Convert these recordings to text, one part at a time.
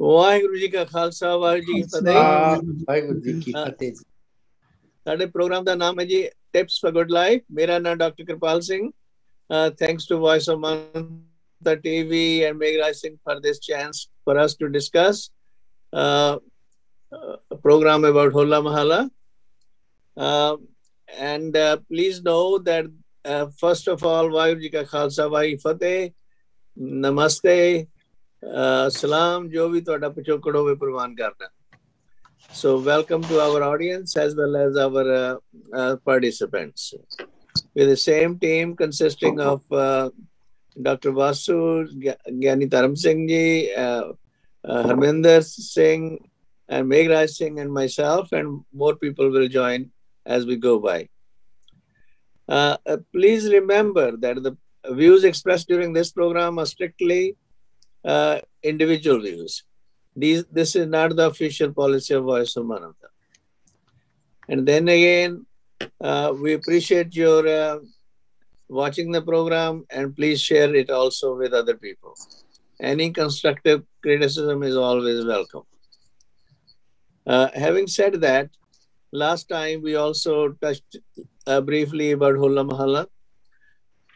ਵਾਹਿਗੁਰੂ ਜੀ ਕਾ ਖਾਲਸਾ, ਵਾਹਿਗੁਰੂ ਜੀ ਕੀ ਫਤਿਹ। ਵਾਹਿਗੁਰੂ ਜੀ ਕੀ ਫਤਿਹ। ਸਾਡੇ ਪ੍ਰੋਗਰਾਮ ਦਾ ਨਾਮ ਹੈ ਜੀ ਟਿਪਸ ਫॉर ਗੁੱਡ ਲਾਈਫ। ਮੇਰਾ ਨਾਮ doctor Kirpal Singh. Thanks to Voice of Mantra TV and Meghraj Singh for this chance for us to discuss a program about Hola Mahalla. And please know that first of all, Vaheguru Ji Ka Khalsa, Vaheguru Fateh, Namaste, Salam, jo bhi toda pichokad hove parwan karna. So welcome to our audience as well as our participants. With the same team consisting of Dr. Vasu, Gyani Dharam Singh Ji, Harminder Singh, and Meghraj Singh, and myself, and more people will join as we go by. Please remember that the views expressed during this program are strictly individual views. This is not the official policy of Voice of Mantra. And then again, we appreciate your watching the program, and please share it also with other people. Any constructive criticism is always welcome. Having said that, last time we also touched briefly about Hola Mahalla.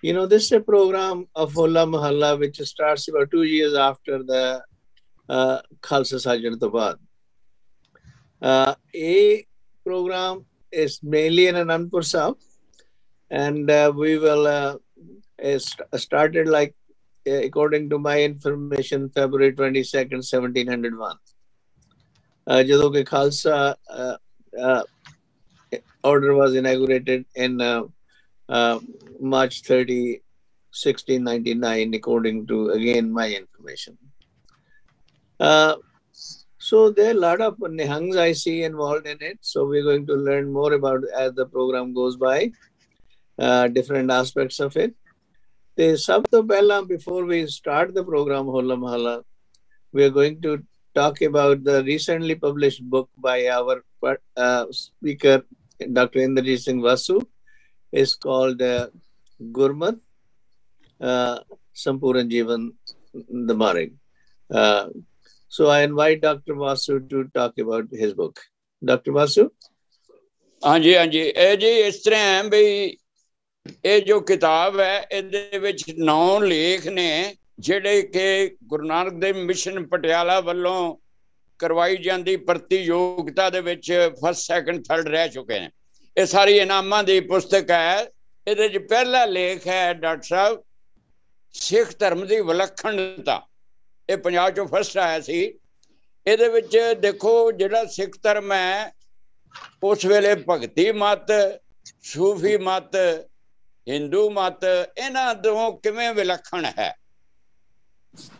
You know, this is a program of Hola Mahalla which starts about 2 years after the Khalsa Sajjan to baad. A program is mainly in Anandpur Sahib, and we will started like according to my information February 22nd 1701 ਜਦੋਂ ਕਿ Khalsa order was inaugurated in March 30 1699 according to again my information. So there are a lot of nihangs I see involved in it. So we're going to learn more about as the program goes by, different aspects of it. Before we start the program Hola Mahalla, we are going to talk about the recently published book by our speaker, Dr. Indrajit Singh Vasu. It's called Gurmat Sampuran Jeevan the Marg. So I invite Dr. Vasu to talk about his book. Dr. Vasu? हाँ जी जी इस तरह है भी ये जो किताब है ਇਹਦੇ ਵਿੱਚ 9 ਲੇਖ ਨੇ ਜਿਹੜੇ ਕਿ ਗੁਰੂ ਨਾਨਕ ਦੇਵ ਮਿਸ਼ਨ ਪਟਿਆਲਾ ਵੱਲੋਂ ਕਰਵਾਈ ਜਾਂਦੀ ਪ੍ਰਤੀਯੋਗਤਾ ਦੇ ਵਿੱਚ ਫਸਟ ਸੈਕੰਡ ਥਰਡ ਰਹਿ ਚੁੱਕੇ ਨੇ। ਇਹ ਸਾਰੀ ਇਨਾਮਾਂ ਦੀ ਪੁਸਤਕ ਹੈ। ਇਹਦੇ ਵਿੱਚ ਪਹਿਲਾ ਲੇਖ ਹੈ ਡਾਕਟਰ ਸਾਹਿਬ ਸਿੱਖ ਧਰਮ ਦੀ ਵਿਲੱਖਣਤਾ। ਇਹ ਪੰਜਾਬ ਚੋਂ ਫਸਟ ਆਇਆ ਸੀ। ਇਹਦੇ ਵਿੱਚ ਦੇਖੋ ਜਿਹੜਾ ਸਿੱਖ ਧਰਮ ਹੈ ਉਸ ਵੇਲੇ ਭਗਤੀ ਮਤ, ਸੂਫੀ ਮਤ, ਹਿੰਦੂ ਮਤ, ਇਹਨਾਂ ਤੋਂ ਕਿਵੇਂ ਵਿਲੱਖਣ ਹੈ।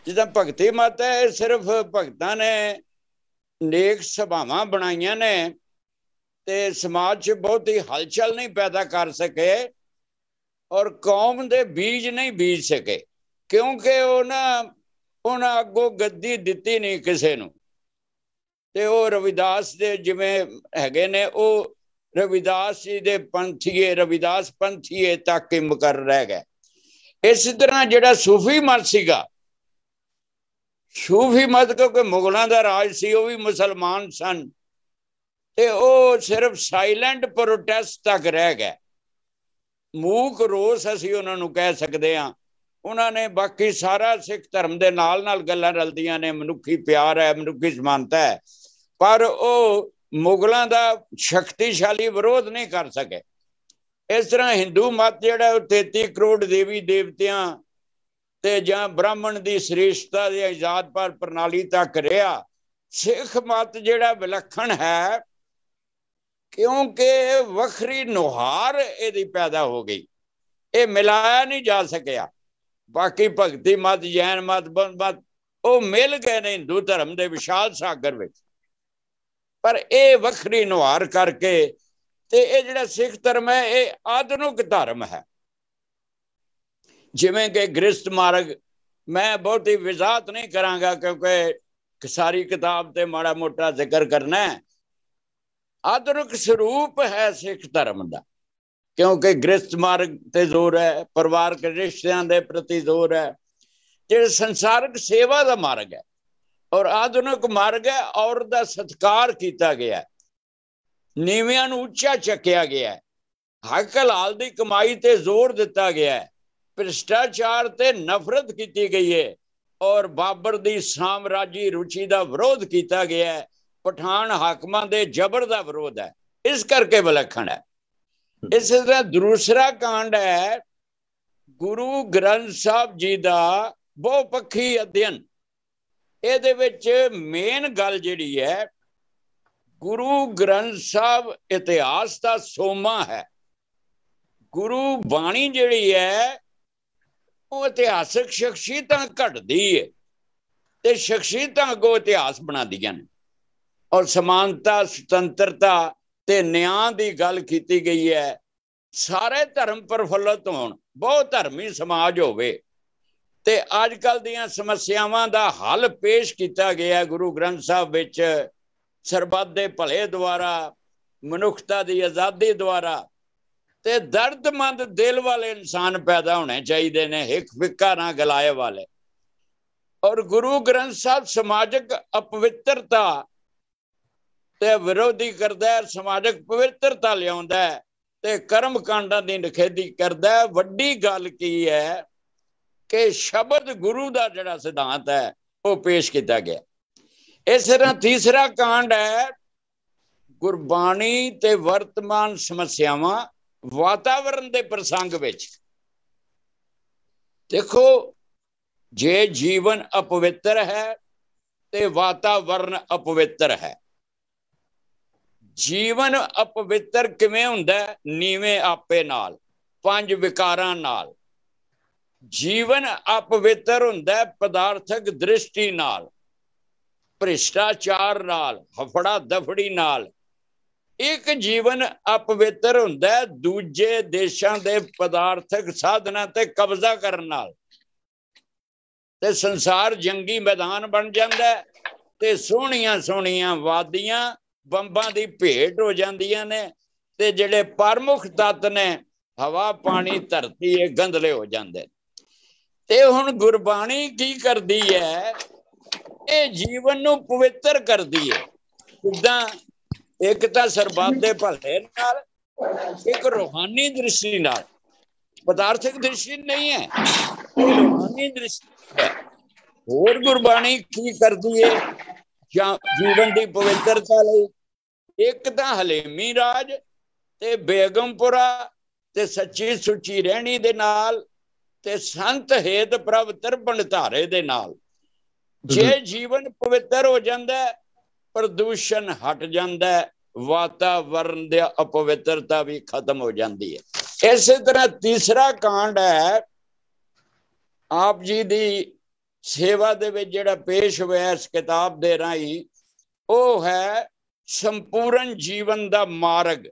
ਜਿੱਦਾਂ ਭਗਤੀ ਮਤ ਹੈ ਇਹ ਸਿਰਫ ਭਗਤਾਂ ਨੇ ਨੇਕ ਸੁਭਾਵਾਂ ਬਣਾਈਆਂ ਨੇ ਤੇ ਸਮਾਜ 'ਚ ਬਹੁਤੀ ਹਲਚਲ ਨਹੀਂ ਪੈਦਾ ਕਰ ਸਕੇ ਔਰ ਕੌਮ ਦੇ ਬੀਜ ਨਹੀਂ ਬੀਜ ਸਕੇ ਕਿਉਂਕਿ ਉਹਨਾਂ ਅੱਗੋਂ ਗੱਦੀ ਦਿੱਤੀ ਨਹੀਂ ਕਿਸੇ ਨੂੰ। ਤੇ ਉਹ ਰਵਿਦਾਸ ਦੇ ਜਿਵੇਂ ਹੈਗੇ ਨੇ ਉਹ ਰਵਿਦਾਸ ਜੀ ਦੇ ਪੰਥੀਏ ਰਵਿਦਾਸ ਪੰਥੀਏ ਤੱਕ ਹੀ ਮੁਕਰ ਰਹਿ ਗਏ। ਇਸ ਤਰ੍ਹਾਂ ਜਿਹੜਾ ਸੂਫੀ ਮਤ ਸੀਗਾ, ਸੂਫੀ ਮਤ ਕਿਉਂਕਿ ਮੁਗਲਾਂ ਦਾ ਰਾਜ ਸੀ, ਉਹ ਵੀ ਮੁਸਲਮਾਨ ਸਨ ਤੇ ਉਹ ਸਿਰਫ ਸਾਇਲੈਂਟ ਪ੍ਰੋਟੈਸਟ ਤੱਕ ਰਹਿ ਗਏ। ਮੂਕ ਰੋਸ ਅਸੀਂ ਉਹਨਾਂ ਨੂੰ ਕਹਿ ਸਕਦੇ ਹਾਂ। ਉਹਨਾਂ ਨੇ ਬਾਕੀ ਸਾਰਾ ਸਿੱਖ ਧਰਮ ਦੇ ਨਾਲ ਗੱਲਾਂ ਰਲਦੀਆਂ ਨੇ, ਮਨੁੱਖੀ ਪਿਆਰ ਹੈ, ਮਨੁੱਖੀ ਸਮਾਨਤਾ ਹੈ, ਪਰ ਉਹ ਮੁਗਲਾਂ ਦਾ ਸ਼ਕਤੀਸ਼ਾਲੀ ਵਿਰੋਧ ਨਹੀਂ ਕਰ ਸਕੇ। ਇਸ ਤਰ੍ਹਾਂ ਹਿੰਦੂ ਮਤ ਜਿਹੜਾ ਉਹ 33 ਕਰੋੜ ਦੇਵੀ ਦੇਵਤਿਆਂ ਤੇ ਜਾਂ ਬ੍ਰਾਹਮਣ ਦੀ ਸ੍ਰੇਸ਼ਟਤਾ ਦੀ ਆਜ਼ਾਦ ਪ੍ਰਣਾਲੀ ਤੱਕ ਰਿਹਾ। ਸਿੱਖ ਮਤ ਜਿਹੜਾ ਵਿਲੱਖਣ ਹੈ ਕਿਉਂਕਿ ਵੱਖਰੀ ਨੁਹਾਰ ਇਹਦੀ ਪੈਦਾ ਹੋ ਗਈ, ਇਹ ਮਿਲਾਇਆ ਨਹੀਂ ਜਾ ਸਕਿਆ। ਬਾਕੀ ਭਗਤੀ ਮਤ, ਜੈਨ ਮਤ ਉਹ ਮਿਲ ਗਏ ਨੇ ਹਿੰਦੂ ਧਰਮ ਦੇ ਵਿਸ਼ਾਲ ਸਾਗਰ ਵਿੱਚ, ਪਰ ਇਹ ਵੱਖਰੀ ਨੁਹਾਰ ਕਰਕੇ ਤੇ ਇਹ ਜਿਹੜਾ ਸਿੱਖ ਧਰਮ ਹੈ ਇਹ ਆਧੁਨਿਕ ਧਰਮ ਹੈ। ਜਿਵੇਂ ਕਿ ਗ੍ਰਸਥ ਮਾਰਗ, ਮੈਂ ਬਹੁਤੀ ਵਿਜ਼ਾਤ ਨਹੀਂ ਕਰਾਂਗਾ ਕਿਉਂਕਿ ਸਾਰੀ ਕਿਤਾਬ ਤੇ ਮਾੜਾ ਮੋਟਾ ਜ਼ਿਕਰ ਕਰਨਾ ਹੈ। ਆਧੁਨਿਕ ਸਰੂਪ ਹੈ ਸਿੱਖ ਧਰਮ ਦਾ ਕਿਉਂਕਿ ਗ੍ਰਸਥ ਮਾਰਗ ਤੇ ਜ਼ੋਰ ਹੈ, ਪਰਿਵਾਰਕ ਰਿਸ਼ਤਿਆਂ ਦੇ ਪ੍ਰਤੀ ਜ਼ੋਰ ਹੈ, ਜਿਹੜਾ ਸੰਸਾਰਿਕ ਸੇਵਾ ਦਾ ਮਾਰਗ ਹੈ और आधुनिक मार्ग है औरत का सत्कार किया गया, नीवियां नूं उच्चा चकिया गया, हक हलाल की कमाई ते जोर दिता गया है, भ्रिष्टाचार ते नफरत की गई है और बाबर की साम्राजी रुचि का विरोध किया गया है, पठान हाकमां दे जबर का विरोध है, इस करके विलखण है। इस तरह दूसरा कांड है गुरु ग्रंथ साहब जी का बहुपक्षी अध्ययन। ਇਹਦੇ ਵਿੱਚ ਮੇਨ ਗੱਲ ਜਿਹੜੀ ਹੈ गुरु ग्रंथ साहब इतिहास का सोमा है। गुरु बाणी जिहड़ी है वो इतिहासक शख्सियतां घटदी है ते शख्सियतां अगों इतिहास बनादियां ने और समानता सुतंत्रता ते न्याय की गल की गई है। सारे धर्म प्रफुल्लित होण, बहुत धर्मी समाज होवे ते अजकल दीयां समस्यावां दा हल पेश किया गया गुरु ग्रंथ साहब विच सरबत दे भले द्वारा, मनुखता की आज़ादी द्वारा ते दर्दमंद दिल वाले इंसान पैदा होने चाहिए ने, एक फिक्का ना गलाए वाले। और गुरु ग्रंथ साहब समाजक अपवित्रता ते विरोधी करदा है, समाजक पवित्रता लियाउंदा है ते कर्म कांडां दी निखेधी करदा है। वड्डी गल की है कि शब्द गुरु का जिहड़ा सिद्धांत है वो पेश किया गया। इस तरह तीसरा कांड है गुरबाणी ते वर्तमान समस्यावां वातावरण के प्रसंग विच। देखो जे जीवन अपवित्र है ते वातावरण अपवित्र है। जीवन अपवित्र किवें हुंदा है? नीवें आपे नाल, पंज विकारां नाल। जीवन अपवित्र हुंदा है पदार्थक दृष्टि नाल, भ्रिष्टाचार नाल, हफड़ा दफड़ी नाल। एक जीवन अपवित्र हुंदा है दूजे देशां दे पदार्थक साधनां ते कब्जा करन नाल ते संसार जंगी मैदान बन जांदा है ते सोहणियां सोहणियां वादियां बंबां दी भेट हो जांदियां ने ते जिहड़े प्रमुख तत्त ने हवा पानी धरती ये गंधले हो जांदे। ते हुण गुरबाणी की करदी है? ये जीवन नूं पवित्र करदी है। किदां? एक तां सरबत दे भले नाल, एक रूहानी दृष्टि नाल। पदार्थक दृष्टि नहीं है, रूहानी दृष्टि है। होर गुरबाणी की करदी है जीवन की पवित्रता लई? एक तां हलेमी राज ते बेगमपुरा ते सच्ची सुची रहनी दे नाल ते संत हेत प्रभ तरपण धारे दे नाल। जे जीवन पवित्र हो जाता है प्रदूषण हट जाता है, वातावरण दी अपवित्रता भी खत्म हो जाती है। इस तरह तीसरा कांड है आप जी दी सेवा दे विच जिहड़ा पेश होया इस किताब दे राही, वो है संपूर्ण जीवन दा मार्ग।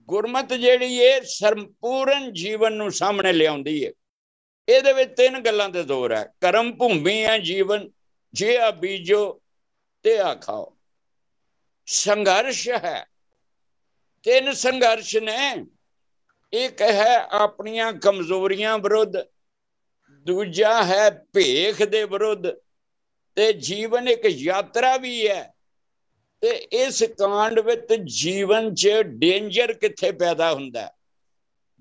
गुरमत जिहड़ी है संपूर्ण जीवन नूं सामने लियाउंदी है। ਇਹਦੇ ਵਿੱਚ तीन गल्लां ते जोर है। कर्म भूमि है जीवन, जे आ बीजो ते आ खाओ। संघर्ष है, तीन संघर्ष ने। एक है अपनियां कमजोरियां विरुद्ध, दूजा है भेख दे विरुद्ध ते जीवन एक यात्रा भी है। ते इस कांड विच जीवन च डेंजर कित्थे पैदा हुंदा है,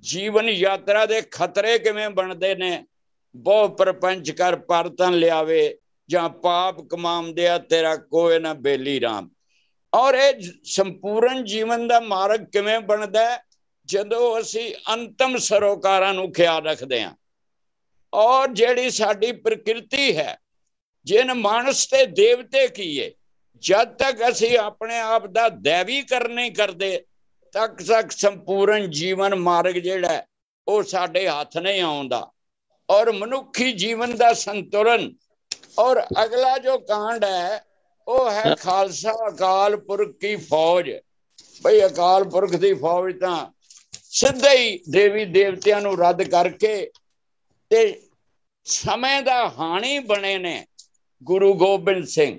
जीवन यात्रा दे खतरे किवें बनदे ने। बहु प्रपंच कर परतन लियावे जां पाप कमाउंदिया तेरा कोई ना बेली राम। और ये संपूर्ण जीवन का मार्ग किवें बनदा है? जदों असीं अंतम सरोकारां नूं ख्याल रखदे हां। और जिहड़ी साडी प्रकृति है, जिन मानस ते देवते कीए, जद तक असीं अपने आप दा दैवीकरण नहीं करदे तक संपूर्ण जीवन मार्ग जिहड़ा वो साडे हथ नहीं आउंदा। और मनुखी जीवन का संतुलन। और अगला जो कांड है वो है खालसा अकाल पुरख की फौज। भाई अकाल पुरख की फौज तो सीधा ही देवी देवतियां नूं रद्द करके ते समय दा हाणी बने ने गुरु गोबिंद सिंह।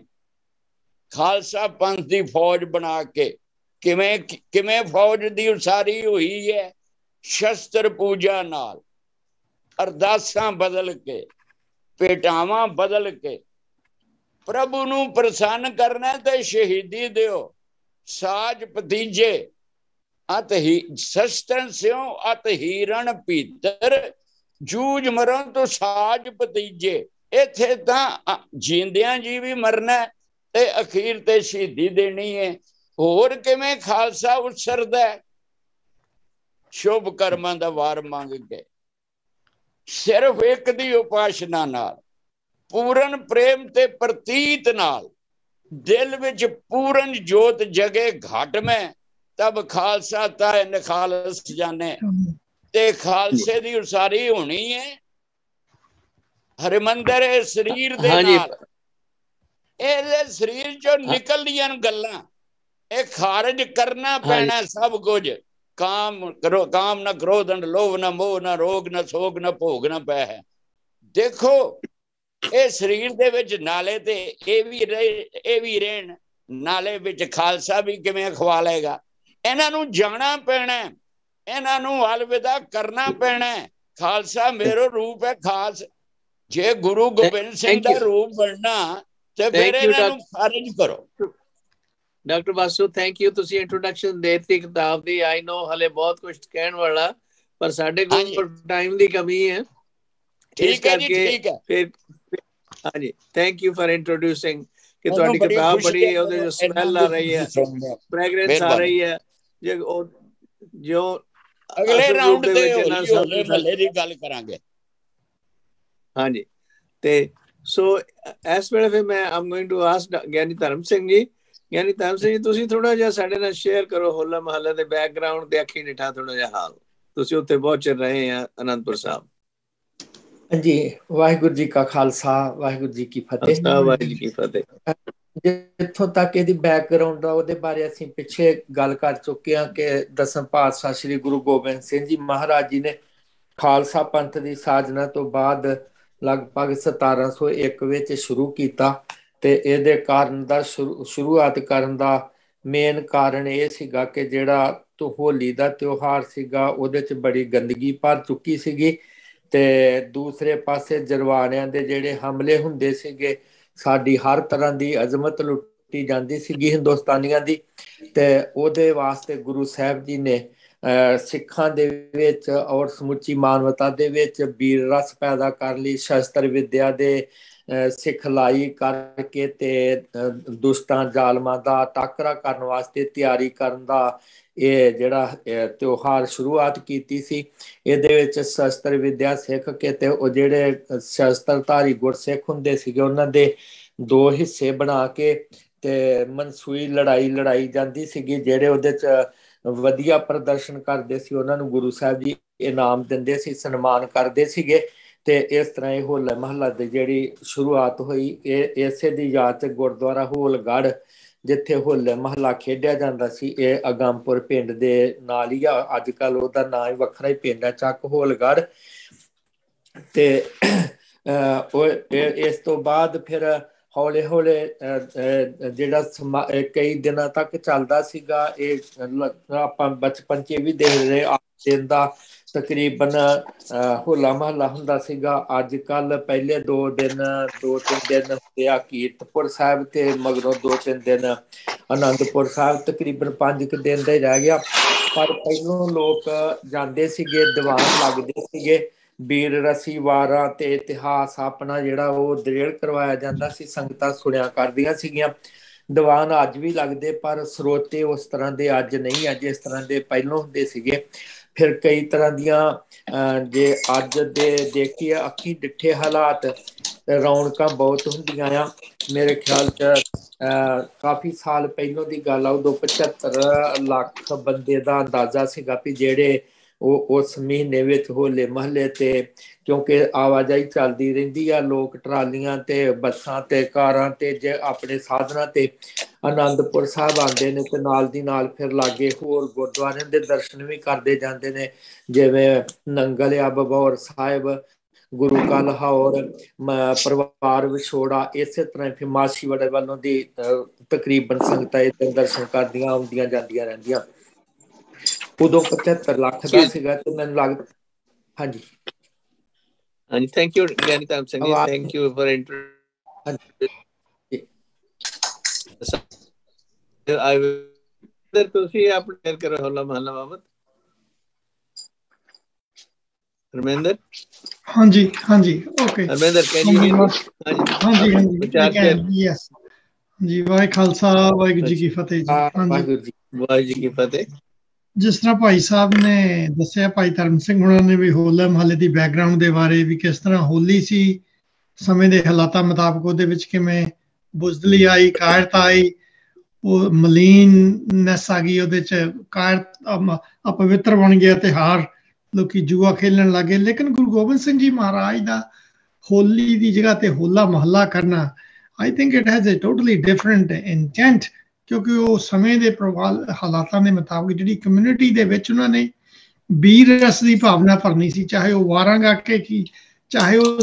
खालसा पंथ की फौज बना के किवें फौज की उसारी हुई है? शस्त्र पूजा नाल, अरदासां बदल के, भेटावां बदल के, प्रभु नूं प्रसन्न करना ते शहीदी दियो। साज भतीजे अत ही शस्त्रन स्यों अत हीरण भीतर, जूझ मरो तो साज भतीजे। इत्थे तां जींदियां जी भी मरना ते अखीर ते शहीदी देनी है। होर किवें खालसा उछरदा शुभ कर्मां दा वार मंग के, सिर्फ एक दी उपासना नाल, पूਰਨ प्रेम ते प्रतीत नाल, दिल विच पूਰਨ जोत जगे घट में, तब खालसा ताए निखालस जाने। ते खालसे दी उसारी होनी है हरिमंदर शरीर दे नाल। ਇਹਦੇ शरीर चो निकलदियां गल्लां ਇਹ खारज करना पैना सब कुछ। काम करो, काम ना क्रोध न लोभ ना मोह ना रोग ना सोग ना भोग ना पै है। देखो ਇਹ शरीर ਦੇ ਵਿੱਚ ਨਾਲੇ ਤੇ ਇਹ ਵੀ ਰਹਿਣ, ਨਾਲੇ ਵਿੱਚ ਖਾਲਸਾ ਵੀ ਕਿਵੇਂ ਖਵਾ ਲੇਗਾ। ਇਹਨਾਂ ਨੂੰ ਜਾਣਾ ਪੈਣਾ, ਇਹਨਾਂ ਨੂੰ ਅਲਵਿਦਾ ਕਰਨਾ ਪੈਣਾ। ਖਾਲਸਾ ਮੇਰਾ ਰੂਪ ਹੈ ਖਾਸ। ਜੇ ਗੁਰੂ ਗੋਬਿੰਦ ਸਿੰਘ ਦਾ ਰੂਪ ਬਣਨਾ ਤੇ ਫਿਰ ਇਹਨਾਂ ਨੂੰ ਖਾਰਜ ਕਰੋ। ਡਾਕਟਰ ਬਾਸੂ ਥੈਂਕ ਯੂ, ਤੁਸੀਂ ਇੰਟਰੋਡਕਸ਼ਨ ਦੇਤੀ ਕਿਤਾਬ ਦੀ। ਆਈ ਨੋ ਹਲੇ ਬਹੁਤ ਕੁਝ ਕਹਿਣ ਵਾਲਾ, ਪਰ ਸਾਡੇ ਕੋਲ ਟਾਈਮ ਦੀ ਕਮੀ ਹੈ। ਠੀਕ ਹੈ ਜੀ, ਠੀਕ ਹੈ। ਫਿਰ ਹਾਂਜੀ, ਥੈਂਕ ਯੂ ਫॉर ਇੰਟਰੋਡਿਊਸਿੰਗ ਕਿ ਤੁਹਾਡੀ ਕਿਤਾਬ ਪੜ੍ਹੀ ਹੈ, ਉਹਦੇ ਵਿੱਚ ਸਮੈਲ ਆ ਰਹੀ ਹੈ, ਫ੍ਰੈਗਰੈਂਸ ਆ ਰਹੀ ਹੈ। ਜੇ ਉਹ ਜੋ ਅਗਲੇ ਰਾਉਂਡ ਤੇ ਹੋਲੇ ਮਹੱਲੇ ਦੀ ਗੱਲ ਕਰਾਂਗੇ। ਹਾਂਜੀ, ਤੇ ਸੋ ਇਸ ਵੇਲੇ ਫਿਰ ਮੈਂ ਆਮ ਗੋਇੰਗ ਟੂ ਆਸਕ ਗਿਆਨੀ ਧਰਮ ਸਿੰਘ ਜੀ। ਗਿਆਨੀ ਧਰਮ ਸਿੰਘ ਜੀ, ਤੁਸੀਂ ਥੋੜਾ ਜਿਹਾ ਸਾਡੇ ਨਾਲ ਸ਼ੇਅਰ ਕਰੋ ਹੋਲਾ ਮਹੱਲੇ ਦੇ ਬੈਕਗਰਾਉਂਡ ਤੇ ਅੱਖੀ ਨਿਠਾ ਥੋੜਾ ਜਿਹਾ ਹਾਲ। ਤੁਸੀਂ ਉੱਥੇ ਬਹੁਤ ਚਿਰ ਰਹੇ ਆ ਅਨੰਦਪੁਰ ਸਾਹਿਬ। ਹਾਂਜੀ, ਵਾਹਿਗੁਰੂ ਜੀ ਕਾ ਖਾਲਸਾ, ਵਾਹਿਗੁਰੂ ਜੀ ਕੀ ਫਤਿਹ। ਵਾਹਿਗੁਰੂ ਜੀ ਕੀ ਫਤਿਹ। ਜਿੱਥੋਂ ਤੱਕ ਇਹਦੀ ਬੈਕਗਰਾਉਂਡ ਆ ਉਹਦੇ ਬਾਰੇ ਅਸੀਂ ਪਿੱਛੇ ਗੱਲ ਕਰ ਚੁੱਕੇ ਹਾਂ ਕਿ ਦਸਮ ਪਾਤਸ਼ਾਹ ਸ੍ਰੀ ਗੁਰੂ ਗੋਬਿੰਦ ਸਿੰਘ ਜੀ ਮਹਾਰਾਜ ਜੀ ਨੇ ਖਾਲਸਾ ਪੰਥ ਦੀ ਸਾਜਨਾ ਤੋਂ ਬਾਅਦ ਲਗਭਗ 1701 ਵਿੱਚ ਸ਼ੁਰੂ ਕੀਤਾ। ਤੇ ਇਹਦੇ ਕਾਰਨ ਦਾ ਸ਼ੁਰੂਆਤ ਕਰਨ ਦਾ ਮੇਨ ਕਾਰਨ ਇਹ ਸੀਗਾ ਕਿ ਜਿਹੜਾ ਹੋਲੀ ਦਾ ਤਿਉਹਾਰ ਸੀਗਾ ਉਹਦੇ 'ਚ ਬੜੀ ਗੰਦਗੀ ਭਰ ਚੁੱਕੀ ਸੀਗੀ। ਤੇ ਦੂਸਰੇ ਪਾਸੇ ਜਰਵਾਣਿਆਂ ਦੇ ਜਿਹੜੇ ਹਮਲੇ ਹੁੰਦੇ ਸੀਗੇ, ਸਾਡੀ ਹਰ ਤਰ੍ਹਾਂ ਦੀ ਅਜ਼ਮਤ ਲੁੱਟੀ ਜਾਂਦੀ ਸੀਗੀ ਹਿੰਦੁਸਤਾਨੀਆਂ ਦੀ। ਤੇ ਉਹਦੇ ਵਾਸਤੇ ਗੁਰੂ ਸਾਹਿਬ ਜੀ ਨੇ ਸਿੱਖਾਂ ਦੇ ਵਿੱਚ ਔਰ ਸਮੁੱਚੀ ਮਾਨਵਤਾ ਦੇ ਵਿੱਚ ਵੀਰ ਰਸ ਪੈਦਾ ਕਰ ਲਈ, ਸ਼ਸਤਰ ਵਿਦਿਆ ਦੇ ਸਿਖਲਾਈ ਕਰਕੇ ਤੇ ਦੁਸ਼ਟਾਂ ਜ਼ਾਲਮਾਂ ਦਾ ਟਾਕਰਾ ਕਰਨ ਵਾਸਤੇ ਤਿਆਰੀ ਕਰਨ ਦਾ ਇਹ ਜਿਹੜਾ ਤਿਉਹਾਰ ਸ਼ੁਰੂਆਤ ਕੀਤੀ ਸੀ। ਇਹਦੇ ਵਿੱਚ ਸ਼ਸਤਰ ਵਿਦਿਆ ਸਿੱਖ ਕੇ ਤੇ ਉਹ ਜਿਹੜੇ ਸ਼ਸਤਰਧਾਰੀ ਗੁਰਸਿੱਖ ਹੁੰਦੇ ਸੀਗੇ ਉਹਨਾਂ ਦੇ ਦੋ ਹਿੱਸੇ ਬਣਾ ਕੇ ਤੇ ਮਨਸੂਈ ਲੜਾਈ ਲੜਾਈ ਜਾਂਦੀ ਸੀਗੀ। ਜਿਹੜੇ ਉਹਦੇ 'ਚ ਵਧੀਆ ਪ੍ਰਦਰਸ਼ਨ ਕਰਦੇ ਸੀ ਉਹਨਾਂ ਨੂੰ ਗੁਰੂ ਸਾਹਿਬ ਜੀ ਇਨਾਮ ਦਿੰਦੇ ਸੀ, ਸਨਮਾਨ ਕਰਦੇ ਸੀਗੇ। ਤੇ ਇਸ ਤਰ੍ਹਾਂ ਇਹ ਹੋਲਾ ਮਹੱਲਾ ਦੀ ਜਿਹੜੀ ਸ਼ੁਰੂਆਤ ਹੋਈ ਇਹ ਇਸੇ ਦੀ ਯਾਦ 'ਚ ਗੁਰਦੁਆਰਾ ਹੋਲਗੜ੍ਹ ਜਿੱਥੇ ਹੋਲਾ ਮਹੱਲਾ ਖੇਡਿਆ ਜਾਂਦਾ ਸੀ, ਇਹ ਅਗੰਮਪੁਰ ਪਿੰਡ ਦੇ ਨਾਲ ਹੀ ਆ। ਅੱਜ ਕੱਲ੍ਹ ਉਹਦਾ ਨਾਂ ਹੀ ਵੱਖਰਾ ਹੀ ਪਿੰਡ ਹੈ, ਚੱਕ ਹੋਲਗੜ੍ਹ। ਤੇ ਇਸ ਤੋਂ ਬਾਅਦ ਫਿਰ ਹੌਲੇ ਹੌਲੇ ਜਿਹੜਾ ਕਈ ਦਿਨਾਂ ਤੱਕ ਚੱਲਦਾ ਸੀਗਾ। ਇਹ ਆਪਾਂ ਬਚਪਨ 'ਚ ਵੀ ਦੇਖਦੇ ਰਹੇ, ਦਿਨ ਦਾ ਤਕਰੀਬਨ ਹੋਲਾ ਮਹੱਲਾ ਹੁੰਦਾ ਸੀਗਾ। ਅੱਜ ਕੱਲ੍ਹ ਪਹਿਲੇ 2-3 ਦਿਨ ਹੁੰਦੇ ਆ ਕੀਰਤਪੁਰ ਸਾਹਿਬ ਤੇ ਮਗਰੋਂ 2-3 ਦਿਨ ਆਨੰਦਪੁਰ ਸਾਹਿਬ, ਤਕਰੀਬਨ 5 ਕੁ ਦਿਨ ਦਾ ਰਹਿ ਗਿਆ। ਪਰ ਪਹਿਲੋਂ ਲੋਕ ਜਾਂਦੇ ਸੀਗੇ, ਦੀਵਾਨ ਲੱਗਦੇ ਸੀਗੇ, ਵੀਰ ਰਸੀ ਵਾਰਾਂ ਤੇ ਇਤਿਹਾਸ ਆਪਣਾ ਜਿਹੜਾ ਉਹ ਦ੍ਰਿੜ ਕਰਵਾਇਆ ਜਾਂਦਾ ਸੀ, ਸੰਗਤਾਂ ਸੁਣਿਆ ਕਰਦੀਆਂ ਸੀਗੀਆਂ। ਦੀਵਾਨ ਅੱਜ ਵੀ ਲੱਗਦੇ ਪਰ ਸਰੋਤੇ ਉਸ ਤਰ੍ਹਾਂ ਦੇ ਅੱਜ ਨਹੀਂ ਆ ਜਿਸ ਤਰ੍ਹਾਂ ਦੇ ਪਹਿਲੋਂ ਹੁੰਦੇ ਸੀਗੇ। ਫਿਰ ਕਈ ਤਰ੍ਹਾਂ ਦੀਆਂ ਜੇ ਅੱਜ ਦੇ ਦੇਖੀਏ ਅੱਖੀਂ ਡਿੱਠੇ ਹਾਲਾਤ, ਰੌਣਕਾਂ ਬਹੁਤ ਹੁੰਦੀਆਂ ਆ। ਮੇਰੇ ਖਿਆਲ 'ਚ ਕਾਫੀ ਸਾਲ ਪਹਿਲੋਂ ਦੀ ਗੱਲ ਆ, ਉਦੋਂ 75 ਲੱਖ ਬੰਦੇ ਦਾ ਅੰਦਾਜ਼ਾ ਸੀਗਾ ਵੀ ਜਿਹੜੇ ਉਹ ਉਸ ਮਹੀਨੇ ਵਿੱਚ ਹੋਲੇ ਮਹੱਲੇ ਤੇ, ਕਿਉਂਕਿ ਆਵਾਜਾਈ ਚੱਲਦੀ ਰਹਿੰਦੀ ਆ, ਲੋਕ ਟਰਾਲੀਆਂ ਤੇ ਬੱਸਾਂ ਤੇ ਕਾਰਾਂ ਤੇ ਜੇ ਆਪਣੇ ਸਾਧਨਾਂ ਤੇ ਆਨੰਦਪੁਰ ਸਾਹਿਬ ਆਉਂਦੇ ਨੇ ਤੇ ਨਾਲ ਦੀ ਨਾਲ ਫਿਰ ਲਾਗੇ ਹੋਰ ਗੁਰਦੁਆਰਿਆਂ ਦੇ ਦਰਸ਼ਨ ਵੀ ਕਰਦੇ ਜਾਂਦੇ ਨੇ, ਜਿਵੇਂ ਨੰਗਲ ਆ, ਬਬੌਰ ਸਾਹਿਬ, ਗੁਰੂ ਕਾ ਲਾਹੌਰ, ਪਰਿਵਾਰ ਵਿਛੋੜਾ। ਇਸੇ ਤਰ੍ਹਾਂ ਫਿਰ ਮਾਛੀਵਾੜੇ ਵੱਲੋਂ ਦੀ ਤਕਰੀਬਨ ਸੰਗਤਾਂ ਇੱਥੇ ਦਰਸ਼ਨ ਕਰਦੀਆਂ ਆਉਂਦੀਆਂ ਜਾਂਦੀਆਂ ਰਹਿੰਦੀਆਂ। ਉਦੋਂ 75 ਲੱਖ ਦਾ ਸੀਗਾ ਤੇ ਮੈਨੂੰ ਲੱਗਦਾ। ਹਾਂਜੀ ਹਾਂਜੀ, ਥੈਂਕ ਯੂ ਗਿਆਨੀ ਧਰਮ Singh ji, thank you for ਤੁਸੀਂ ਆਪਣੇ ਸ਼ੇਅਰ ਕਰੋ ਹੋਲਾ ਮਹੱਲਾ ਬਾਬਤ ਹਰਮਿੰਦਰ। ਹਾਂਜੀ ਹਾਂਜੀ okay Harminder can you hear ਹਾਂਜੀ ਹਾਂਜੀ ਵਿਚਾਰ ਸ਼ੇਅਰ ਯੈਸ ਜੀ। ਵਾਹਿ ਖਾਲਸਾ ਵਾਹਿਗੁਰੂ ਜੀ ਕੀ ਫਤਿਹ ਜੀ। ਹਾਂਜੀ ਵਾਹਿਗੁਰੂ ਜੀ ਕੀ ਫਤਿਹ। ਜਿਸ ਤਰ੍ਹਾਂ ਭਾਈ ਸਾਹਿਬ ਨੇ ਦੱਸਿਆ, ਭਾਈ ਧਰਮ ਸਿੰਘ ਹੁਣਾਂ ਨੇ ਵੀ ਹੋਲਾ ਮਹੱਲੇ ਦੀ ਬੈਕਗ੍ਰਾਉਂਡ ਦੇ ਬਾਰੇ ਵੀ, ਕਿਸ ਤਰ੍ਹਾਂ ਹੋਲੀ ਸੀ ਸਮੇਂ ਦੇ ਹਾਲਾਤਾਂ ਮੁਤਾਬਕ ਉਹਦੇ ਵਿੱਚ ਕਿਵੇਂ ਬੁਜ਼ਦਲੀ ਆਈ, ਕਾਇਰਤਾ ਆਈ, ਉਹ ਮਲੀਨਨੈਸ ਆ ਗਈ ਉਹਦੇ ਚ, ਅਪਵਿੱਤਰ ਬਣ ਗਿਆ ਤਿਉਹਾਰ, ਲੋਕੀ ਜੂਆ ਖੇਲਣ ਲੱਗੇ। ਲੇਕਿਨ ਗੁਰੂ ਗੋਬਿੰਦ ਸਿੰਘ ਜੀ ਮਹਾਰਾਜ ਦਾ ਹੋਲੀ ਦੀ ਜਗ੍ਹਾ ਤੇ ਹੋਲਾ ਮਹੱਲਾ ਕਰਨਾ, I think it has a totally different intent, ਕਿਉਂਕਿ ਉਹ ਸਮੇਂ ਦੇ ਹਾਲਾਤਾਂ ਦੇ ਮੁਤਾਬਕ ਜਿਹੜੀ ਕਮਿਊਨਿਟੀ ਦੇ ਵਿੱਚ ਉਹਨਾਂ ਨੇ ਵੀਰ ਰਸ ਦੀ ਭਾਵਨਾ ਭਰਨੀ ਸੀ, ਚਾਹੇ ਉਹ ਵਾਰਾਂ ਗਾ ਕੇ ਕੀ, ਚਾਹੇ ਉਹ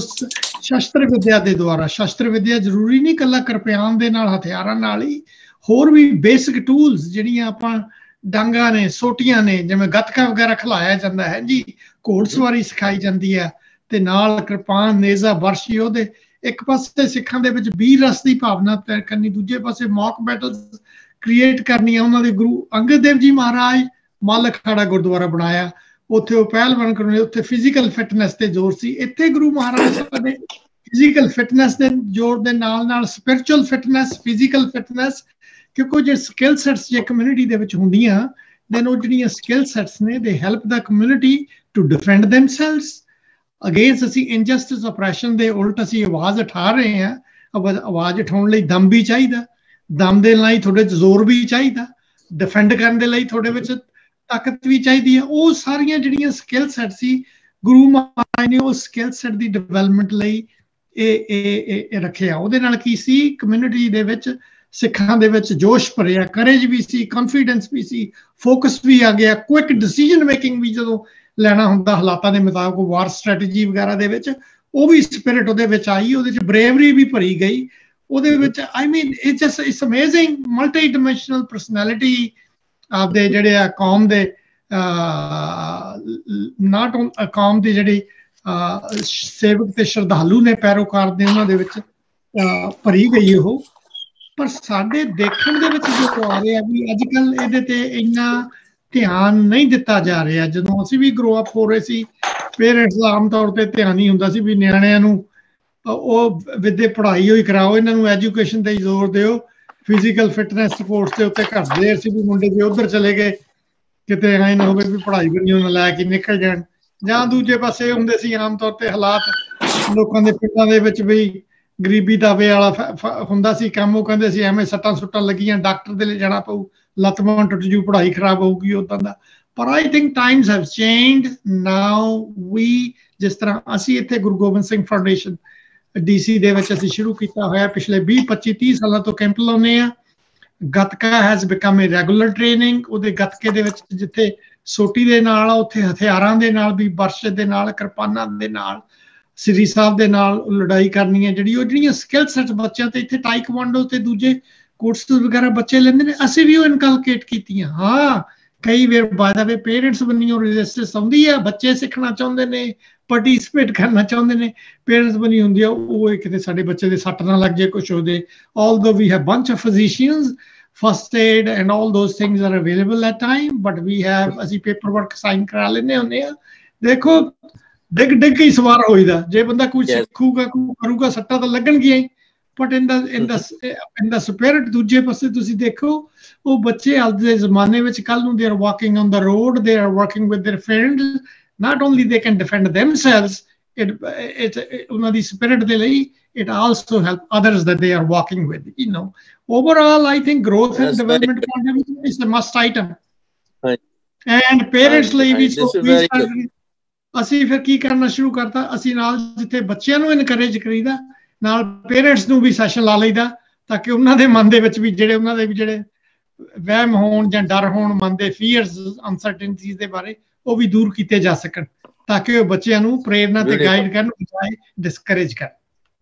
ਸ਼ਸਤਰ ਵਿਦਿਆ ਦੇ ਦੁਆਰਾ। ਸ਼ਸਤਰ ਵਿਦਿਆ ਜ਼ਰੂਰੀ ਨਹੀਂ ਇਕੱਲਾ ਕਿਰਪਾਨ ਦੇ ਨਾਲ, ਹਥਿਆਰਾਂ ਨਾਲ ਹੀ, ਹੋਰ ਵੀ ਬੇਸਿਕ ਟੂਲਸ ਜਿਹੜੀਆਂ ਆਪਾਂ ਡਾਂਗਾਂ ਨੇ, ਸੋਟੀਆਂ ਨੇ, ਜਿਵੇਂ ਗੱਤਕਾ ਵਗੈਰਾ ਖਿਲਾਇਆ ਜਾਂਦਾ ਹੈ ਜੀ, ਘੋੜਸਵਾਰੀ ਸਿਖਾਈ ਜਾਂਦੀ ਹੈ, ਤੇ ਨਾਲ ਕਿਰਪਾਨ, ਨੇਜ਼ਾ, ਵਰਸ਼ੀ। ਉਹਦੇ ਇੱਕ ਪਾਸੇ ਸਿੱਖਾਂ ਦੇ ਵਿੱਚ ਵੀਰ ਰਸ ਦੀ ਭਾਵਨਾ ਤੈਅ ਕਰਨੀ, ਦੂਜੇ ਪਾਸੇ ਮੌਕ ਬੈਟਲਸ ਕ੍ਰੀਏਟ ਕਰਨੀਆਂ। ਉਹਨਾਂ ਦੇ ਗੁਰੂ ਅੰਗਦ ਦੇਵ ਜੀ ਮਹਾਰਾਜ ਮੱਲ ਅਖਾੜਾ ਗੁਰਦੁਆਰਾ ਬਣਾਇਆ, ਉੱਥੇ ਉਹ ਪਹਿਲਵਾਨ ਕਰਨੇ, ਉੱਥੇ ਫਿਜ਼ੀਕਲ ਫਿਟਨੈਸ ਤੇ ਜ਼ੋਰ ਸੀ। ਇੱਥੇ ਗੁਰੂ ਮਹਾਰਾਜ ਸਾਹਿਬ ਨੇ ਫਿਜ਼ੀਕਲ ਫਿਟਨੈਸ ਦੇ ਜ਼ੋਰ ਦੇ ਨਾਲ ਨਾਲ ਸਪਿਰਿਚੁਅਲ ਫਿਟਨੈਸ, ਫਿਜ਼ੀਕਲ ਫਿਟਨੈਸ, ਕਿਉਂਕਿ ਜੇ ਸਕਿੱਲ ਸੈਟਸ ਜੇ ਕਮਿਊਨਿਟੀ ਦੇ ਵਿੱਚ ਹੁੰਦੀਆਂ, ਦੈਨ ਉਹ ਜਿਹੜੀਆਂ ਸਕਿੱਲ ਸੈਟਸ ਨੇ, ਦੇ ਹੈਲਪ ਦਾ community to defend themselves against. ਅਸੀਂ ਇਨਜਸਟਿਸ, ਆਪਰੈਸ਼ਨ ਦੇ ਉਲਟ ਅਸੀਂ ਆਵਾਜ਼ ਉਠਾ ਰਹੇ ਹਾਂ। ਆਵਾਜ਼ ਉਠਾਉਣ ਲਈ ਦਮ ਵੀ ਚਾਹੀਦਾ, ਦਮ ਦੇ ਲਈ ਤੁਹਾਡੇ 'ਚ ਜ਼ੋਰ ਵੀ ਚਾਹੀਦਾ, ਡਿਫੈਂਡ ਕਰਨ ਦੇ ਲਈ ਤੁਹਾਡੇ ਵਿੱਚ ਤਾਕਤ ਵੀ ਚਾਹੀਦੀ ਹੈ। ਉਹ ਸਾਰੀਆਂ ਜਿਹੜੀਆਂ ਸਕਿੱਲ ਸੈਟ ਸੀ, ਗੁਰੂ ਮਹਾਰਾਜ ਨੇ ਉਹ ਸਕਿੱਲ ਸੈਟ ਦੀ ਡਿਵੈਲਪਮੈਂਟ ਲਈ ਇਹ ਰੱਖਿਆ। ਉਹਦੇ ਨਾਲ ਕੀ ਸੀ, ਕਮਿਊਨਿਟੀ ਦੇ ਵਿੱਚ, ਸਿੱਖਾਂ ਦੇ ਵਿੱਚ ਜੋਸ਼ ਭਰਿਆ, ਕਰੇਜ ਵੀ ਸੀ, ਕੌਨਫੀਡੈਂਸ ਵੀ ਸੀ, ਫੋਕਸ ਵੀ ਆ ਗਿਆ, ਕੁਇਕ ਡਿਸੀਜਨ ਮੇਕਿੰਗ ਵੀ ਜਦੋਂ ਲੈਣਾ ਹੁੰਦਾ ਹਾਲਾਤਾਂ ਦੇ ਮੁਤਾਬਕ, ਵਾਰ ਸਟ੍ਰੈਟਜੀ ਵਗੈਰਾ ਦੇ ਵਿੱਚ, ਉਹ ਵੀ ਸਪਿਰਿਟ ਉਹਦੇ ਵਿੱਚ ਆਈ, ਉਹਦੇ 'ਚ ਬਰੇਵਰੀ ਵੀ ਭਰੀ ਗਈ ਉਹਦੇ ਵਿੱਚ। I mean it's amazing multi dimensional personality ਆਪਦੇ ਜਿਹੜੇ ਆ ਕੌਮ ਦੇ, ਨਾਟ ਕੌਮ ਦੀ ਜਿਹੜੀ ਸੇਵਕ ਤੇ ਸ਼ਰਧਾਲੂ ਨੇ, ਪੈਰੋਕਾਰ ਦੇ, ਉਹਨਾਂ ਦੇ ਵਿੱਚ ਭਰੀ ਗਈ ਉਹ। ਪਰ ਸਾਡੇ ਦੇਖਣ ਦੇ ਵਿੱਚ ਜੋ ਆ ਰਿਹਾ ਵੀ ਅੱਜ ਕੱਲ ਇਹਦੇ ਤੇ ਇੰਨਾ ਧਿਆਨ ਨਹੀਂ ਦਿੱਤਾ ਜਾ ਰਿਹਾ। ਜਦੋਂ ਅਸੀਂ ਵੀ ਗਰੋ ਅਪ ਹੋ ਰਹੇ ਸੀ, ਪੇਰੈਂਟਸ ਦਾ ਆਮ ਤੌਰ ਤੇ ਧਿਆਨ ਹੀ ਹੁੰਦਾ ਸੀ ਵੀ ਨਿਆਣਿਆਂ ਨੂੰ ਉਹ ਵਿਦਿਆ ਪੜ੍ਹਾਈ ਹੋਈ ਕਰਾਓ, ਇਹਨਾਂ ਨੂੰ ਐਜੂਕੇਸ਼ਨ ਤੇ ਹੀ ਜ਼ੋਰ ਦਿਓ, ਫਿਜ਼ੀਕਲ ਫਿਟਨੈਸ ਸਪੋਰਟਸ ਦੇ ਉੱਤੇ ਘੱਟਦੇ। ਅਸੀਂ ਵੀ ਮੁੰਡੇ ਜੇ ਉੱਧਰ ਚਲੇ ਗਏ, ਕਿਤੇ ਐਂ ਨਾ ਹੋਵੇ ਵੀ ਪੜ੍ਹਾਈ ਵੀ ਉਹਨਾਂ ਲੈ ਕੇ ਨਿਕਲ ਜਾਣ। ਜਾਂ ਦੂਜੇ ਪਾਸੇ ਹੁੰਦੇ ਸੀ ਆਮ ਤੌਰ ਤੇ ਹਾਲਾਤ ਲੋਕਾਂ ਦੇ ਪਿੰਡਾਂ ਦੇ ਵਿੱਚ ਵੀ ਗਰੀਬੀ ਦਾਵੇ ਵਾਲਾ ਹੁੰਦਾ ਸੀ ਕੰਮ। ਉਹ ਕਹਿੰਦੇ ਸੀ ਐਵੇਂ ਸੱਟਾਂ ਸੁੱਟਾਂ ਲੱਗੀਆਂ, ਡਾਕਟਰ ਦੇ ਲਈ ਜਾਣਾ ਪਊ, ਲੱਤ ਬਾਂਹ ਟੁੱਟ ਜੂ, ਪੜ੍ਹਾਈ ਖਰਾਬ ਹੋਊਗੀ, ਉੱਦਾਂ ਦਾ। ਪਰ I think times have changed now. ਵੀ ਜਿਸ ਤਰ੍ਹਾਂ ਅਸੀਂ ਇੱਥੇ ਗੁਰੂ ਗੋਬਿੰਦ ਸਿੰਘ ਫਾਊਂਡੇਸ਼ਨ DC ਦੇ ਵਿੱਚ ਅਸੀਂ ਸ਼ੁਰੂ ਕੀਤਾ ਹੋਇਆ, ਪਿਛਲੇ 20-25-30 ਸਾਲਾਂ ਤੋਂ ਕੈਂਪ ਲਾਉਂਦੇ ਆ। Gatka has become A regular training. ਉਹਦੇ ਗੱਤਕੇ ਦੇ ਵਿੱਚ ਜਿੱਥੇ ਸੋਟੀ ਦੇ ਨਾਲ ਆ, ਉੱਥੇ ਹਥਿਆਰਾਂ ਦੇ ਨਾਲ ਵੀ, ਬਰਸ਼ ਦੇ ਨਾਲ, ਕਿਰਪਾਨਾਂ ਦੇ ਨਾਲ, ਸ੍ਰੀ ਸਾਹਿਬ ਦੇ ਨਾਲ ਲੜਾਈ ਕਰਨੀ ਹੈ। ਜਿਹੜੀਆਂ ਸਕਿੱਲ ਸੈਟ ਬੱਚਿਆਂ ਤੇ ਇੱਥੇ ਟਾਈਕਵਾਂਡੋ ਤੇ ਦੂਜੇ ਕੋਰਸ ਵਗੈਰਾ ਬੱਚੇ ਲੈਂਦੇ ਨੇ, ਅਸੀਂ ਵੀ ਉਹ ਇਨਕਲਕੇਟ ਕੀਤੀਆਂ। ਹਾਂ, ਕਈ ਵਾਰ ਬਾਏ ਦਾ ਵੇ ਪੇਰੈਂਟਸ ਬੰਨੀਓ ਰੈਜ਼ਿਸਟੈਂਸ ਆਉਂਦੀ ਹੈ, ਬੱਚੇ ਸਿੱਖਣਾ ਚਾਹੁੰਦੇ ਨੇ, ਪਾਰਟਿਸਿਪੇਟ ਕਰਨਾ ਚਾਹੁੰਦੇ ਨੇ, ਪੇਰੈਂਟਸ ਬਣੀ ਹੁੰਦੀ ਆ ਉਹ ਕਿਤੇ ਸਾਡੇ ਬੱਚੇ ਦੇ ਸੱਟ ਨਾ ਲੱਗ ਜਾਏ, ਕੁਛ ਹੋ ਜਾਏ। although we have bunch of physicians, first aid and all those things are available at time, but we have, ਅਸੀਂ ਪੇਪਰ ਵਰਕ ਸਾਈਨ ਕਰਾ ਲੈਂਦੇ ਹੁੰਦੇ ਆ। ਦੇਖੋ ਡਿੱਗ ਕੇ ਹੀ ਸਵਾਰ ਹੋਈਦਾ। ਜੇ ਬੰਦਾ ਕੋਈ ਸਿੱਖੂਗਾ, ਕੋਈ ਕਰੂਗਾ, ਸੱਟਾਂ ਤਾਂ ਲੱਗਣਗੀਆਂ ਹੀ। ਬਟ ਇਨ ਦਾ ਸਪਿਰਿਟ ਦੂਜੇ ਪਾਸੇ ਤੁਸੀਂ ਦੇਖੋ, ਉਹ ਬੱਚੇ ਅੱਜ ਦੇ ਜ਼ਮਾਨੇ ਵਿੱਚ ਕੱਲ ਨੂੰ they are walking on the road, they are working with there friends, not only they can defend themselves, ਉਹਨਾਂ ਦੀ ਸਪਿਰਿਟ ਦੇ ਲਈ it also help others that they are walking with, you know. Overall, I think growth and development point of view is a must item. And parents ਲਈ ਵੀ ਅਸੀਂ ਫਿਰ ਕੀ ਕਰਨਾ ਸ਼ੁਰੂ ਕਰਤਾ, ਅਸੀਂ ਨਾਲ ਜਿੱਥੇ ਬੱਚਿਆਂ ਨੂੰ ਇਨਕਰੇਜ ਕਰੀਦਾ, ਨਾਲ ਪੇਰੈਂਟਸ ਨੂੰ ਵੀ ਸੈਸ਼ਨ ਲਾ ਲਈਦਾ, ਤਾਂ ਕਿ ਉਹਨਾਂ ਦੇ ਮਨ ਦੇ ਵਿੱਚ ਵੀ ਉਹਨਾਂ ਦੇ ਵੀ ਜਿਹੜੇ ਵਹਿਮ ਹੋਣ ਜਾਂ ਡਰ ਹੋਣ, ਮਨ ਦੇ ਫੀਅਰਸ, ਅਨਸਰਟਨਟੀਜ਼ ਦੇ ਬਾਰੇ, ਉਹ ਵੀ ਦੂਰ ਕੀਤੇ ਜਾ ਸਕਣ, ਤਾਂ ਕਿ ਉਹ ਬੱਚਿਆਂ ਨੂੰ ਪ੍ਰੇਰਨਾ ਤੇ ਗਾਈਡ ਕਰਨ, ਬਜਾਏ ਡਿਸਕਰੇਜ ਕਰਨ।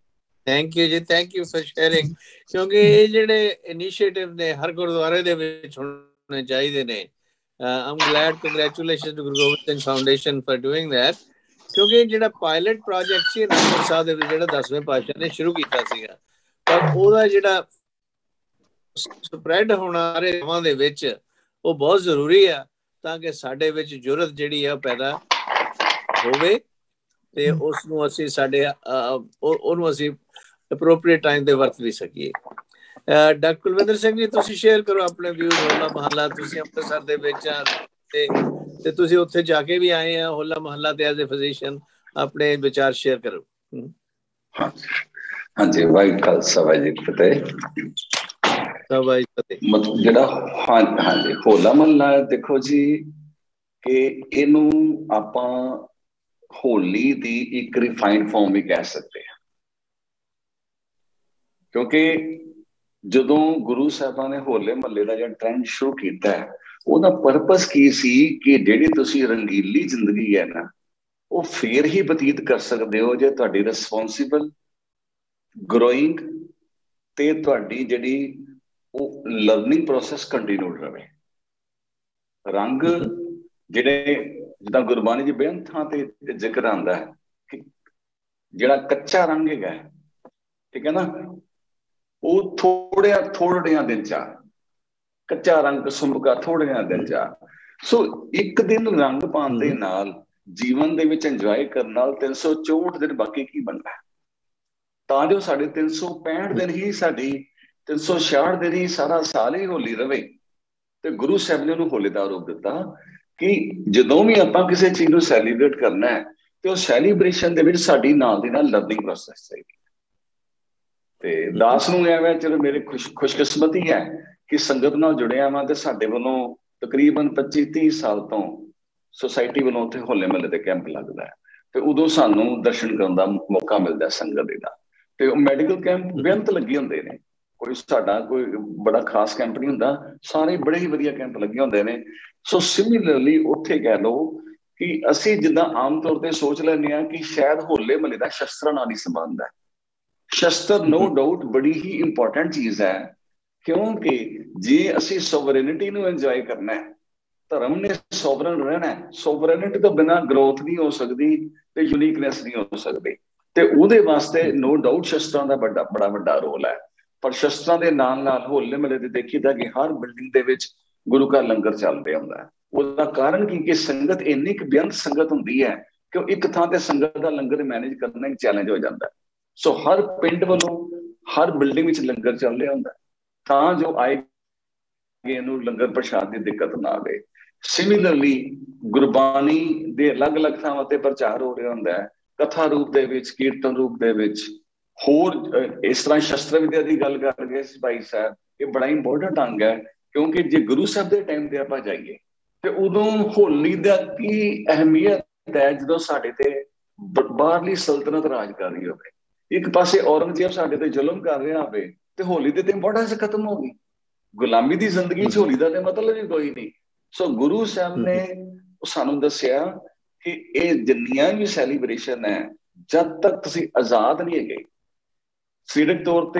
ਥੈਂਕ ਯੂ ਜੀ, ਥੈਂਕ ਯੂ ਫॉर ਸ਼ੇਅਰਿੰਗ। ਕਿਉਂਕਿ ਇਹ ਜਿਹੜੇ ਇਨੀਸ਼ੀਏਟਿਵ ਨੇ ਹਰ ਗੁਰਦੁਆਰੇ ਦੇ ਵਿੱਚ ਹੋਣੇ ਚਾਹੀਦੇ ਨੇ। I'm glad, congratulations to Guru Gobind Singh Foundation for doing that. ਕਿਉਂਕਿ ਜਿਹੜਾ ਪਾਇਲਟ ਪ੍ਰੋਜੈਕਟ ਸੀ ਅਨੰਦਪੁਰ ਸਾਹਿਬ ਦੇ ਵਿੱਚ, ਜਿਹੜਾ 10ਵੇਂ ਪਾਤਸ਼ਾਹ ਨੇ ਸ਼ੁਰੂ ਕੀਤਾ ਸੀਗਾ, ਪਰ ਉਹਦਾ ਜਿਹੜਾ ਸਪਰੈਡ ਹੋਣਾ ਸਾਰੇ ਥਾਵਾਂ ਦੇ ਵਿੱਚ ਉਹ ਬਹੁਤ ਜ਼ਰੂਰੀ ਆ, ਤਾਂ ਕਿ ਸਾਡੇ ਵਿੱਚ ਜੁਰਤ ਜਿਹੜੀ ਆ ਪੈਦਾ ਹੋਵੇ ਤੇ ਉਸ ਨੂੰ ਅਸੀਂ ਸਾਡੇ ਉਹਨੂੰ ਅਸੀਂ ਅਪਰੋਪਰੀਏਟ ਟਾਈਮ ਤੇ ਵਰਤ ਵੀ ਸਕੀਏ। ਡਾਕਟਰ ਕੁਲਵਿੰਦਰ ਸਿੰਘ ਜੀ, ਤੁਸੀਂ ਸ਼ੇਅਰ ਕਰੋ ਆਪਣੇ ਵਿਊਜ਼। ਹੋਲਾ ਮਹੱਲਾ, ਤੁਸੀਂ ਅੰਮ੍ਰਿਤਸਰ ਦੇ ਵਿੱਚ ਆ ਤੇ ਤੁਸੀਂ ਉੱਥੇ ਜਾ ਕੇ ਵੀ ਆਏ ਆ ਹੋਲਾ ਮਹੱਲਾ ਤੇ ਐਜ਼ ਅ ਫਿਜ਼ੀਸ਼ੀਅਨ, ਆਪਣੇ ਵਿਚਾਰ ਸ਼ੇਅਰ ਕਰੋ। ਹਾਂਜੀ, ਵਾਹਿਗੁਰੂ ਖਾਲਸਾ ਵਾਹਿਗੁਰੂ ਜੀ ਫਤਿਹ। ਮਤਲਬ ਜਿਹੜਾ ਹਾਂਜੀ ਹੋਲਾ ਮਹੱਲਾ, ਦੇਖੋ ਜੀ ਕਿ ਇਹਨੂੰ ਆਪਾਂ ਹੋਲੀ ਦੀ ਇੱਕ ਰਿਫਾਈਨਡ ਫਾਰਮ ਵੀ ਕਹਿ ਸਕਦੇ ਹਾਂ, ਕਿਉਂਕਿ ਜਦੋਂ ਗੁਰੂ ਸਾਹਿਬਾਂ ਨੇ ਹੋਲੇ ਮਹੱਲੇ ਦਾ ਜਿਹੜਾ ਟ੍ਰੈਂਡ ਸ਼ੁਰੂ ਕੀਤਾ ਹੈ, ਉਹਦਾ ਪਰਪਸ ਕੀ ਸੀ ਕਿ ਜਿਹੜੀ ਤੁਸੀਂ ਰੰਗੀਲੀ ਜ਼ਿੰਦਗੀ ਹੈ ਨਾ, ਉਹ ਫੇਰ ਹੀ ਬਤੀਤ ਕਰ ਸਕਦੇ ਹੋ ਜੇ ਤੁਹਾਡੀ ਰਿਸਪੌਂਸਿਬਲ ਗਰੋਇੰਗ ਤੇ ਤੁਹਾਡੀ ਜਿਹੜੀ ਉਹ ਲਰਨਿੰਗ ਪ੍ਰੋਸੈਸ ਕੰਟੀਨਿਊ ਰਹੇ। ਰੰਗ ਜਿਹੜੇ ਜਿੱਦਾਂ ਗੁਰਬਾਣੀ ਦੀ ਬੇਅੰਤ ਥਾਂ ਤੇ ਜ਼ਿਕਰ ਆਉਂਦਾ ਹੈ ਕਿ ਜਿਹੜਾ ਕੱਚਾ ਰੰਗ ਹੈਗਾ, ਠੀਕ ਹੈ ਨਾ, ਉਹ ਥੋੜਿਆਂ ਦਿਨ ਚ ਕੱਚਾ ਰੰਗ ਸੁੰਬਕਾ ਥੋੜਿਆਂ ਦਿਨ ਚ। ਸੋ ਇੱਕ ਦਿਨ ਰੰਗ ਪਾਉਣ ਦੇ ਨਾਲ ਜੀਵਨ ਦੇ ਵਿੱਚ ਇੰਜੋਏ ਕਰਨ ਨਾਲ 364 ਦਿਨ ਬਾਕੀ ਕੀ ਬਣਦਾ, ਤਾਂ ਜੋ ਸਾਡੇ 365 ਦਿਨ ਹੀ ਸਾਡੀ 366 ਦਿਨ ਹੀ ਸਾਰਾ ਸਾਲ ਹੀ ਹੋਲੀ ਰਵੇ। ਤੇ ਗੁਰੂ ਸਾਹਿਬ ਨੇ ਉਹਨੂੰ ਹੋਲੀ ਦਾ ਰੂਪ ਦਿੱਤਾ ਕਿ ਜਦੋਂ ਵੀ ਆਪਾਂ ਕਿਸੇ ਚੀਜ਼ ਨੂੰ ਸੈਲੀਬ੍ਰੇਟ ਕਰਨਾ ਹੈ ਤੇ ਉਹ ਸੈਲੀਬ੍ਰੇਸ਼ਨ ਦੇ ਵਿੱਚ ਸਾਡੀ ਨਾਲ ਦੀ ਨਾਲ ਲਰਨਿੰਗ ਪ੍ਰੋਸੈਸ ਚਾਹੀਦੀ। ਤੇ ਦਾਸ ਨੂੰ ਐਵੇਂ ਚਲੋ ਮੇਰੇ ਖੁਸ਼ਕਿਸਮਤੀ ਹੈ ਕਿ ਸੰਗਤ ਨਾਲ ਜੁੜਿਆ ਵਾਂ ਤੇ ਸਾਡੇ ਵੱਲੋਂ ਤਕਰੀਬਨ 25-30 ਸਾਲ ਤੋਂ ਸੁਸਾਇਟੀ ਵੱਲੋਂ ਉੱਥੇ ਹੋਲੇ ਮਹੱਲੇ ਦੇ ਕੈਂਪ ਲੱਗਦਾ ਹੈ ਤੇ ਉਦੋਂ ਸਾਨੂੰ ਦਰਸ਼ਨ ਕਰਨ ਦਾ ਮੌਕਾ ਮਿਲਦਾ ਸੰਗਤ ਦਾ। ਤੇ ਉਹ ਮੈਡੀਕਲ ਕੈਂਪ ਬੇਅੰਤ ਲੱਗੇ ਹੁੰਦੇ ਨੇ, ਕੋਈ ਸਾਡਾ ਕੋਈ ਬੜਾ ਖਾਸ ਕੈਂਪ ਨਹੀਂ ਹੁੰਦਾ, ਸਾਰੇ ਬੜੇ ਹੀ ਵਧੀਆ ਕੈਂਪ ਲੱਗੇ ਹੁੰਦੇ ਨੇ। ਸੋ ਸਿਮਿਲਰਲੀ ਉੱਥੇ ਕਹਿ ਲਓ ਕਿ ਅਸੀਂ ਜਿੱਦਾਂ ਆਮ ਤੌਰ ਤੇ ਸੋਚ ਲੈਂਦੇ ਹਾਂ ਕਿ ਸ਼ਾਇਦ ਹੋਲੇ ਮਹੱਲੇ ਦਾ ਸ਼ਸਤਰਾਂ ਨਾਲ ਹੀ ਸੰਬੰਧ ਹੈ। ਸ਼ਸਤਰ ਨੋ ਡਾਊਟ ਬੜੀ ਹੀ ਇੰਪੋਰਟੈਂਟ ਚੀਜ਼ ਹੈ, ਕਿਉਂਕਿ ਜੇ ਅਸੀਂ ਸੋਵਰੇਨਿਟੀ ਨੂੰ ਇੰਜੋਏ ਕਰਨਾ ਹੈ, ਧਰਮ ਨੇ ਸੋਵਰਨ ਰਹਿਣਾ, ਸੋਵਰੇਨਿਟੀ ਤੋਂ ਬਿਨਾਂ ਗਰੋਥ ਨਹੀਂ ਹੋ ਸਕਦੀ ਤੇ ਯੂਨੀਕਨੈਸ ਨਹੀਂ ਹੋ ਸਕਦੀ। ਤੇ ਉਹਦੇ ਵਾਸਤੇ ਨੋ ਡਾਊਟ ਸ਼ਸਤਰਾਂ ਦਾ ਬੜਾ ਵੱਡਾ ਰੋਲ ਹੈ। ਪਰ ਸ਼ਸਤਰਾਂ ਦੇ ਨਾਲ ਨਾਲ ਹੋਲੇ ਮਹੱਲੇ ਤੇ ਦੇਖੀਦਾ ਕਿ ਹਰ ਬਿਲਡਿੰਗ ਦੇ ਵਿੱਚ ਗੁਰੂ ਘਰ ਲੰਗਰ ਚੱਲ ਰਿਹਾ ਹੁੰਦਾ ਹੈ। ਉਹਦਾ ਕਾਰਨ ਕੀ ਕਿ ਸੰਗਤ ਇੰਨੀ ਕੁ ਬੇਅੰਤ ਸੰਗਤ ਹੁੰਦੀ ਹੈ ਕਿ ਉਹ ਇੱਕ ਥਾਂ ਤੇ ਸੰਗਤ ਦਾ ਲੰਗਰ ਮੈਨੇਜ ਕਰਨਾ ਇੱਕ ਚੈਲੰਜ ਹੋ ਜਾਂਦਾ ਹੈ। ਸੋ ਹਰ ਪਿੰਡ ਵੱਲੋਂ ਹਰ ਬਿਲਡਿੰਗ ਵਿੱਚ ਲੰਗਰ ਚੱਲ ਰਿਹਾ ਹੁੰਦਾ ਤਾਂ ਜੋ ਆਏ ਇਹਨੂੰ ਲੰਗਰ ਪ੍ਰਸ਼ਾਦ ਦੀ ਦਿੱਕਤ ਨਾ ਆਵੇ। ਸਿਮਿਲਰਲੀ ਗੁਰਬਾਣੀ ਦੇ ਅਲੱਗ-ਅਲੱਗ ਥਾਵਾਂ ਤੇ ਪ੍ਰਚਾਰ ਹੋ ਰਿਹਾ ਹੁੰਦਾ ਹੈ, ਕਥਾ ਰੂਪ ਦੇ ਵਿੱਚ, ਕੀਰਤਨ ਰੂਪ ਦੇ ਵਿੱਚ, ਹੋਰ ਇਸ ਤਰ੍ਹਾਂ ਸ਼ਸਤਰ ਵਿਦਿਆ ਦੀ ਗੱਲ ਕਰ ਰਹੇ ਭਾਈ ਸਾਹਿਬ, ਇਹ ਬੜਾ ਇੰਪੋਰਟੈਂਟ ਅੰਗ ਹੈ। ਕਿਉਂਕਿ ਜੇ ਗੁਰੂ ਸਾਹਿਬ ਦੇ ਟਾਈਮ ਤੇ ਆਪਾਂ ਜਾਈਏ ਤੇ ਉਦੋਂ ਹੋਲੀ ਦਾ ਕੀ ਅਹਿਮੀਅਤ ਹੈ ਜਦੋਂ ਸਾਡੇ ਤੇ ਬਾਹਰਲੀ ਸਲਤਨਤ ਰਾਜ ਕਰ ਰਹੀ ਹੋਵੇ, ਇੱਕ ਪਾਸੇ ਔਰੰਗਜ਼ੇਬ ਸਾਡੇ ਤੇ ਜ਼ੁਲਮ ਕਰ ਰਿਹਾ ਹੋਵੇ ਤੇ ਹੋਲੀ ਦੀ ਤੇ ਇੰਪੋਰਟੈਂਸ ਖਤਮ ਹੋ ਗਈ। ਗੁਲਾਮੀ ਦੀ ਜ਼ਿੰਦਗੀ 'ਚ ਹੋਲੀ ਦਾ ਤੇ ਮਤਲਬ ਹੀ ਕੋਈ ਨਹੀਂ। ਸੋ ਗੁਰੂ ਸਾਹਿਬ ਨੇ ਸਾਨੂੰ ਦੱਸਿਆ ਕਿ ਇਹ ਜਿੰਨੀਆਂ ਵੀ ਸੈਲੀਬ੍ਰੇਸ਼ਨ ਹੈ, ਜਦ ਤੱਕ ਤੁਸੀਂ ਆਜ਼ਾਦ ਨਹੀਂ ਹੈਗੇ ਸਰੀਰਕ ਤੌਰ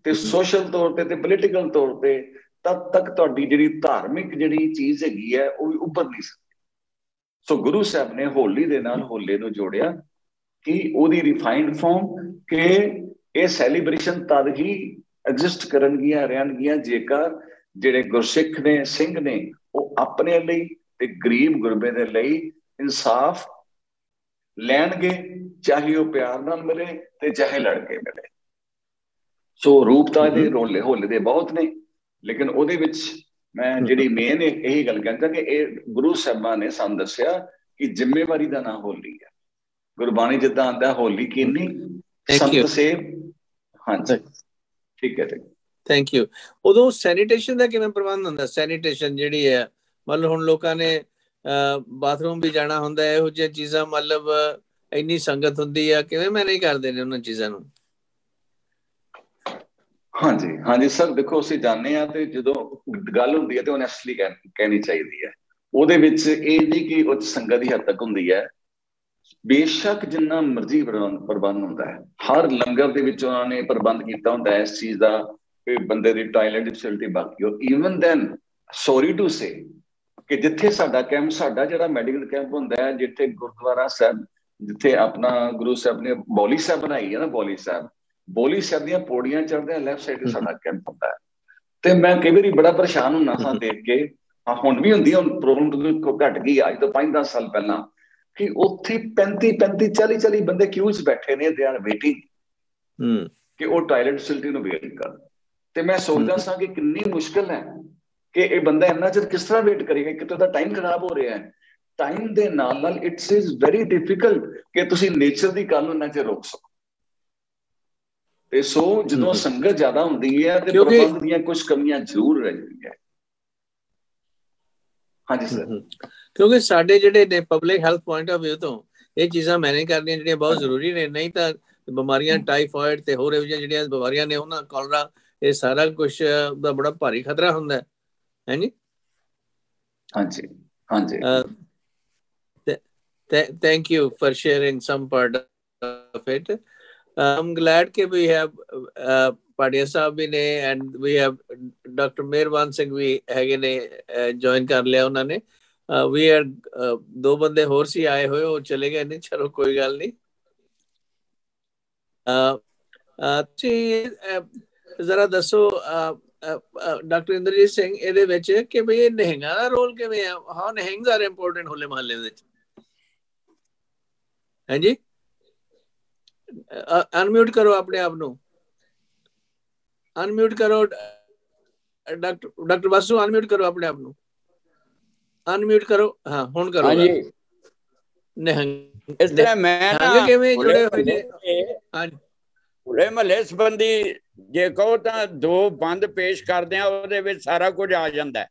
ਤੇ ਸੋਸ਼ਲ ਤੌਰ ਤੇ ਪੋਲੀਟੀਕਲ ਤੌਰ ਤੇ, ਤਦ ਤੱਕ ਤੁਹਾਡੀ ਜਿਹੜੀ ਧਾਰਮਿਕ ਜਿਹੜੀ ਚੀਜ਼ ਹੈਗੀ ਹੈ ਉਹ ਵੀ ਉੱਭਰ ਨਹੀਂ ਸਕਦੀ। ਸੋ ਗੁਰੂ ਸਾਹਿਬ ਨੇ ਹੋਲੀ ਦੇ ਨਾਲ ਹੋਲੇ ਨੂੰ ਜੋੜਿਆ ਕਿ ਉਹਦੀ ਰਿਫਾਈਨਡ ਫਾਰਮ ਕਿ ਇਹ ਸੈਲੀਬ੍ਰੇਸ਼ਨ ਤਦ ਹੀ ਐਗਜ਼ਿਸਟ ਕਰਨਗੀਆਂ ਰਹਿਣਗੀਆਂ ਜੇਕਰ ਜਿਹੜੇ ਗੁਰਸਿੱਖ ਨੇ, ਸਿੰਘ ਨੇ, ਉਹ ਆਪਣੇ ਲਈ ਤੇ ਗਰੀਬ ਗੁਰਬੇ ਦੇ ਲਈ ਇਨਸਾਫ ਲੈਣਗੇ, ਚਾਹੇ ਉਹ ਪਿਆਰ ਨਾਲ ਮਿਲੇ ਤੇ ਚਾਹੇ ਲੜ ਕੇ ਮਿਲੇ। ਸੋ ਰੂਪ ਤਾਂ ਇਹਦੇ ਹੋਲੇ ਦੇ ਬਹੁਤ ਨੇ, ਲੇਕਿਨ ਉਹਦੇ ਵਿੱਚ ਮੈਂ ਜਿਹੜੀ ਮੇਨ ਇਹੀ ਗੱਲ ਕਹਿੰਦਾ ਕਿ ਇਹ ਗੁਰੂ ਸਾਹਿਬਾਂ ਨੇ ਸਾਨੂੰ ਦੱਸਿਆ ਕਿ ਜ਼ਿੰਮੇਵਾਰੀ ਦਾ ਨਾਂ ਹੋਲੀ ਹੈ। ਗੁਰਬਾਣੀ ਜਿੱਦਾਂ ਆਉਂਦਾ ਹੋਲੀ ਕੀਨੀ ਸੰਤ ਸੇਵ। ਹਾਂਜੀ, ਠੀਕ ਹੈ। Thank you. ਉਦੋਂ ਸੈਨੀਟੇਸ਼ਨ ਦਾ ਕਿਵੇਂ ਪ੍ਰਬੰਧ ਹੁੰਦਾ? ਸੈਨੀਟੇਸ਼ਨ ਜਿਹੜੀ ਹੈ, ਮਤਲਬ ਹੁਣ ਲੋਕਾਂ ਨੇ ਬਾਥਰੂਮ ਵੀ ਜਾਣਾ ਹੁੰਦਾ, ਇਹੋ ਜਿਹੀਆਂ ਚੀਜ਼ਾਂ, ਮਤਲਬ ਇੰਨੀ ਸੰਗਤ ਹੁੰਦੀ ਆ, ਕਿਵੇਂ ਮੈਨੇਜ ਕਰਦੇ ਨੇ ਉਹਨਾਂ ਚੀਜ਼ਾਂ ਨੂੰ? ਹਾਂਜੀ ਸਰ, ਦੇਖੋ ਅਸੀਂ ਜਾਣਦੇ ਹਾਂ ਤੇ ਜਦੋਂ ਗੱਲ ਹੁੰਦੀ ਹੈ ਤੇ ਓਨੈਸਟਲੀ ਕਹਿਣੀ ਚਾਹੀਦੀ ਹੈ। ਉਹਦੇ ਵਿੱਚ ਇਹ ਨਹੀਂ ਕਿ ਉੱਚ ਸੰਗਤ ਦੀ ਹੱਦ ਤੱਕ ਹੁੰਦੀ ਹੈ, ਬੇਸ਼ੱਕ ਜਿੰਨਾ ਮਰਜ਼ੀ ਪ੍ਰਬੰਧ ਹੁੰਦਾ ਹੈ। ਹਰ ਲੰਗਰ ਦੇ ਵਿੱਚ ਉਹਨਾਂ ਨੇ ਪ੍ਰਬੰਧ ਕੀਤਾ ਹੁੰਦਾ ਹੈ ਇਸ ਚੀਜ਼ ਦਾ ਕਿ ਬੰਦੇ ਦੀ ਟਾਇਲਟ ਦੀ ਫੈਸਿਲਿਟੀ ਬਾਕੀ ਹੋ। Even then sorry to say ਕਿ ਜਿੱਥੇ ਸਾਡਾ ਕੈਂਪ, ਸਾਡਾ ਜਿਹੜਾ ਮੈਡੀਕਲ ਕੈਂਪ ਹੁੰਦਾ ਹੈ, ਜਿੱਥੇ ਗੁਰਦੁਆਰਾ ਸਾਹਿਬ, ਜਿੱਥੇ ਆਪਣਾ ਗੁਰੂ ਸਾਹਿਬ ਨੇ ਬੌਲੀ ਸਾਹਿਬ ਬਣਾਈ ਹੈ ਨਾ, ਬੌਲੀ ਸਾਹਿਬ ਦੀਆਂ ਪੌੜੀਆਂ ਚੜ੍ਹਦੇ ਲੈਫਟ ਸਾਈਡ ਤੇ ਸਾਡਾ ਕੈਂਪ ਹੁੰਦਾ ਹੈ। ਤੇ ਮੈਂ ਕਈ ਵਾਰੀ ਬੜਾ ਪਰੇਸ਼ਾਨ ਹੁੰਦਾ ਸਾਂ ਦੇਖ ਕੇ, ਹੁਣ ਵੀ ਹੁੰਦੀ, ਹੁਣ ਪ੍ਰੋਬਲਮ ਘਟ ਗਈ ਅੱਜ ਤੋਂ 5-10 ਸਾਲ ਪਹਿਲਾਂ, ਕਿ ਉੱਥੇ 35 40 ਬੰਦੇ ਕਿਊ 'ਚ ਬੈਠੇ ਨੇ, ਦੇ ਆਰ ਵੇਟਿੰਗ ਕਿ ਉਹ ਟਾਇਲਟ ਫੈਸਿਲਿਟੀ ਨੂੰ ਵੇਟ ਕਰਨ। ਤੇ ਮੈਂ ਸੋਚਦਾ ਸਾਂ ਕਿ ਕਿੰਨੀ ਮੁਸ਼ਕਿਲ ਹੈ ਕਿ ਇਹ ਬੰਦਾ ਇੰਨਾ ਚਿਰ ਕਿਸ ਤਰ੍ਹਾਂ ਵੇਟ ਕਰੇਗਾ, ਕਿਤੇ ਉਹਦਾ ਟਾਈਮ ਖਰਾਬ ਹੋ ਰਿਹਾ ਹੈ। ਟਾਈਮ ਦੇ ਨਾਲ ਨਾਲ ਇਟਸ ਇਜ਼ ਵੈਰੀ ਡਿਫਿਕਲਟ ਕਿ ਤੁਸੀਂ ਨੇਚਰ ਦੀ ਗੱਲ ਨੂੰ ਇੰਨਾ ਚਿਰ ਰੋਕ ਸਕੋ। ਤੇ ਸੋ ਜਦੋਂ ਸੰਗਤ ਜ਼ਿਆਦਾ ਹੁੰਦੀ ਹੈ ਤੇ ਪ੍ਰਬੰਧ ਦੀਆਂ ਕੁਝ ਕਮੀਆਂ ਜ਼ਰੂਰ ਰਹਿ ਜਾਂਦੀਆਂ। ਹਾਂਜੀ ਸਰ। ਕਿਉਂਕਿ ਸਾਡੇ ਜਿਹੜੇ ਨੇ public health point of view ਤੋਂ ਇਹ ਚੀਜ਼ਾਂ ਮੈਨੇਜ ਕਰਨੀਆਂ ਜਿਹੜੀਆਂ ਬਹੁਤ ਜ਼ਰੂਰੀ ਨੇ, ਨਹੀਂ ਤਾਂ ਬਿਮਾਰੀਆਂ ਟਾਈਫਾਇਡ ਤੇ ਹੋਰ ਇਹੋ ਜਿਹੜੀਆਂ ਬਿਮਾਰੀਆਂ ਨੇ, ਉਹਨਾਂ ਕੋਲਰਾ, ਇਹ ਸਾਰਾ ਕੁਛ ਦਾ ਬੜਾ ਭਾਰੀ ਖਤਰਾ ਹੁੰਦਾ ਹੈ ਜੀ। ਹਾਂਜੀ ਹਾਂਜੀ। Thank you for sharing some part of it. I'm glad that we have Padia Sahab bhi ne, and we have Dr. Mehrbaan Singh bhi hege ne, join kar liya unna ne. We are do bande hor si aaye hoye, wo chale gaye ne, chalo koi gal nahi। zara dasso Dr. Indrajit Singh ਇਹਦੇ ਵਿੱਚ ਕਿ ਭਈ ਇਹ ਨਿਹੰਗਾਂ ਦਾ role ਕਿਵੇਂ ਆ? How Nihang are important ਹੋਲੇ ਮਹੱਲੇ ਵਿੱਚ? ਹਾਂਜੀ, ਅਨਮਿਊਟ ਕਰੋ ਆਪਣੇ ਆਪ ਨੂੰ, ਅਨਮਿਊਟ ਕਰੋ ਡਾਕਟਰ ਬਾਸੂ, ਅਨਮਿਊਟ ਕਰੋ ਆਪਣੇ ਆਪ ਨੂੰ, ਅਨਮਿਊਟ ਕਰੋ। ਹਾਂ ਹੁਣ ਕਰੋ। ਹਾਂਜੀ, ਨਿਹੰਗ ਇਸ ਤਰ੍ਹਾਂ ਮੈਂ ਨਾ ਕਿਵੇਂ ਜੁੜੇ ਹੋਏ ਨੇ? ਹਾਂਜੀ, ਹੋਲੇ ਮਹੱਲੇ ਸੰਬੰਧੀ ਜੇ ਕਹੋ ਤਾਂ 2 ਬੰਦ ਪੇਸ਼ ਕਰਦੇ ਆ, ਉਹਦੇ ਵਿੱਚ ਸਾਰਾ ਕੁਝ ਆ ਜਾਂਦਾ ਹੈ।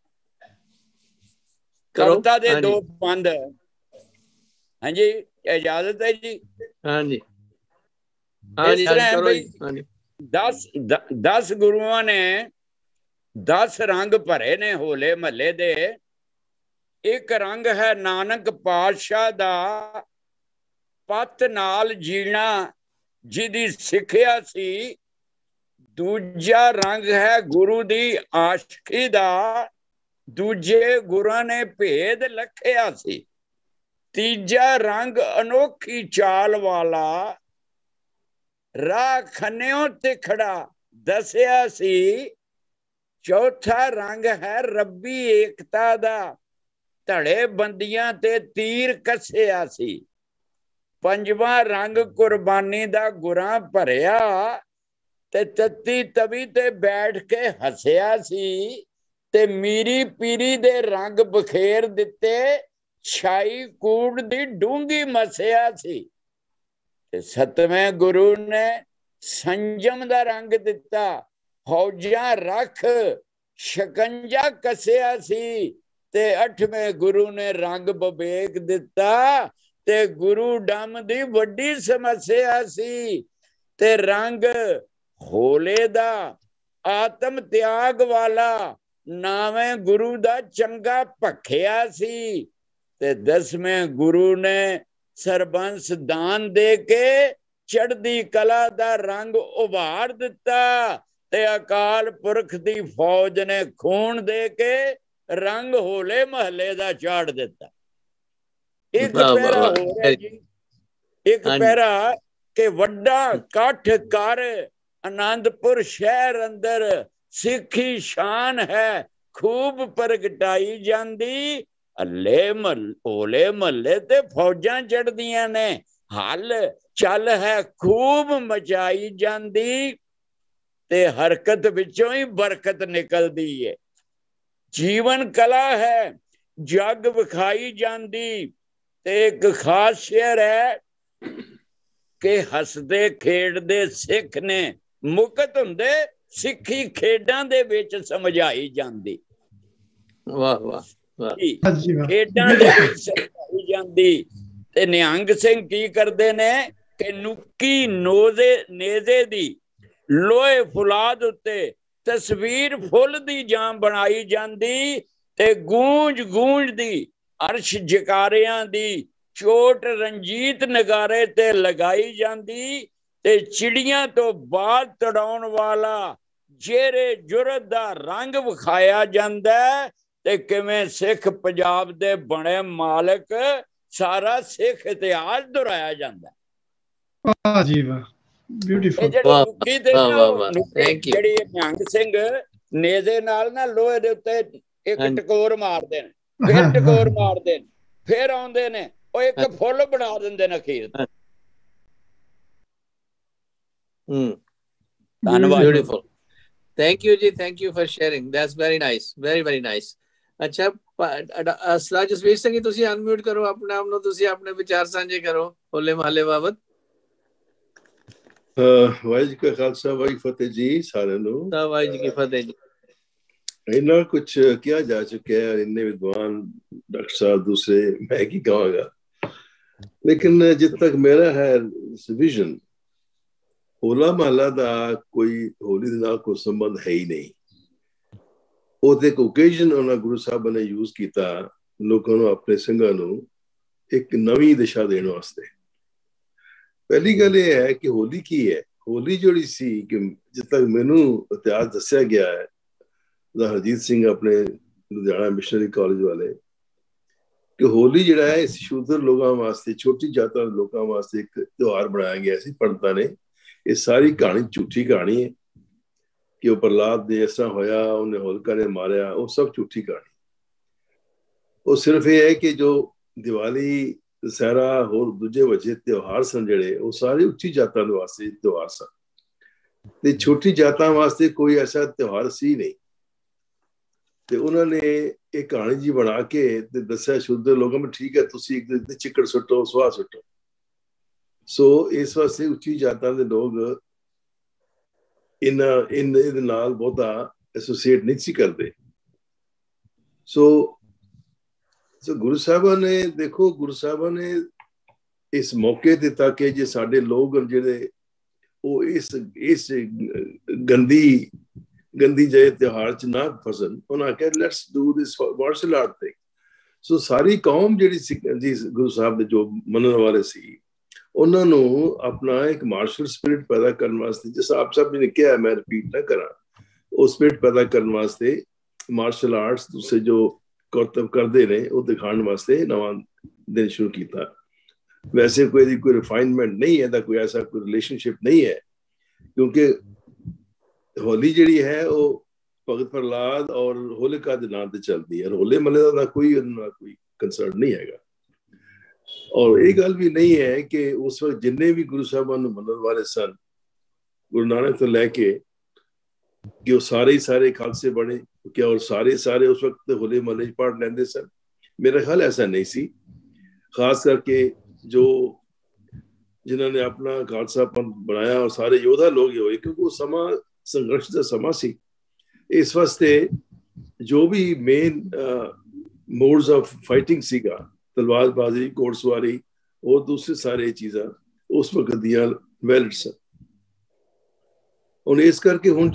ਕਵਿਤਾ ਦੇ 2 ਬੰਦ। ਹਾਂਜੀ, ਇਜਾਜ਼ਤ ਹੈ ਜੀ? ਹਾਂਜੀ ਹਾਂਜੀ ਕਰੋ ਜੀ। 10 ਗੁਰੂਆਂ ਨੇ 10 ਰੰਗ ਭਰੇ ਨੇ ਹੋਲੇ ਮਹੱਲੇ ਦੇ। ਇੱਕ ਰੰਗ ਹੈ ਨਾਨਕ ਪਾਤਸ਼ਾਹ ਦਾ ਪੱਤ ਨਾਲ ਜੀਣਾ, ਜਿਹਦੀ ਸਿੱਖਿਆ ਸੀ। ਦੂਜਾ ਰੰਗ ਹੈ ਗੁਰੂ ਦੀ ਆਸ਼ਕੀ ਦਾ, ਦੂਜੇ ਗੁਰਾਂ ਨੇ ਭੇਦ ਲਖਿਆ ਸੀ। ਤੀਜਾ ਰੰਗ ਅਨੋਖੀ ਚਾਲ ਵਾਲਾ, ਰਾਹ ਖੰਨਿਓ ਤਿਖੜਾ ਦੱਸਿਆ ਸੀ। ਚੌਥਾ ਰੰਗ ਹੈ ਰੱਬੀ ਏਕਤਾ ਦਾ, ਧੜੇ ਬੰਦੀਆਂ ਤੇ ਤੀਰ ਕੱਸਿਆ ਸੀ। ਪੰਜਵਾਂ ਰੰਗ ਕੁਰਬਾਨੀ ਦਾ ਗੁਰਾਂ ਭਰਿਆ, ਤੇ ਤੱਤੀ ਤਵੀ ਤੇ ਬੈਠ ਕੇ ਹੱਸਿਆ ਸੀ। ਤੇ ਮੀਰੀ ਪੀਰੀ ਦੇ ਰੰਗ ਬਖੇਰ ਦਿੱਤੇ, ਛਾਈ ਕੂੜ ਦੀ ਡੂੰਗੀ ਮਸਿਆ ਸੀ। ਤੇ 7ਵੇਂ ਗੁਰੂ ਨੇ ਸੰਜਮ ਦਾ ਰੰਗ ਦਿੱਤਾ, ਫੌਜਾਂ ਰੱਖ ਸ਼ਿਕੰਜਾ ਕੱਸਿਆ ਸੀ। ਤੇ 8ਵੇਂ ਗੁਰੂ ਨੇ ਰੰਗ ਵਿਵੇਕ ਦਿੱਤਾ, ਤੇ ਗੁਰੂ ਡੰਮ ਦੀ ਵੱਡੀ ਸਮੱਸਿਆ ਸੀ। ਤੇ ਰੰਗ ਹੋਲੇ ਦਾ ਆਤਮ ਤਿਆਗ ਵਾਲਾ, 9ਵੇਂ ਗੁਰੂ ਦਾ ਚੰਗਾ ਭਖਿਆ ਸੀ। ਤੇ 10ਵੇਂ ਗੁਰੂ ਨੇ ਸਰਬੰਸ ਦਾਨ ਦੇ ਕੇ ਚੜ੍ਹਦੀ ਕਲਾ ਦਾ ਰੰਗ ਉਭਾਰ ਦਿੱਤਾ। ਤੇ ਅਕਾਲ ਪੁਰਖ ਦੀ ਫੌਜ ਨੇ ਖੂਨ ਦੇ ਕੇ ਰੰਗ ਹੋਲੇ ਮਹੱਲੇ ਦਾ ਚਾੜ ਦਿੱਤਾ। ਇੱਕ ਪਹਿਰਾ ਹੋ ਰਿਹਾ ਜੀ, ਇੱਕ ਪਹਿਰਾ ਕਿ ਵੱਡਾ ਇਕੱਠ ਕਰ ਆਨੰਦਪੁਰ ਸ਼ਹਿਰ ਅੰਦਰ, ਸਿੱਖੀ ਸ਼ਾਨ ਹੈ ਖੂਬ ਪ੍ਰਗਟਾਈ ਜਾਂਦੀ। ਹੋਲੇ ਮਹੱਲੇ ਤੇ ਫੌਜਾਂ ਚੜ੍ਹਦੀਆਂ ਨੇ, ਹਲ ਚੱਲ ਹੈ ਖੂਬ ਮਚਾਈ ਜਾਂਦੀ। ਤੇ ਹਰਕਤ ਵਿੱਚੋਂ ਹੀ ਬਰਕਤ ਨਿਕਲਦੀ ਹੈ। ਜੀਵਨ ਕਲਾ ਹੈ ਜਗ ਵਿਖਾਈ ਜਾਂਦੀ। ਤੇ ਇੱਕ ਖਾਸ ਸ਼ੇਰ ਹੈ ਕਿ ਹੱਸਦੇ ਖੇਡਦੇ ਸਿੱਖ ਨੇ ਮੁਕਤ ਹੁੰਦੇ, ਸਿੱਖੀ ਖੇਡਾਂ ਦੇ ਵਿੱਚ ਸਮਝਾਈ ਜਾਂਦੀ। ਵਾਹ ਵਾਹ ਵਾਹ, ਖੇਡਾਂ ਦੇ ਵਿੱਚ ਸਮਝਾਈ ਜਾਂਦੀ। ਤੇ ਨਿਹੰਗ ਸਿੰਘ ਕੀ ਕਰਦੇ ਨੇ ਕਿ ਨੁੱਕੀ ਨੇਜ਼ੇ ਦੀ ਲੋਹੇ ਫੁਲਾਦ ਉੱਤੇ ਤਸਵੀਰ ਫੁੱਲ ਦੀ ਜਾਂ ਬਣਾਈ ਜਾਂਦੀ। ਤੇ ਗੂੰਜ ਦੀ ਅਰਸ਼ ਜਕਾਰਿਆਂ ਦੀ ਚੋਟ ਰਣਜੀਤ ਨਗਾਰੇ ਤੇ ਲਗਾਈ ਜਾਂਦੀ। ਤੇ ਚਿੜੀਆਂ ਤੋਂ ਬਾਅਦ ਤੜਾਉਣ ਵਾਲਾ ਜਿਹੜੇ ਜੁਰਤ ਦਾ ਰੰਗ ਵਿਖਾਇਆ ਜਾਂਦਾ। ਤੇ ਕਿਵੇਂ ਸਿੱਖ ਪੰਜਾਬ ਦੇ ਬਣੇ ਮਾਲਕ, ਸਾਰਾ ਸਿੱਖ ਇਤਿਹਾਸ ਦੁਹਰਾਇਆ ਜਾਂਦਾ। ਵਾਹ ਜੀ ਵਾਹ, ਬਿਊਟੀਫੁਲ। ਜਿਹੜੀ ਨਿਹੰਗ ਸਿੰਘ ਨੇਜ਼ੇ ਨਾਲ ਨਾ ਲੋਹੇ ਦੇ ਉੱਤੇ ਇੱਕ ਟਕੋਰ ਮਾਰਦੇ ਨੇ, ਫਿਰ ਟਕੋਰ ਮਾਰਦੇ ਨੇ, ਫਿਰ ਆਉਂਦੇ ਨੇ, ਉਹ ਇੱਕ ਫੁੱਲ ਬਣਾ ਦਿੰਦੇ ਨੇ ਅਖੀਰ ਤੇ। ਧੰਨਵਾਦ। ਬਿਊਟੀਫੁਲ, ਥੈਂਕ ਯੂ ਜੀ, thank you for sharing, that's very nice, very very nice. ਅੱਛਾ ਸਰਦਾਰ ਜਸਵੀਰ ਸਿੰਘ ਜੀ, ਤੁਸੀਂ ਅਨਮਿਊਟ ਕਰੋ ਆਪਣੇ ਆਪ ਨੂੰ, ਤੁਸੀਂ ਆਪਣੇ ਵਿਚਾਰ ਸਾਂਝੇ ਕਰੋ ਹੋਲੇ ਮਹੱਲੇ ਬਾਬਤ। ਵਾਹਿਗੁਰੂ ਜੀ ਕਾ ਖਾਲਸਾ, ਵਾਹਿਗੁਰੂ ਫਤਿਹ ਜੀ ਸਾਰਿਆਂ ਨੂੰ। ਵਾਹਿਗੁਰੂ ਜੀ ਕੀ ਫਤਿਹ ਜੀ। ਇੰਨਾ ਕੁਛ ਕਿਹਾ ਜਾ ਚੁੱਕਿਆ ਹੈ, ਇੰਨੇ ਵਿਦਵਾਨ ਡਾਕਟਰ ਸਾਹਿਬ ਦੂਸਰੇ, ਮੈਂ ਕੀ ਕਹਾਂਗਾ। ਲੇਕਿਨ ਜਿੱਥੇ ਤੱਕ ਮੇਰਾ ਹੈ ਵਿਜ਼ਨ, ਹੋਲਾ ਮਹੱਲਾ ਦਾ ਕੋਈ ਹੋਲੀ ਦੇ ਨਾਲ ਕੋਈ ਸੰਬੰਧ ਹੈ ਹੀ ਨਹੀਂ। ਉਹ ਤੇ ਇੱਕ ਓਕੇਜ਼ਨ ਉਹਨਾਂ ਗੁਰੂ ਸਾਹਿਬਾਂ ਨੇ ਯੂਜ਼ ਕੀਤਾ ਲੋਕਾਂ ਨੂੰ, ਆਪਣੇ ਸਿੰਘਾਂ ਨੂੰ ਇੱਕ ਨਵੀਂ ਦਿਸ਼ਾ ਦੇਣ ਵਾਸਤੇ। ਪਹਿਲੀ ਗੱਲ ਇਹ ਹੈ ਕਿ ਹੋਲੀ ਕੀ ਹੈ। ਹੋਲੀ ਜਿਹੜੀ ਸੀ, ਕਿ ਜਿੱਥੇ ਤੱਕ ਮੈਨੂੰ ਇਤਿਹਾਸ ਦੱਸਿਆ ਗਿਆ ਹੈ, ਹਰਜੀਤ ਸਿੰਘ ਆਪਣੇ ਲੁਧਿਆਣਾ ਮਿਸ਼ਨਰੀ ਕਾਲਜ ਵਾਲੇ, ਕਿ ਹੋਲੀ ਜਿਹੜਾ ਹੈ ਇਸ ਸ਼ੂਦਰ ਲੋਕਾਂ ਵਾਸਤੇ, ਛੋਟੀ ਜਾਤਾਂ ਦੇ ਲੋਕਾਂ ਵਾਸਤੇ ਇੱਕ ਤਿਉਹਾਰ ਬਣਾਇਆ ਗਿਆ ਸੀ ਪੰਡਤਾਂ ਨੇ। ਇਹ ਸਾਰੀ ਕਹਾਣੀ ਝੂਠੀ ਕਹਾਣੀ ਹੈ ਕਿ ਉਹ ਪ੍ਰਹਲਾਦ ਦੇ ਇਸ ਤਰ੍ਹਾਂ ਹੋਇਆ, ਉਹਨੇ ਹੋਲਕਾ ਨੇ ਮਾਰਿਆ, ਉਹ ਸਭ ਝੂਠੀ ਕਹਾਣੀ। ਉਹ ਸਿਰਫ ਇਹ ਹੈ ਕਿ ਜੋ ਦੀਵਾਲੀ, ਦੁਸਹਿਰਾ, ਹੋਰ ਦੂਜੇ ਵੱਡੇ ਤਿਉਹਾਰ ਸਨ ਜਿਹੜੇ, ਉਹ ਸਾਰੇ ਉੱਚੀ ਜਾਤਾਂ ਦੇ ਵਾਸਤੇ ਤਿਉਹਾਰ ਸਨ, ਤੇ ਛੋਟੀ ਜਾਤਾਂ ਵਾਸਤੇ ਕੋਈ ਐਸਾ ਤਿਉਹਾਰ ਸੀ ਨਹੀਂ। ਤੇ ਉਹਨਾਂ ਨੇ ਇਹ ਕਹਾਣੀ ਜੀ ਬਣਾ ਕੇ ਤੇ ਦੱਸਿਆ ਸ਼ੁੱਧ ਲੋਕਾਂ ਨੂੰ, ਠੀਕ ਹੈ ਤੁਸੀਂ ਇੱਕ ਦਿਨ ਚਿੱਕੜ ਸੁੱਟੋ, ਸੁਆਹ ਸੁੱਟੋ। ਸੋ ਇਸ ਵਾਸਤੇ ਉੱਚੀ ਜਾਤਾਂ ਦੇ ਲੋਕ ਇਹਦੇ ਨਾਲ ਬਹੁਤਾ ਐਸੋਸੀਏਟ ਨਹੀਂ ਸੀ ਕਰਦੇ। ਸੋ ਗੁਰੂ ਸਾਹਿਬਾਂ ਨੇ, ਦੇਖੋ ਗੁਰੂ ਸਾਹਿਬਾਂ ਨੇ ਇਸ ਮੌਕੇ ਦਿੱਤਾ ਕਿ ਜੇ ਸਾਡੇ ਲੋਕ ਜਿਹੜੇ ਉਹ ਇਸ ਗੰਦੀ ਜਿਹੇ ਤਿਉਹਾਰ ਚ ਨਾ ਫਸਣ, ਉਹਨਾਂ ਕਿਹਾ let's do this martial art thing. So ਸਾਰੀ ਕੌਮ ਜਿਹੜੀ ਸੀ ਗੁਰੂ ਸਾਹਿਬ ਦੇ ਜੋ ਮੰਨਣ ਵਾਲੇ ਸੀ, ਉਹਨਾਂ ਨੂੰ ਆਪਣਾ ਇੱਕ ਮਾਰਸ਼ਲ ਸਪਿਰਿਟ ਪੈਦਾ ਕਰਨ ਵਾਸਤੇ, ਜਿਸ ਆਪ ਸਭ ਨੇ ਕਿਹਾ, ਮੈਂ ਰਿਪੀਟ ਨਾ ਕਰਾਂ, ਉਹ ਸਪਿਰਿਟ ਪੈਦਾ ਕਰਨ ਵਾਸਤੇ ਮਾਰਸ਼ਲ ਆਰਟਸ ਦੂਸਰੇ ਜੋ ਕਰਤੱਵ ਕਰਦੇ ਨੇ ਉਹ ਦਿਖਾਉਣ ਵਾਸਤੇ ਨਵਾਂ ਦਿਨ ਸ਼ੁਰੂ ਕੀਤਾ। ਵੈਸੇ ਕੋਈ ਰਿਫਾਈਨਮੈਂਟ ਨਹੀਂ ਹੈ, ਦਾ ਕੋਈ ਐਸਾ ਕੋਈ ਰਿਲੇਸ਼ਨਸ਼ਿਪ ਨਹੀਂ ਹੈ, ਕਿਉਂਕਿ ਹੋਲੀ ਜਿਹੜੀ ਹੈ ਉਹ ਭਗਤ ਪ੍ਰਹਲਾਦ ਔਰ ਹੋਲਿਕਾ ਦੇ ਨਾਂ ਤੇ ਚੱਲਦੀ ਹੈ। ਹੋਲੇ ਮਹੱਲੇ ਦਾ ਕੋਈ ਕੰਸਰਨ ਨਹੀਂ ਹੈਗਾ। ਔਰ ਇਹ ਗੱਲ ਵੀ ਨਹੀਂ ਹੈ ਕਿ ਉਸ ਵਕਤ ਜਿੰਨੇ ਵੀ ਗੁਰੂ ਸਾਹਿਬਾਨ ਨੂੰ ਮੰਨਣ ਵਾਲੇ ਸਨ, ਗੁਰੂ ਨਾਨਕ ਤੋਂ ਲੈ ਕੇ, ਕਿ ਉਹ ਸਾਰੇ ਖਾਲਸੇ ਬਣੇ, ਕਿ ਔਰ ਸਾਰੇ ਉਸ ਵਕਤ ਹੋਲੇ ਮਹੱਲੇ 'ਚ ਪਾਠ ਲੈਂਦੇ ਸਨ। ਮੇਰਾ ਖਿਆਲ ਐਸਾ ਨਹੀਂ ਸੀ। ਖਾਸ ਕਰਕੇ ਜੋ ਜਿਨ੍ਹਾਂ ਨੇ ਆਪਣਾ ਖਾਲਸਾ ਪੰਥ ਬਣਾਇਆ, ਔਰ ਸਾਰੇ ਯੋਧਾ ਲੋਕ ਹੀ ਹੋਏ, ਕਿਉਂਕਿ ਉਹ ਸਮਾਂ ਸੰਘਰਸ਼ ਦਾ ਸਮਾਂ ਸੀ। ਇਸ ਵਾਸਤੇ ਜੋ ਵੀ ਮੇਨ ਮੋਡਸ ਆਫ ਫਾਈਟਿੰਗ ਸੀਗਾ, ਤਲਵਾਰਬਾਜ਼ੀ, ਘੋੜਸਵਾਰੀ, ਉਹ ਦੂਸਰੇ ਸਾਰੇ ਚੀਜ਼ਾਂ ਉਸ ਵਕਤ ਦੀਆਂ ਵੈਲਿਡ ਸਨ। ਹੁਣ ਇਸ ਕਰਕੇ ਹੁਣ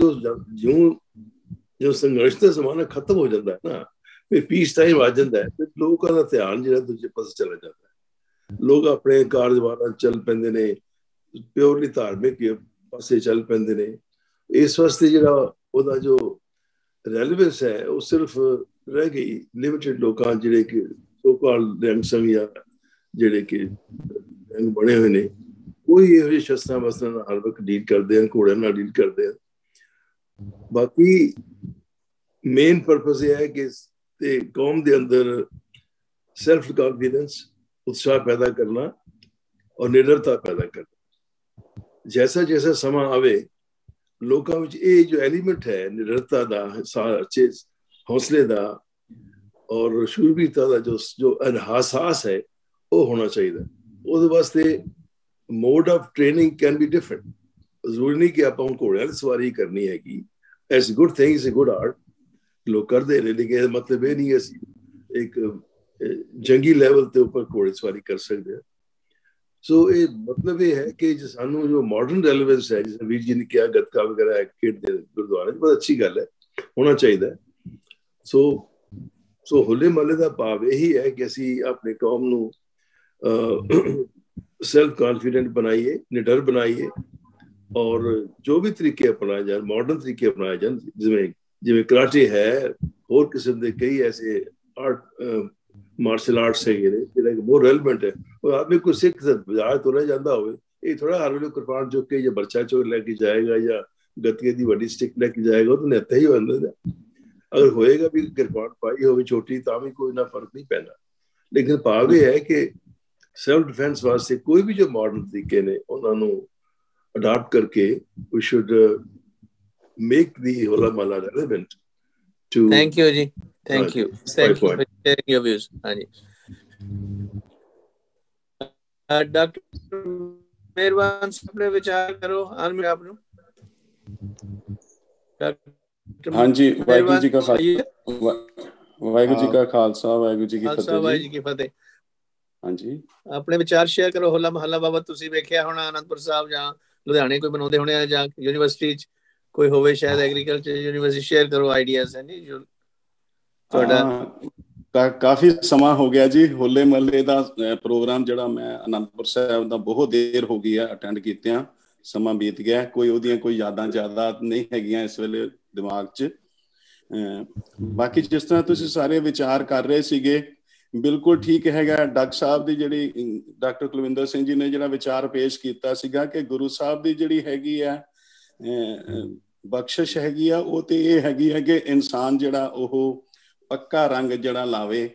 ਜੋ ਸੰਘਰਸ਼ ਦਾ ਜ਼ਮਾਨਾ ਖਤਮ ਹੋ ਜਾਂਦਾ ਹੈ ਨਾ, ਫਿਰ ਪੀਸ ਟਾਈਮ ਆ ਜਾਂਦਾ ਹੈ, ਤੇ ਲੋਕਾਂ ਦਾ ਧਿਆਨ ਜਿਹੜਾ ਦੂਜੇ ਪਾਸੇ ਚਲਾ ਜਾਂਦਾ ਹੈ। ਲੋਕ ਆਪਣੇ ਕਾਰਜਵਾਰਾਂ ਚੱਲ ਪੈਂਦੇ ਨੇ, ਪਿਓਰਲੀ ਧਾਰਮਿਕ ਪਾਸੇ ਚੱਲ ਪੈਂਦੇ ਨੇ। ਇਸ ਵਾਸਤੇ ਜਿਹੜਾ ਉਹਦਾ ਜੋ ਰੈਲੇਵੈਂਸ ਹੈ ਉਹ ਸਿਰਫ ਰਹਿ ਗਈ ਲਿਮਿਟਡ ਲੋਕਾਂ, ਜਿਹੜੇ ਕਿ ਸੋ ਕਾਲਡ ਰੰਗ ਸੰਘਿਆ, ਜਿਹੜੇ ਕਿ ਰੰਗ ਬਣੇ ਹੋਏ ਨੇ, ਕੋਈ ਇਹੋ ਜਿਹੇ ਸ਼ਸਤਰਾਂ ਵਸਤਰਾਂ ਨਾਲ ਹਰ ਵਕਤ ਡੀਲ ਕਰਦੇ ਹਨ, ਘੋੜਿਆਂ ਨਾਲ ਡੀਲ ਕਰਦੇ ਹਨ। ਬਾਕੀ ਮੇਨ ਪਰਪਸ ਇਹ ਹੈ ਕਿ ਕੌਮ ਦੇ ਅੰਦਰ ਸੈਲਫ ਕੌਨਫੀਡੈਂਸ, ਉਤਸ਼ਾਹ ਪੈਦਾ ਕਰਨਾ ਔਰ ਨਿਡਰਤਾ ਪੈਦਾ ਕਰਨਾ। ਜੈਸਾ ਜੈਸਾ ਸਮਾਂ ਆਵੇ, ਲੋਕਾਂ ਵਿੱਚ ਇਹ ਜੋ ਐਲੀਮੈਂਟ ਹੈ ਨਿਡਰਤਾ ਦਾ, ਹੌਸਲੇ ਦਾ ਔਰ ਸ਼ੂਰਬੀਰਤਾ ਦਾ ਜੋ ਅਨਹਾਸਾਸ ਹੈ, ਉਹ ਹੋਣਾ ਚਾਹੀਦਾ। ਉਹਦੇ ਵਾਸਤੇ mode of training can be different. ਜ਼ਰੂਰੀ ਨਹੀਂ ਕਿ ਆਪਾਂ ਘੋੜਿਆਂ ਦੀ ਸਵਾਰੀ ਕਰਨੀ ਹੈਗੀ। As good thing, is a good art, ਲੋਕ ਕਰਦੇ ਨੇ, ਲੇਕਿਨ ਮਤਲਬ ਇਹ ਨਹੀਂ ਅਸੀਂ ਇੱਕ ਜੰਗੀ ਲੈਵਲ ਤੇ ਉੱਪਰ ਘੋੜੇ ਸਵਾਰੀ ਕਰ ਸਕਦੇ ਹਾਂ। ਸੋ ਇਹ ਮਤਲਬ ਇਹ ਹੈ ਕਿ ਸਾਨੂੰ ਜੋ ਮਾਡਰਨ ਰੈਲੇਵੈਂਸ ਹੈ, ਜਿਸ ਵੀਰ ਜੀ ਨੇ ਕਿਹਾ ਗੱਤਕਾ ਵਗੈਰਾ ਖੇਡਦੇ ਗੁਰਦੁਆਰੇ, ਬਹੁਤ ਅੱਛੀ ਗੱਲ ਹੈ, ਹੋਣਾ ਚਾਹੀਦਾ। ਸੋ ਹੋਲੇ ਮਹੱਲੇ ਦਾ ਭਾਵ ਇਹੀ ਹੈ ਕਿ ਅਸੀਂ ਆਪਣੀ ਕੌਮ ਨੂੰ ਸੈਲਫ ਕੌਨਫੀਡੈਂਟ ਬਣਾਈਏ, ਨਿਡਰ ਬਣਾਈਏ, ਔਰ ਜੋ ਵੀ ਤਰੀਕੇ ਅਪਣਾਏ ਜਾਣ, ਮਾਡਰਨ ਤਰੀਕੇ ਅਪਣਾਏ ਜਾਣ, ਜਿਵੇਂ ਕਰਾਟੇ ਹੈ, ਹੋਰ ਕਿਸਮ ਦੇ ਕਈ ਐਸੇ ਮਾਰਸ਼ਲ ਆਰਟਸ ਹੈਗੇ ਨੇ ਜਿਹੜਾ ਕਿ ਬਹੁਤ ਰੈਲੇਵੈਂਟ ਹੈ। ਔਰ ਆਦਮੀ ਕੋਈ ਸਿੱਖ ਬਾਜ਼ਾਰ ਤੁਰਿਆ ਜਾਂਦਾ ਹੋਵੇ, ਇਹ ਥੋੜਾ ਹਰ ਵੇਲੇ ਕਿਰਪਾਨ ਚੁੱਕ ਕੇ ਜਾਂ ਬਰਛਾ ਚੁੱਕ ਲੈ ਕੇ ਜਾਏਗਾ ਜਾਂ ਗੱਤਕੇ ਦੀ ਵੱਡੀ ਸਟਿਕ ਲੈ ਕੇ ਜਾਏਗਾ ਉਹਨੇ ਹੱਥ ਹੀ ਹੋ ਜਾਂਦਾ। ਅਗਰ ਹੋਏਗਾ ਵੀ ਕਿਰਪਾਨ ਪਾਈ ਹੋਵੇ ਛੋਟੀ ਤਾਂ ਵੀ ਕੋਈ ਨਾ ਫਰਕ ਨਹੀਂ ਪੈਂਦਾ। ਲੇਕਿਨ ਭਾਵ ਇਹ ਹੈ ਕਿ ਸੈਲਫ ਡਿਫੈਂਸ ਵਾਸਤੇ ਕੋਈ ਵੀ ਜੋ ਮਾਡਰਨ ਤਰੀਕੇ ਨੇ ਉਹਨਾਂ ਨੂੰ ਅਡਾਪਟ ਕਰਕੇ ਵੀ should make the Hola Mohalla relevant to. Thank you ਜੀ, thank you for sharing your views. ਹਾਂਜੀ ਡਾਕਟਰ ਮਿਹਰਬਾਨ ਆਪਣੇ ਵਿਚਾਰ ਕਰੋ। ਅਨਮਿਊਟ ਆਪ ਨੂੰ। ਹਾਂਜੀ, ਵਾਹਿਗੁਰੂ ਜੀ ਕਾ ਖਾਲਸਾ, ਵਾਹਿਗੁਰੂ ਜੀ ਕਾ ਖਾਲਸਾ, ਵਾਹਿਗੁਰੂ ਜੀ ਕੀ ਫਤਿਹ। ਵਾਹਿਗੁਰੂ ਜੀ ਕੀ ਫਤਿਹ। ਹਾਂਜੀ, ਆਪਣੇ ਵਿਚਾਰ ਸ਼ੇਅਰ ਕਰੋ ਹੋਲਾ ਮਹੱਲਾ ਬਾਬਤ। ਤੁਸੀਂ ਵੇਖਿਆ ਹੋਣਾ ਅਨੰਦਪੁਰ ਸਾਹਿਬ ਜਾਂ ਲੁਧਿਆਣੇ ਕੋਈ ਬਣਾਉਂਦੇ ਹੋਣੇ ਆ, ਜਾਂ ਯੂਨੀਵਰਸਿਟੀ ਚ ਕੋਈ ਹੋਵੇ, ਸ਼ਾਇਦ ਐਗਰੀਕਲਚਰ ਯੂਨੀਵਰਸਿਟੀ। ਸ਼ੇਅਰ ਕਰੋ ਆਈਡੀਆਜ਼। ਹੈ ਜੀ ਤੁਹਾਡਾ ਕਾਫੀ ਸਮਾਂ ਹੋ ਗਿਆ ਜੀ ਹੋਲੇ ਮਹੱਲੇ ਦਾ ਪ੍ਰੋਗਰਾਮ ਜਿਹੜਾ ਮੈਂ ਅਨੰਦਪੁਰ ਸਾਹਿਬ ਦਾ ਬਹੁਤ ਦੇਰ ਹੋ ਗਈ ਆ ਅਟੈਂਡ ਕੀਤਿਆਂ, ਸਮਾਂ ਬੀਤ ਗਿਆ। ਕੋਈ ਉਹਦੀਆਂ ਕੋਈ ਯਾਦਾਂ ਜ਼ਿਆਦਾ ਨਹੀਂ ਹੈਗੀਆਂ ਇਸ ਵੇਲੇ ਦਿਮਾਗ 'ਚ। ਬਾਕੀ ਜਿਸ ਤਰ੍ਹਾਂ ਤੁਸੀਂ ਸਾਰੇ ਵਿਚਾਰ ਕਰ ਰਹੇ ਸੀਗੇ ਬਿਲਕੁਲ ਠੀਕ ਹੈਗਾ। ਡਾਕਟਰ ਸਾਹਿਬ ਦੀ ਜਿਹੜੀ ਡਾਕਟਰ ਕੁਲਵਿੰਦਰ ਸਿੰਘ ਜੀ ਨੇ ਜਿਹੜਾ ਵਿਚਾਰ ਪੇਸ਼ ਕੀਤਾ ਸੀਗਾ ਕਿ ਗੁਰੂ ਸਾਹਿਬ ਦੀ ਜਿਹੜੀ ਹੈਗੀ ਆ ਬਖਸ਼ਿਸ਼ ਹੈਗੀ ਆ, ਉਹ ਤੇ ਇਹ ਹੈਗੀ ਹੈ ਕਿ ਇਨਸਾਨ ਜਿਹੜਾ ਉਹ ਪੱਕਾ ਰੰਗ ਜਿਹੜਾ ਲਾਵੇ,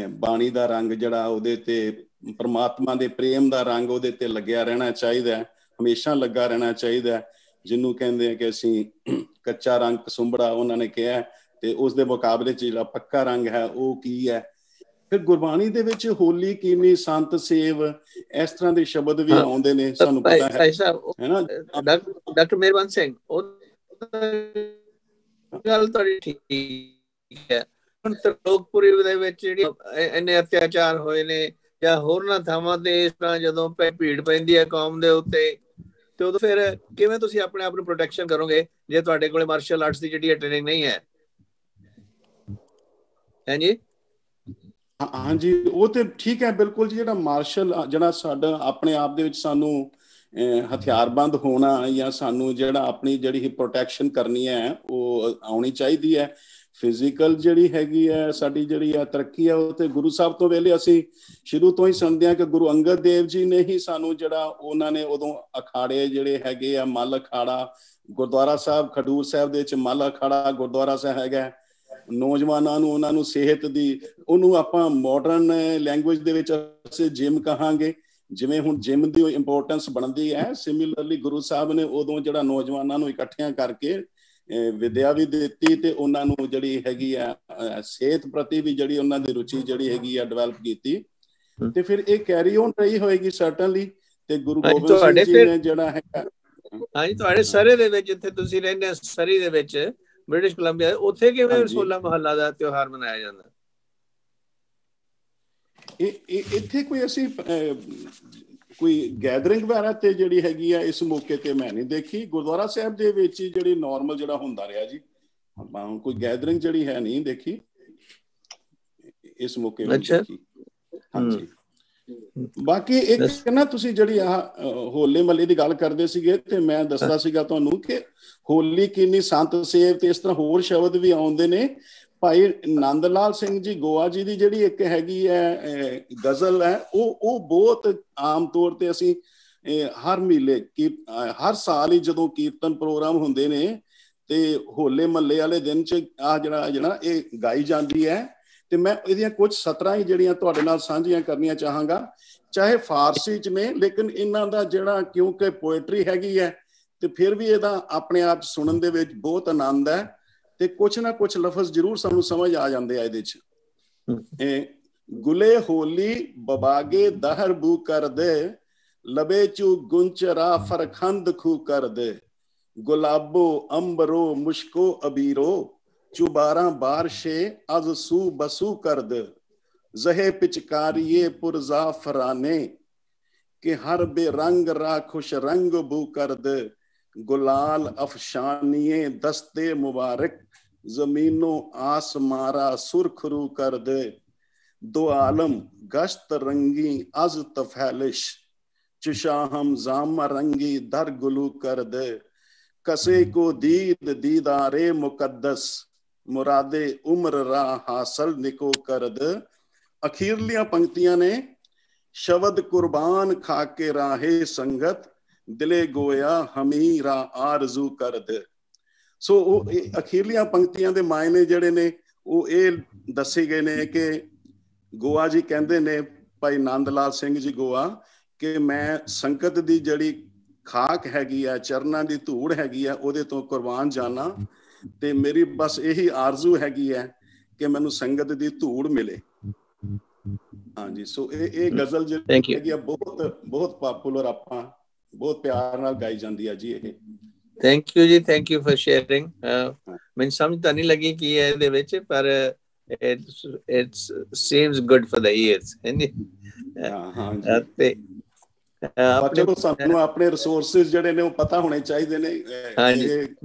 ਬਾਣੀ ਦਾ ਰੰਗ ਜਿਹੜਾ ਉਹਦੇ ਤੇ, ਪਰਮਾਤਮਾ ਦੇ ਪ੍ਰੇਮ ਦਾ ਰੰਗ ਉਹਦੇ ਤੇ ਲੱਗਿਆ ਰਹਿਣਾ ਚਾਹੀਦਾ, ਹਮੇਸ਼ਾ ਲੱਗਾ ਰਹਿਣਾ ਚਾਹੀਦਾ। ਜਿਹਨੂੰ ਕਹਿੰਦੇ ਆ ਕਿ ਅਸੀਂ ਕੱਚਾ ਰੰਗ ਕਸੁੰਬੜਾ ਉਹਨਾਂ ਨੇ ਕਿਹਾ, ਤੇ ਉਸਦੇ ਮੁਕਾਬਲੇ 'ਚ ਜਿਹੜਾ ਪੱਕਾ ਰੰਗ ਹੈ ਉਹ ਕੀ ਹੈ। ਫਿਰ ਗੁਰਬਾਣੀ ਦੇ ਵਿੱਚ ਹੋਲੀ ਕੀਨੀ ਸੰਤ ਸੇਵ ਇਸ ਤਰ੍ਹਾਂ ਦੇ ਸ਼ਬਦ ਵੀ ਆਉਂਦੇ ਨੇ, ਸਾਨੂੰ ਪਤਾ ਹੈ ਨਾ। ਡਾਕਟਰ ਮਿਹਰਬਾਨ ਸਿੰਘ, ਉਹ ਗੱਲ ਤੁਹਾਡੀ ਠੀਕ ਹੈ। ਹੁਣ ਤਰਲੋਕਪੁਰੀ ਦੇ ਵਿੱਚ ਜਿਹੜੀ ਇੰਨੇ ਅਤਿਆਚਾਰ ਹੋਏ ਨੇ, ਜਾਂ ਹੋਰਨਾਂ ਥਾਵਾਂ ਤੇ ਇਸ ਤਰ੍ਹਾਂ ਜਦੋਂ ਭੀੜ ਪੈਂਦੀ ਹੈ ਕੌਮ ਦੇ ਉੱਤੇ, ਤੇ ਉਦੋਂ ਫਿਰ ਕਿਵੇਂ ਤੁਸੀਂ ਆਪਣੇ ਆਪ ਨੂੰ ਪ੍ਰੋਟੈਕਸ਼ਨ ਕਰੋਗੇ ਜੇ ਤੁਹਾਡੇ ਕੋਲ ਮਾਰਸ਼ਲ ਆਰਟਸ ਦੀ ਜਿਹੜੀ ਟ੍ਰੇਨਿੰਗ ਨਹੀਂ ਹੈ? ਹਾਂਜੀ ਹਾਂਜੀ, ਉਹ ਤੇ ਠੀਕ ਹੈ ਬਿਲਕੁਲ ਜੀ। ਜਿਹੜਾ ਮਾਰਸ਼ਲ ਜਿਹੜਾ ਸਾਡਾ ਆਪਣੇ ਆਪ ਦੇ ਵਿੱਚ ਸਾਨੂੰ ਹਥਿਆਰਬੰਦ ਹੋਣਾ, ਜਾਂ ਸਾਨੂੰ ਜਿਹੜਾ ਆਪਣੀ ਜਿਹੜੀ ਪ੍ਰੋਟੈਕਸ਼ਨ ਕਰਨੀ ਹੈ ਉਹ ਆਉਣੀ ਚਾਹੀਦੀ ਹੈ। ਫਿਜ਼ੀਕਲ ਜਿਹੜੀ ਹੈਗੀ ਹੈ ਸਾਡੀ ਜਿਹੜੀ ਆ ਤਰੱਕੀ ਹੈ, ਉਹ ਤੇ ਗੁਰੂ ਸਾਹਿਬ ਤੋਂ ਵੇਲੇ ਅਸੀਂ ਸ਼ੁਰੂ ਤੋਂ ਹੀ ਸੁਣਦੇ ਹਾਂ ਕਿ ਗੁਰੂ ਅੰਗਦ ਦੇਵ ਜੀ ਨੇ ਹੀ ਸਾਨੂੰ ਜਿਹੜਾ ਉਹਨਾਂ ਨੇ ਉਦੋਂ ਅਖਾੜੇ ਜਿਹੜੇ ਹੈਗੇ ਆ, ਮੱਲ ਅਖਾੜਾ ਗੁਰਦੁਆਰਾ ਸਾਹਿਬ ਖਡੂਰ ਸਾਹਿਬ ਦੇ ਵਿੱਚ ਮੱਲ ਅਖਾੜਾ ਗੁਰਦੁਆਰਾ ਸਾਹਿਬ ਹੈਗਾ। ਨੌਜਵਾਨਾਂ ਨੂੰ ਉਹਨਾਂ ਨੂੰ ਸਿਹਤ ਦੀ, ਉਹਨੂੰ ਆਪਾਂ ਮਾਡਰਨ ਲੈਂਗੁਏਜ ਦੇ ਵਿੱਚ ਅਸੀਂ ਜਿਮ ਕਹਾਂਗੇ। ਜਿਵੇਂ ਹੁਣ ਜਿਮ ਦੀ ਇੰਪੋਰਟੈਂਸ ਬਣਦੀ ਹੈ, ਸਿਮਿਲਰਲੀ ਗੁਰੂ ਸਾਹਿਬ ਨੇ ਉਦੋਂ ਜਿਹੜਾ ਨੌਜਵਾਨਾਂ ਨੂੰ ਇਕੱਠਿਆਂ ਕਰਕੇ ਵਿਦਿਆ ਵੀ ਦਿੱਤੀ, ਤੇ ਉਹਨਾਂ ਨੂੰ ਜਿਹੜੀ ਹੈਗੀ ਆ ਸਿਹਤ ਪ੍ਰਤੀ ਵੀ ਜਿਹੜੀ ਉਹਨਾਂ ਦੀ ਰੁਚੀ ਜਿਹੜੀ ਹੈਗੀ ਆ ਡਿਵੈਲਪ ਕੀਤੀ, ਤੇ ਫਿਰ ਇਹ ਕੈਰੀ ਔਨ ਰਹੀ ਹੋਏਗੀ ਸਰਟਨਲੀ। ਤੇ ਗੁਰੂ ਗੋਬਿੰਦ ਸਿੰਘ ਜੀ ਨੇ ਜਿਹੜਾ ਹੈਗਾ, ਹਾਂਜੀ ਤੁਹਾਡੇ ਸਰੇ ਦੇ ਵਿੱਚ, ਜਿੱਥੇ ਤੁਸੀਂ ਰਹਿੰਦੇ ਸਰੀ ਦੇ ਵਿੱਚ ਬ੍ਰਿਟਿਸ਼ ਕੋਲੰਬੀਆ, ਉੱਥੇ ਕਿਵੇਂ ਹੋਲਾ ਮਹੱਲਾ ਦਾ ਤਿਉਹਾਰ ਮਨਾਇਆ ਜਾਂਦਾ? ਇੱਥੇ ਕੋਈ ਅਸੀਂ ਕੋਈ ਗੈਦਰਿੰਗ ਵਗੈਰਾ ਤੇ ਜਿਹੜੀ ਹੈਗੀ ਆ ਇਸ ਮੌਕੇ ਤੇ ਮੈਂ ਨਹੀਂ ਦੇਖੀ। ਗੁਰਦੁਆਰਾ ਸਾਹਿਬ ਦੇ ਵਿੱਚ ਜਿਹੜੀ ਨਾਰਮਲ ਜਿਹੜਾ ਹੁੰਦਾ ਰਿਹਾ ਜੀ, ਆਪਾਂ ਹੁਣ ਕੋਈ ਗੈਦਰਿੰਗ ਜਿਹੜੀ ਹੈ ਨਹੀਂ ਦੇਖੀ ਇਸ ਮੌਕੇ ਤੇ ਦੇਖੀ। ਹਾਂਜੀ, ਬਾਕੀ ਇੱਕ ਨਾ ਤੁਸੀਂ ਜਿਹੜੀ ਆਹ ਹੋਲੇ ਮਹੱਲੇ ਦੀ ਗੱਲ ਕਰਦੇ ਸੀਗੇ, ਤੇ ਮੈਂ ਦੱਸਦਾ ਸੀਗਾ ਤੁਹਾਨੂੰ ਕਿ ਹੋਲੀ ਕੀਨੀ ਸੰਤ ਸੇਵ ਤੇ ਇਸ ਤਰ੍ਹਾਂ ਹੋਰ ਸ਼ਬਦ ਵੀ ਆਉਂਦੇ ਨੇ। ਭਾਈ ਨੰਦ ਲਾਲ ਸਿੰਘ ਜੀ ਗੋਆ ਜੀ ਦੀ ਜਿਹੜੀ ਇੱਕ ਹੈਗੀ ਹੈ ਗਜ਼ਲ ਹੈ, ਉਹ ਬਹੁਤ ਆਮ ਤੌਰ ਤੇ ਅਸੀਂ ਹਰ ਮਹੀਨੇ ਹਰ ਸਾਲ ਹੀ ਜਦੋਂ ਕੀਰਤਨ ਪ੍ਰੋਗਰਾਮ ਹੁੰਦੇ ਨੇ ਤੇ ਹੋਲੇ ਮਹੱਲੇ ਵਾਲੇ ਦਿਨ 'ਚ ਆਹ ਜਿਹੜਾ ਇਹ ਗਾਈ ਜਾਂਦੀ ਹੈ। ਤੇ ਮੈਂ ਇਹਦੀਆਂ ਕੁਝ ਸਤਰਾਂ ਹੀ ਜਿਹੜੀਆਂ ਤੁਹਾਡੇ ਨਾਲ ਸਾਂਝੀਆਂ ਕਰਨੀਆਂ ਚਾਹਾਂਗਾ, ਚਾਹੇ ਫਾਰਸੀ 'ਚ ਨੇ, ਲੇਕਿਨ ਇਹਨਾਂ ਦਾ ਜਿਹੜਾ ਕਿਉਂਕਿ ਪੋਇਟਰੀ ਹੈਗੀ ਹੈ ਤੇ ਫਿਰ ਵੀ ਇਹਦਾ ਆਪਣੇ ਆਪ ਸੁਣਨ ਦੇ ਵਿੱਚ ਬਹੁਤ ਆਨੰਦ ਹੈ, ਤੇ ਕੁਛ ਨਾ ਕੁਛ ਲਫ਼ਜ਼ ਜ਼ਰੂਰ ਸਾਨੂੰ ਸਮਝ ਆ ਜਾਂਦੇ ਆ ਇਹਦੇ 'ਚ। ਗੁਲੇ ਹੋਲੀ ਬਬਾਗੇ ਦਹਰ ਬੂ ਕਰ ਦੇ, ਲਬੇ ਚੂ ਗੁੰਚਰਾ ਫਰਖੰਦ ਖੂ ਕਰ ਦੇ, ਗੁਲਾਬੋ ਅੰਬਰੋ ਮੁਸ਼ਕੋ ਅਬੀਰੋ, ਚੁਬਾਰਾਂ ਬਾਰਸ਼ੇ ਅਜ਼ ਸੂ ਬਸੂ ਕਰਦ, ਜ਼ਹੇ ਪਿਚਕਾਰੀਏ ਪੁਰਜ਼ਾ ਫਰਾਨੇ, ਕਿ ਹਰ ਬੇਰੰਗ ਰਾ ਖੁਸ਼ ਰੰਗ ਬੂ ਕਰਦ, गुलाल अफशानिये दस्ते मुबारक, जमीनो आसमारा सुरखरू कर दे, दो आलम गश्त रंगी अज तफैलिश, चुशाहम जाम रंगी दर गुलू कर दे, कसे को दीद दीदारे मुकद्दस, मुरादे उम्र रा हासिल निको कर दे। अखीरलियां पंक्तियां ने, शबद कुर्बान खाके राहे संगत, ਦਿਲੇ ਗੋਇਆ ਹਮੀਰਾ ਆਰਜ਼ੂ ਕਰਦ। ਸੋ ਉਹ ਅਖੀਰਲੀਆਂ ਪੰਕਤੀਆਂ ਦੇ ਮਾਇਨੇ ਜਿਹੜੇ ਨੇ ਉਹ ਇਹ ਦੱਸੇ ਗਏ ਨੇ ਕਿ ਗੋਆ ਜੀ ਕਹਿੰਦੇ ਨੇ, ਭਾਈ ਨੰਦ ਲਾਲ ਸਿੰਘ ਜੀ ਗੋਆ, ਕਿ ਮੈਂ ਸੰਗਤ ਦੀ ਜਿਹੜੀ ਖਾਕ ਹੈਗੀ ਆ, ਚਰਨਾਂ ਦੀ ਧੂੜ ਹੈਗੀ ਆ, ਉਹਦੇ ਤੋਂ ਕੁਰਬਾਨ ਜਾਣਾ, ਤੇ ਮੇਰੀ ਬਸ ਇਹੀ ਆਰਜ਼ੂ ਹੈਗੀ ਹੈ ਕਿ ਮੈਨੂੰ ਸੰਗਤ ਦੀ ਧੂੜ ਮਿਲੇ। ਹਾਂਜੀ, ਸੋ ਇਹ ਗਜ਼ਲ ਜਿਹੜੀ ਹੈਗੀ ਆ ਬਹੁਤ ਪਾਪੂਲਰ, ਆਪਾਂ ਬਹੁਤ ਪਿਆਰ ਨਾਲ ਗਾਈ ਜਾਂਦੀ ਆ ਜੀ ਇਹ। ਥੈਂਕ ਯੂ ਜੀ, ਥੈਂਕ ਯੂ ਫॉर ਸ਼ੇਅਰਿੰਗ। ਮੈਨੂੰ ਸਮਝ ਤਾਂ ਨਹੀਂ ਲੱਗੀ ਕੀ ਹੈ ਇਹਦੇ ਵਿੱਚ, ਪਰ it seems good for the ears। ਹਾਂ ਤੇ ਚਲੋ ਸਾਨੂੰ ਆਪਣੇ ਰਿਸੋਰਸਿਸ ਜਿਹੜੇ ਨੇ ਉਹ ਪਤਾ ਹੋਣੇ ਚਾਹੀਦੇ ਨੇ।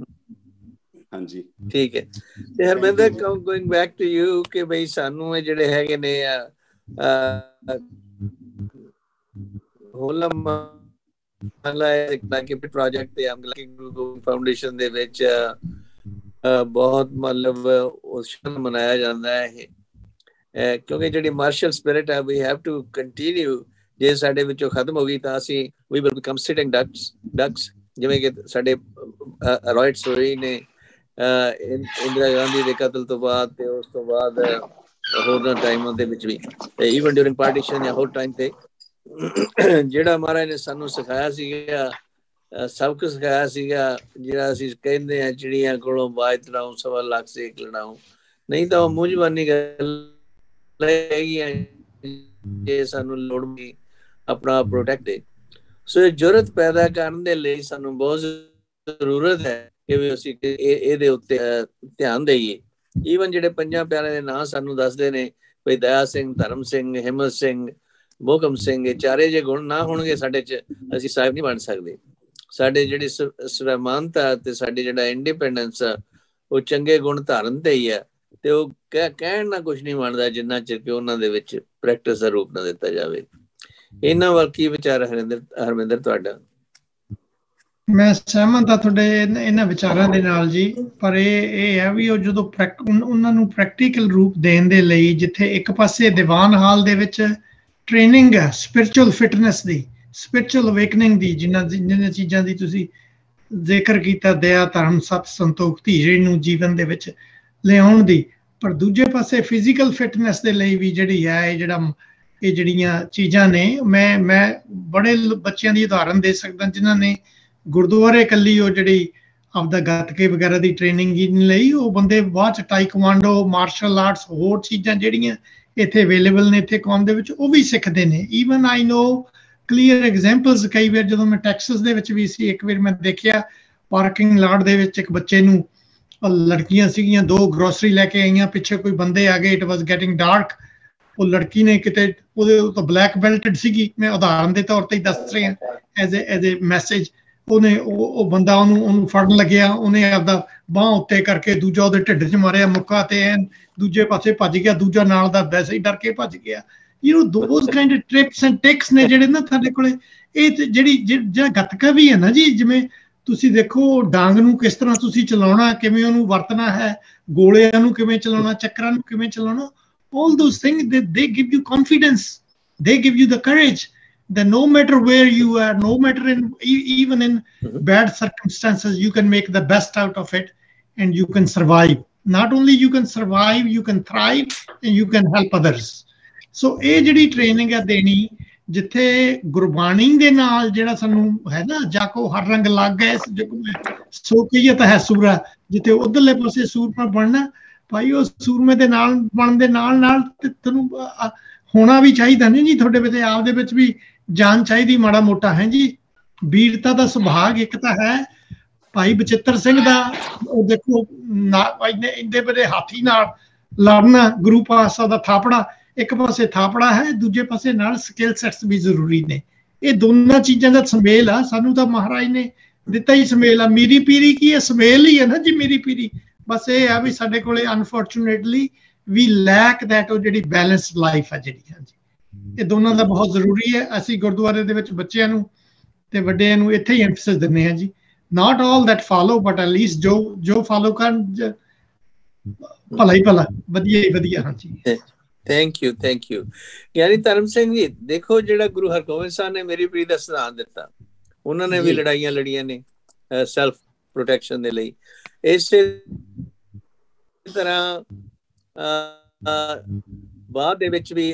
ਹਾਂਜੀ ਠੀਕ ਹੈ। ਤੇ Harminder, going back to you, ਕਿ ਬਈ ਸਾਨੂੰ ਇਹ ਜਿਹੜੇ ਹੈਗੇ ਨੇ ਹੋਲਾ ਮਹੱਲਾ ਪ੍ਰੋਜੈਕਟ ਤੇ ਫਾਊਂਡੇਸ਼ਨ ਦੇ ਵਿੱਚ ਬਹੁਤ ਮਤਲਬ ਉਤਸ਼ਾਹ ਮਨਾਇਆ ਜਾਂਦਾ ਹੈ ਇਹ, ਕਿਉਂਕਿ ਜਿਹੜੀ ਮਾਰਸ਼ਲ ਸਪਿਰਿਟ ਹੈ ਵੀ ਹੈਵ ਟੂ ਕੰਟੀਨਿਊ। ਜੇ ਸਾਡੇ ਵਿੱਚੋਂ ਖਤਮ ਹੋ ਗਈ ਤਾਂ ਅਸੀਂ ਵੀ ਵਿਲ ਬਿਕਮ ਸਿਟਿੰਗ ਡਕਸ, ਜਿਵੇਂ ਕਿ ਸਾਡੇ ਰॉयट ਸਟੋਰੀ ਨੇ ਇੰਦਰਾ ਗਾਂਧੀ ਦੇ ਕਤਲ ਤੋਂ ਬਾਅਦ ਤੇ ਉਸ ਤੋਂ ਬਾਅਦ ਹੋਰਾਂ ਟਾਈਮਾਂ ਦੇ ਵਿੱਚ ਵੀ, ਈਵਨ ਡਿਊਰਿੰਗ ਪਾਰਟੀਸ਼ਨ ਜਾਂ ਹੋਰ ਟਾਈਮ ਤੇ ਜਿਹੜਾ ਮਹਾਰਾਜ ਨੇ ਸਾਨੂੰ ਸਿਖਾਇਆ ਸੀਗਾ, ਸਬਕ ਸਿਖਾਇਆ ਸੀਗਾ, ਜਿਹੜਾ ਅਸੀਂ ਕਹਿੰਦੇ ਹਾਂ ਚਿੜੀਆਂ ਕੋਲੋਂ ਬਾਜ ਤੜਾਊਂ ਸਵਾ ਲੱਖ ਸੇਕ ਲੜਾਊਂ, ਨਹੀਂ ਤਾਂ ਉਹ ਮੂੰਹ ਜ਼ਬਾਨੀ ਗੱਲ ਹੈਗੀਆਂ ਜੇ ਸਾਨੂੰ ਲੋੜ ਵੀ ਆਪਣਾ ਪ੍ਰੋਟੈਕਟ ਹੈ। ਸੋ ਇਹ ਜ਼ਰੂਰਤ ਪੈਦਾ ਕਰਨ ਦੇ ਲਈ ਸਾਨੂੰ ਬਹੁਤ ਜ਼ਰੂਰਤ ਹੈ ਕਿ ਵੀ ਅਸੀਂ ਇਹਦੇ ਉੱਤੇ ਧਿਆਨ ਦੇਈਏ। ਈਵਨ ਜਿਹੜੇ ਪੰਜਾਂ ਪਿਆਰਿਆਂ ਦੇ ਨਾਂ ਸਾਨੂੰ ਦੱਸਦੇ ਨੇ, ਭਾਈ ਦਇਆ ਸਿੰਘ, ਧਰਮ ਸਿੰਘ, ਹਿੰਮਤ ਸਿੰਘ, ਮੋਹਕਮ ਸਿੰਘ, ਇਹ ਚਾਰੇ ਜੇ ਗੁਣ ਨਾ ਹੋਣਗੇ ਸਾਡੇ 'ਚ, ਅਸੀਂ ਸਾਹਿਬ ਨਹੀਂ ਬਣ ਸਕਦੇ। ਸਾਡੇ ਜਿਹੜੀ ਸਵੈਮਾਨਤਾ ਤੇ ਸਾਡੀ ਜਿਹੜਾ ਇੰਡੀਪੈਂਡੈਂਸ ਆ ਉਹ ਚੰਗੇ ਗੁਣ ਧਾਰਨ ਤੇ ਹੀ ਆ, ਤੇ ਉਹ ਕਹਿਣ ਨਾਲ ਕੁਛ ਨਹੀਂ ਬਣਦਾ ਜਿੰਨਾ ਚਿਰ ਕਿ ਉਹਨਾਂ ਦੇ ਵਿੱਚ ਪ੍ਰੈਕਟਿਸ ਦਾ ਰੂਪ ਨਾ ਦਿੱਤਾ ਜਾਵੇ। ਇਹਨਾਂ ਵੱਲ ਕੀ ਵਿਚਾਰ ਹਰਮਿੰਦਰ ਤੁਹਾਡਾ? ਮੈਂ ਸਹਿਮਤ ਹਾਂ ਤੁਹਾਡੇ ਇਹਨਾਂ ਵਿਚਾਰਾਂ ਦੇ ਨਾਲ ਜੀ, ਪਰ ਇਹ ਹੈ ਵੀ ਉਹ ਜਦੋਂ ਉਹਨਾਂ ਨੂੰ ਪ੍ਰੈਕਟੀਕਲ ਰੂਪ ਦੇਣ ਦੇ ਲਈ, ਜਿੱਥੇ ਇੱਕ ਪਾਸੇ ਦੀਵਾਨ ਹਾਲ ਦੇ ਵਿੱਚ ਟ੍ਰੇਨਿੰਗ ਹੈ ਸਪਿਰਿਚੁਅਲ ਫਿਟਨੈਸ ਦੀ, ਸਪਿਰਿਚੁਅਲ ਅਵੇਕਨਿੰਗ ਦੀ, ਜਿਨ੍ਹਾਂ ਚੀਜ਼ਾਂ ਦੀ ਤੁਸੀਂ ਜ਼ਿਕਰ ਕੀਤਾ, ਦਇਆ, ਧਰਮ, ਸਤ, ਸੰਤੋਖ, ਧੀਰੇ ਨੂੰ ਜੀਵਨ ਦੇ ਵਿੱਚ ਲਿਆਉਣ ਦੀ, ਪਰ ਦੂਜੇ ਪਾਸੇ ਫਿਜ਼ੀਕਲ ਫਿਟਨੈਸ ਦੇ ਲਈ ਵੀ ਜਿਹੜੀ ਹੈ ਇਹ ਜਿਹੜੀਆਂ ਚੀਜ਼ਾਂ ਨੇ, ਮੈਂ ਬੜੇ ਬੱਚਿਆਂ ਦੀ ਉਦਾਹਰਨ ਦੇ ਸਕਦਾ ਜਿਨ੍ਹਾਂ ਨੇ ਗੁਰਦੁਆਰੇ ਇਕੱਲੀ ਉਹ ਜਿਹੜੀ ਆਪਦਾ ਗੱਤਕੇ ਵਗੈਰਾ ਦੀ ਟ੍ਰੇਨਿੰਗ ਲਈ, ਉਹ ਬੰਦੇ ਬਾਅਦ ਚ ਟਾਈਕਵਾਂਡੋ, ਮਾਰਸ਼ਲ ਆਰਟਸ, ਹੋਰ ਚੀਜ਼ਾਂ ਜਿਹੜੀਆਂ ਇੱਥੇ ਅਵੇਲੇਬਲ ਨੇ ਇੱਥੇ ਕੌਮ ਦੇ ਵਿੱਚ, ਉਹ ਵੀ ਸਿੱਖਦੇ ਨੇ। ਈਵਨ ਆਈ ਨੋ ਕਲੀਅਰ ਐਗਜ਼ਾਮਪਲਸ। ਕਈ ਵਾਰ ਜਦੋਂ ਮੈਂ ਟੈਕਸਸ ਦੇ ਵਿੱਚ ਵੀ ਸੀ, ਇੱਕ ਵਾਰ ਮੈਂ ਦੇਖਿਆ ਪਾਰਕਿੰਗ ਲਾਟ ਦੇ ਵਿੱਚ ਇੱਕ ਬੱਚੇ ਨੂੰ, ਲੜਕੀਆਂ ਸੀਗੀਆਂ, 2 ਗਰੋਸਰੀ ਲੈ ਕੇ ਆਈਆਂ, ਪਿੱਛੇ ਕੋਈ ਬੰਦੇ ਆ ਗਏ, ਇਟ ਵਾਸ ਗੈਟਿੰਗ ਡਾਰਕ, ਉਹ ਲੜਕੀ ਨੇ ਕਿਤੇ ਉਹਦੇ ਤਾਂ ਬਲੈਕ ਬੈਲਟਡ ਸੀਗੀ, ਮੈਂ ਉਦਾਹਰਨ ਦੇ ਤੌਰ ਤੇ ਹੀ ਦੱਸ ਰਿਹਾ ਐਜ਼ ਏ ਮੈਸੇਜ, ਉਹਨੇ ਉਹ ਬੰਦਾ ਉਹਨੂੰ ਫੜਨ ਲੱਗਿਆ, ਉਹਨੇ ਆਪਦਾ ਬਾਂਹ ਉੱਤੇ ਕਰਕੇ ਦੂਜਾ ਉਹਦੇ ਢਿੱਡ 'ਚ ਮਾਰਿਆ ਮੁੱਕਾ, ਤੇ ਐਨ ਦੂਜੇ ਪਾਸੇ ਭੱਜ ਗਿਆ, ਦੂਜਾ ਨਾਲ ਦਾ ਵੈਸੇ ਹੀ ਡਰ ਕੇ ਭੱਜ ਗਿਆ। Those kind of trips and ticks ਨੇ ਜਿਹੜੇ ਨਾ ਸਾਡੇ ਕੋਲੇ। ਇਹ ਜਿਹੜਾ ਗੱਤਕਾ ਵੀ ਹੈ ਨਾ ਜੀ, ਜਿਵੇਂ ਤੁਸੀਂ ਦੇਖੋ ਡਾਂਗ ਨੂੰ ਕਿਸ ਤਰ੍ਹਾਂ ਤੁਸੀਂ ਚਲਾਉਣਾ, ਕਿਵੇਂ ਉਹਨੂੰ ਵਰਤਣਾ ਹੈ, ਗੋਲਿਆਂ ਨੂੰ ਕਿਵੇਂ ਚਲਾਉਣਾ, ਚੱਕਰਾਂ ਨੂੰ ਕਿਵੇਂ ਚਲਾਉਣਾ, all those things they give you confidence, they give you the courage that no matter where you are, no matter even in bad circumstances, you can make the best out of it and you can survive. Not only you can survive, you can thrive and you can help others. So ਇਹ ਜਿਹੜੀ training ਹੈ ਦੇਣੀ, ਜਿੱਥੇ ਗੁਰਬਾਣੀ ਦੇ ਨਾਲ ਜਿਹੜਾ ਸਾਨੂੰ ਹੈ ਨਾ, ਜਾਕੋ ਹਰ ਰੰਗ ਲੱਗ ਗਏ ਸੋ ਕਹੀਏ ਹੈ ਸੂਰਾ, ਜਿੱਥੇ ਉਧਰਲੇ ਪਾਸੇ ਸੂਰਮਾ ਬਣਨਾ ਭਾਈ, ਉਹ ਸੂਰਮੇ ਦੇ ਨਾਲ ਬਣਨ ਦੇ ਨਾਲ ਤੁਹਾਨੂੰ ਹੋਣਾ ਵੀ ਚਾਹੀਦਾ ਨਹੀਂ ਜੀ, ਤੁਹਾਡੇ ਵਿੱਚ ਆਪ ਦੇ ਵਿੱਚ ਵੀ ਜਾਨ ਚਾਹੀਦੀ ਮਾੜਾ ਮੋਟਾ ਹੈ ਜੀ। ਵੀਰਤਾ ਦਾ ਸੁਭਾਗ ਇੱਕ ਤਾਂ ਹੈ ਭਾਈ ਬਚਿੱਤਰ ਸਿੰਘ ਦਾ, ਉਹ ਦੇਖੋ ਇਹਦੇ ਬੜੇ ਹਾਥੀ ਨਾਲ ਲੜਨਾ, ਗੁਰੂ ਪਾਤਸ਼ਾਹ ਦਾ ਥਾਪੜਾ, ਇੱਕ ਪਾਸੇ ਥਾਪੜਾ ਹੈ, ਦੂਜੇ ਪਾਸੇ ਨਾਲ ਸਕਿੱਲ ਸੈਟਸ ਵੀ ਜ਼ਰੂਰੀ ਨੇ। ਇਹ ਦੋਨਾਂ ਚੀਜ਼ਾਂ ਦਾ ਸੁਮੇਲ ਆ, ਸਾਨੂੰ ਤਾਂ ਮਹਾਰਾਜ ਨੇ ਦਿੱਤਾ ਹੀ ਸੁਮੇਲ ਆ। ਮੀਰੀ ਪੀਰੀ ਕੀ ਹੈ, ਸੁਮੇਲ ਹੀ ਹੈ ਨਾ ਜੀ ਮੀਰੀ ਪੀਰੀ। ਬਸ ਇਹ ਆ ਵੀ ਸਾਡੇ ਕੋਲੇ ਅਨਫੋਰਚੂਨੇਟਲੀ ਵੀ ਲੈਕ ਦੈਟ, ਉਹ ਜਿਹੜੀ ਬੈਲੈਂਸਡ ਲਾਈਫ ਹੈ ਜਿਹੜੀ, ਹਾਂਜੀ ਇਹ ਦੋਨਾਂ ਦਾ ਬਹੁਤ ਜ਼ਰੂਰੀ ਹੈ। ਅਸੀਂ ਗੁਰਦੁਆਰੇ ਦੇ ਵਿੱਚ ਬੱਚਿਆਂ ਨੂੰ ਤੇ ਵੱਡਿਆਂ ਨੂੰ ਇੱਥੇ ਹੀ ਐਮਫੈਸਿਸ ਦਿੰਦੇ ਹਾਂ ਜੀ, not all that follow but at least ਜੋ ਫਾਲੋ ਕਰਨ ਭਲਾ ਹੀ ਭਲਾ, ਵਧੀਆ ਹੀ ਵਧੀਆ। ਹਾਂਜੀ ਥੈਂਕ ਯੂ ਗਿਆਨੀ ਧਰਮ ਸਿੰਘ ਜੀ। ਦੇਖੋ ਜਿਹੜਾ ਗੁਰੂ ਹਰਗੋਬਿੰਦ ਸਾਹਿਬ ਨੇ ਮੇਰੀ ਪੀਰੀ ਦਾ ਸਿਧਾਂਤ ਦਿੱਤਾ, ਉਹਨਾਂ ਨੇ ਵੀ ਲੜਾਈਆਂ ਲੜੀਆਂ ਨੇ ਸੈਲਫ ਪ੍ਰੋਟੈਕਸ਼ਨ ਦੇ ਲਈ। ਇਸੇ ਤਰ੍ਹਾਂ ਬਾਅਦ ਦੇ ਵਿੱਚ ਵੀ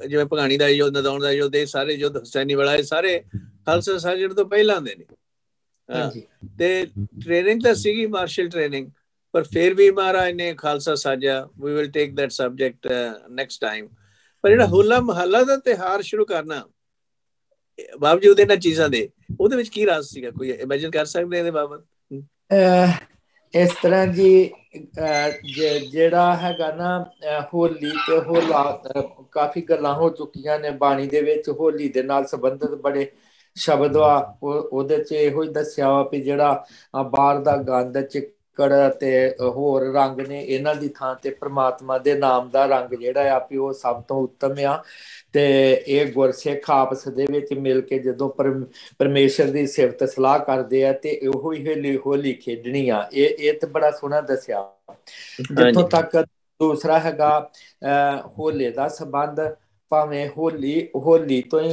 ਜਿਵੇਂ ਭਗਾਣੀ ਦਾ ਯੁੱਧ, ਨਦੌਣ ਦਾ ਯੁੱਧ, ਇਹ ਸਾਰੇ ਯੁੱਧ, ਹੁਸੈਨੀ ਵਾਲਾ, ਇਹ ਸਾਰੇ ਖਾਲਸਾ ਸਾਜਣ ਤੋਂ ਪਹਿਲਾਂ ਦੇ ਨੇ। ਤੇ ਟ੍ਰੇਨਿੰਗ ਤਾਂ ਸੀਗੀ ਮਾਰਸ਼ਲ ਟ੍ਰੇਨਿੰਗ, ਪਰ ਫਿਰ ਵੀ ਮਹਾਰਾਜ ਨੇ ਖਾਲਸਾ ਸਾਜਿਆ। We will take that subject next time. ਪਰ ਜਿਹੜਾ ਹੋਲਾ ਮਹੱਲਾ ਦਾ ਤਿਉਹਾਰ ਸ਼ੁਰੂ ਕਰਨਾ ਬਾਵਜੂਦ ਇਹਨਾਂ ਚੀਜ਼ਾਂ ਦੇ, ਉਹਦੇ ਵਿੱਚ ਕੀ ਰਾਜ਼ ਸੀਗਾ? ਕੋਈ ਇਮੇਜਿਨ ਕਰ ਸਕਦੇ ਇਹਦੇ ਬਾਬਤ? ਇਸ ਤਰ੍ਹਾਂ ਜੀ, ਜਿਹੜਾ ਹੈਗਾ ਨਾ ਹੋਲੀ ਤੇ ਹੋਲਾ, ਕਾਫੀ ਗੱਲਾਂ ਹੋ ਚੁੱਕੀਆਂ ਨੇ ਬਾਣੀ ਦੇ ਵਿੱਚ। ਹੋਲੀ ਦੇ ਨਾਲ ਸੰਬੰਧਿਤ ਬੜੇ ਸ਼ਬਦ ਆ, ਉਹਦੇ 'ਚ ਇਹੋ ਹੀ ਦੱਸਿਆ ਵਾ ਵੀ ਜਿਹੜਾ ਬਾਹਰ ਦਾ ਗੰਦ, ਚਿੱਕੜ ਤੇ ਹੋਰ ਰੰਗ ਨੇ, ਇਹਨਾਂ ਦੀ ਥਾਂ ਤੇ ਪ੍ਰਮਾਤਮਾ ਦੇ ਨਾਮ ਦਾ ਰੰਗ ਜਿਹੜਾ ਆ ਵੀ ਉਹ ਸਭ ਤੋਂ ਉੱਤਮ ਆ। ਤੇ ਇਹ ਗੁਰਸਿੱਖ ਆਪਸ ਦੇ ਵਿੱਚ ਮਿਲ ਕੇ ਜਦੋਂ ਪਰਮੇਸ਼ਰ ਦੀ ਸਿਫਤ ਸਲਾਹ ਕਰਦੇ ਆ ਤੇ ਇਹੋ ਹੀ ਹੋਲੀ ਖੇਡਣੀ ਆ। ਇਹ ਤੇ ਬੜਾ ਸੋਹਣਾ ਦੱਸਿਆ। ਜਿੱਥੋਂ ਤੱਕ ਦੂਸਰਾ ਹੈਗਾ ਹੋਲੇ ਦਾ ਸੰਬੰਧ, ਭਾਵੇਂ ਹੋਲੀ ਤੋਂ ਹੀ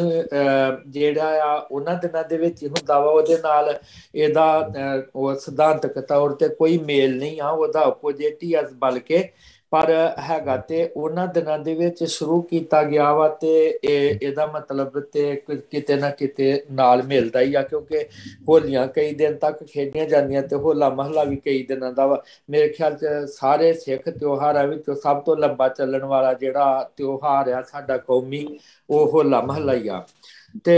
ਜਿਹੜਾ ਆ ਉਹਨਾਂ ਦਿਨਾਂ ਦੇ ਵਿੱਚ ਹੀ ਹੁੰਦਾ ਵਾ, ਉਹਦੇ ਨਾਲ ਇਹਦਾ ਉਹ ਸਿਧਾਂਤਕ ਤੌਰ ਤੇ ਕੋਈ ਮੇਲ ਨਹੀਂ ਆ, ਉਹਦਾ ਆਪੋਜਿਟ ਹੀ ਆ ਬਲਕਿ। ਪਰ ਹੈਗਾ ਤੇ ਉਹਨਾਂ ਦਿਨਾਂ ਦੇ ਵਿੱਚ ਸ਼ੁਰੂ ਕੀਤਾ ਗਿਆ ਵਾ ਤੇ ਇਹਦਾ ਮਤਲਬ ਤੇ ਕਿਤੇ ਨਾ ਕਿਤੇ ਨਾਲ ਮਿਲਦਾ ਹੀ ਆ, ਕਿਉਂਕਿ ਹੋਲੀਆਂ ਕਈ ਦਿਨ ਤੱਕ ਖੇਡੀਆਂ ਜਾਂਦੀਆਂ ਤੇ ਹੋਲਾ ਮਹੱਲਾ ਵੀ ਕਈ ਦਿਨਾਂ ਦਾ ਵਾ। ਮੇਰੇ ਖਿਆਲ 'ਚ ਸਾਰੇ ਸਿੱਖ ਤਿਉਹਾਰਾਂ ਵਿੱਚੋਂ ਸਭ ਤੋਂ ਲੰਬਾ ਚੱਲਣ ਵਾਲਾ ਜਿਹੜਾ ਤਿਉਹਾਰ ਆ ਸਾਡਾ ਕੌਮੀ, ਉਹ ਹੋਲਾ ਮਹੱਲਾ ਹੀ ਆ। ਤੇ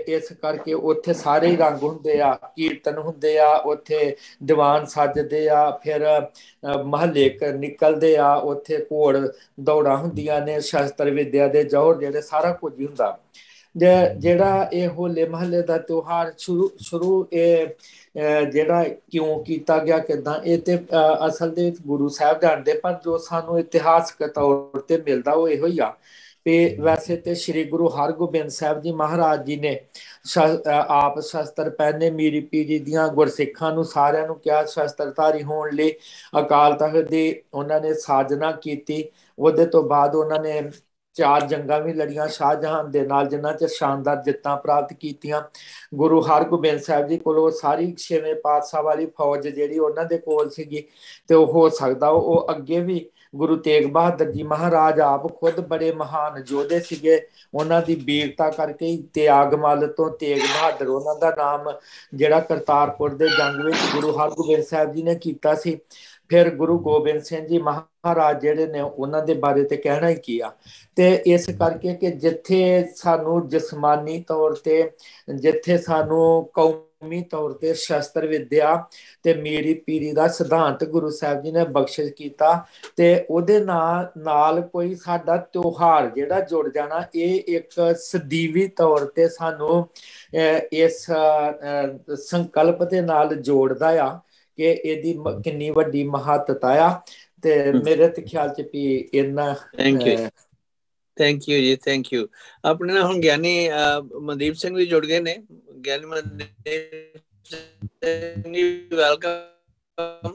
ਇਸ ਕਰਕੇ ਉੱਥੇ ਸਾਰੇ ਹੀ ਰੰਗ ਹੁੰਦੇ ਆ, ਕੀਰਤਨ ਹੁੰਦੇ ਆ, ਉੱਥੇ ਦੀਵਾਨ ਸੱਜਦੇ ਆ, ਫਿਰ ਮਹੱਲੇ ਨਿਕਲਦੇ ਆ, ਉੱਥੇ ਘੋੜ ਦੌੜਾਂ ਹੁੰਦੀਆਂ ਨੇ, ਸ਼ਸਤਰ ਵਿਦਿਆ ਦੇ ਜੌਹਰ ਜਿਹੜੇ, ਸਾਰਾ ਕੁਝ ਹੀ ਹੁੰਦਾ। ਜਿਹੜਾ ਇਹ ਹੋਲੇ ਮਹੱਲੇ ਦਾ ਤਿਉਹਾਰ ਸ਼ੁਰੂ ਇਹ ਜਿਹੜਾ ਕਿਉਂ ਕੀਤਾ ਗਿਆ, ਕਿੱਦਾਂ, ਇਹ ਤੇ ਅਸਲ ਦੇ ਵਿੱਚ ਗੁਰੂ ਸਾਹਿਬ ਜਾਣਦੇ। ਪਰ ਜੋ ਸਾਨੂੰ ਇਤਿਹਾਸਕ ਤੌਰ ਤੇ ਮਿਲਦਾ ਉਹ ਇਹੋ ਹੀ ਆ ਵੀ ਵੈਸੇ ਤੇ ਸ਼੍ਰੀ ਗੁਰੂ ਹਰਗੋਬਿੰਦ ਸਾਹਿਬ ਜੀ ਮਹਾਰਾਜ ਜੀ ਨੇ ਆਪ ਸ਼ਸਤਰ ਪਹਿਨੇ, ਮੀਰੀ ਪੀਰੀ ਦੀਆਂ ਗੁਰਸਿੱਖਾਂ ਨੂੰ ਸਾਰਿਆਂ ਨੂੰ ਕਿਹਾ ਸ਼ਸਤਰਧਾਰੀ ਹੋਣ ਲਈ। ਅਕਾਲ ਤਖ਼ਤ ਦੀ ਉਹਨਾਂ ਨੇ ਸਾਜਨਾ ਕੀਤੀ। ਉਹਦੇ ਤੋਂ ਬਾਅਦ ਉਹਨਾਂ ਨੇ 4 ਜੰਗਾਂ ਵੀ ਲੜੀਆਂ ਸ਼ਾਹਜਹਾਨ ਦੇ ਨਾਲ, ਜਿਨ੍ਹਾਂ 'ਚ ਸ਼ਾਨਦਾਰ ਜਿੱਤਾਂ ਪ੍ਰਾਪਤ ਕੀਤੀਆਂ। ਗੁਰੂ ਹਰਗੋਬਿੰਦ ਸਾਹਿਬ ਜੀ ਕੋਲੋਂ ਸਾਰੀ 6ਵੇਂ ਪਾਤਸ਼ਾਹ ਵਾਲੀ ਫੌਜ ਜਿਹੜੀ ਉਹਨਾਂ ਦੇ ਕੋਲ ਸੀਗੀ, ਤੇ ਉਹ ਹੋ ਸਕਦਾ ਉਹ ਅੱਗੇ ਵੀ ਗੁਰੂ ਤੇਗ ਬਹਾਦਰ ਜੀ ਮਹਾਰਾਜ ਆਪ ਖੁਦ ਬੜੇ ਮਹਾਨ ਯੋਧੇ ਸੀਗੇ। ਉਹਨਾਂ ਦੀ ਵੀਰਤਾ ਕਰਕੇ ਹੀ ਤਿਆਗਮੱਲ ਤੋਂ ਤੇਗ ਬਹਾਦਰ ਉਹਨਾਂ ਦਾ ਨਾਮ, ਜਿਹੜਾ ਕਰਤਾਰਪੁਰ ਦੇ ਜੰਗ ਵਿੱਚ ਗੁਰੂ ਹਰਗੋਬਿੰਦ ਸਾਹਿਬ ਜੀ ਨੇ ਕੀਤਾ ਸੀ। ਫਿਰ ਗੁਰੂ ਗੋਬਿੰਦ ਸਿੰਘ ਜੀ ਮਹਾਰਾਜ ਜਿਹੜੇ ਨੇ, ਉਹਨਾਂ ਦੇ ਬਾਰੇ ਤੇ ਕਹਿਣਾ ਹੀ ਕੀ ਆ। ਤੇ ਇਸ ਕਰਕੇ ਕਿ ਜਿੱਥੇ ਸਾਨੂੰ ਜਿਸਮਾਨੀ ਤੌਰ ਤੇ, ਜਿੱਥੇ ਸਾਨੂੰ ਕੌਮੀ ਤੌਰ ਤੇ ਸ਼ਸਤਰ ਵਿਦਿਆ ਤੇ ਮੀਰੀ ਪੀਰੀ ਦਾ ਸਿਧਾਂਤ ਗੁਰੂ ਸਾਹਿਬ ਜੀ ਨੇ ਬਖਸ਼ਿਸ਼ ਕੀਤਾ, ਤੇ ਉਹਦੇ ਨਾਲ ਕੋਈ ਸਾਡਾ ਤਿਉਹਾਰ ਜਿਹੜਾ ਜੁੜ ਜਾਣਾ, ਇਹ ਇੱਕ ਸਦੀਵੀ ਤੌਰ ਤੇ ਸਾਨੂੰ ਇਸ ਸੰਕਲਪ ਦੇ ਨਾਲ ਜੋੜਦਾ ਆ ਕਿ ਇਹਦੀ ਕਿੰਨੀ ਵੱਡੀ ਮਹੱਤਤਾ ਆ। ਤੇ ਮੇਰੇ ਤੇ ਖਿਆਲ 'ਚ ਵੀ ਇੰਨਾ। ਥੈਂਕ ਯੂ ਜੀ, ਥੈਂਕ ਯੂ। ਆਪਣੇ ਨਾਲ ਹੁਣ ਗਿਆਨੀ ਮਨਦੀਪ ਸਿੰਘ ਵੀ ਜੁੜ ਗਏ ਨੇ। ਗਿਆਨੀ ਮਨਦੀਪ ਸਿੰਘ ਜੀ, ਵੈਲਕਮ।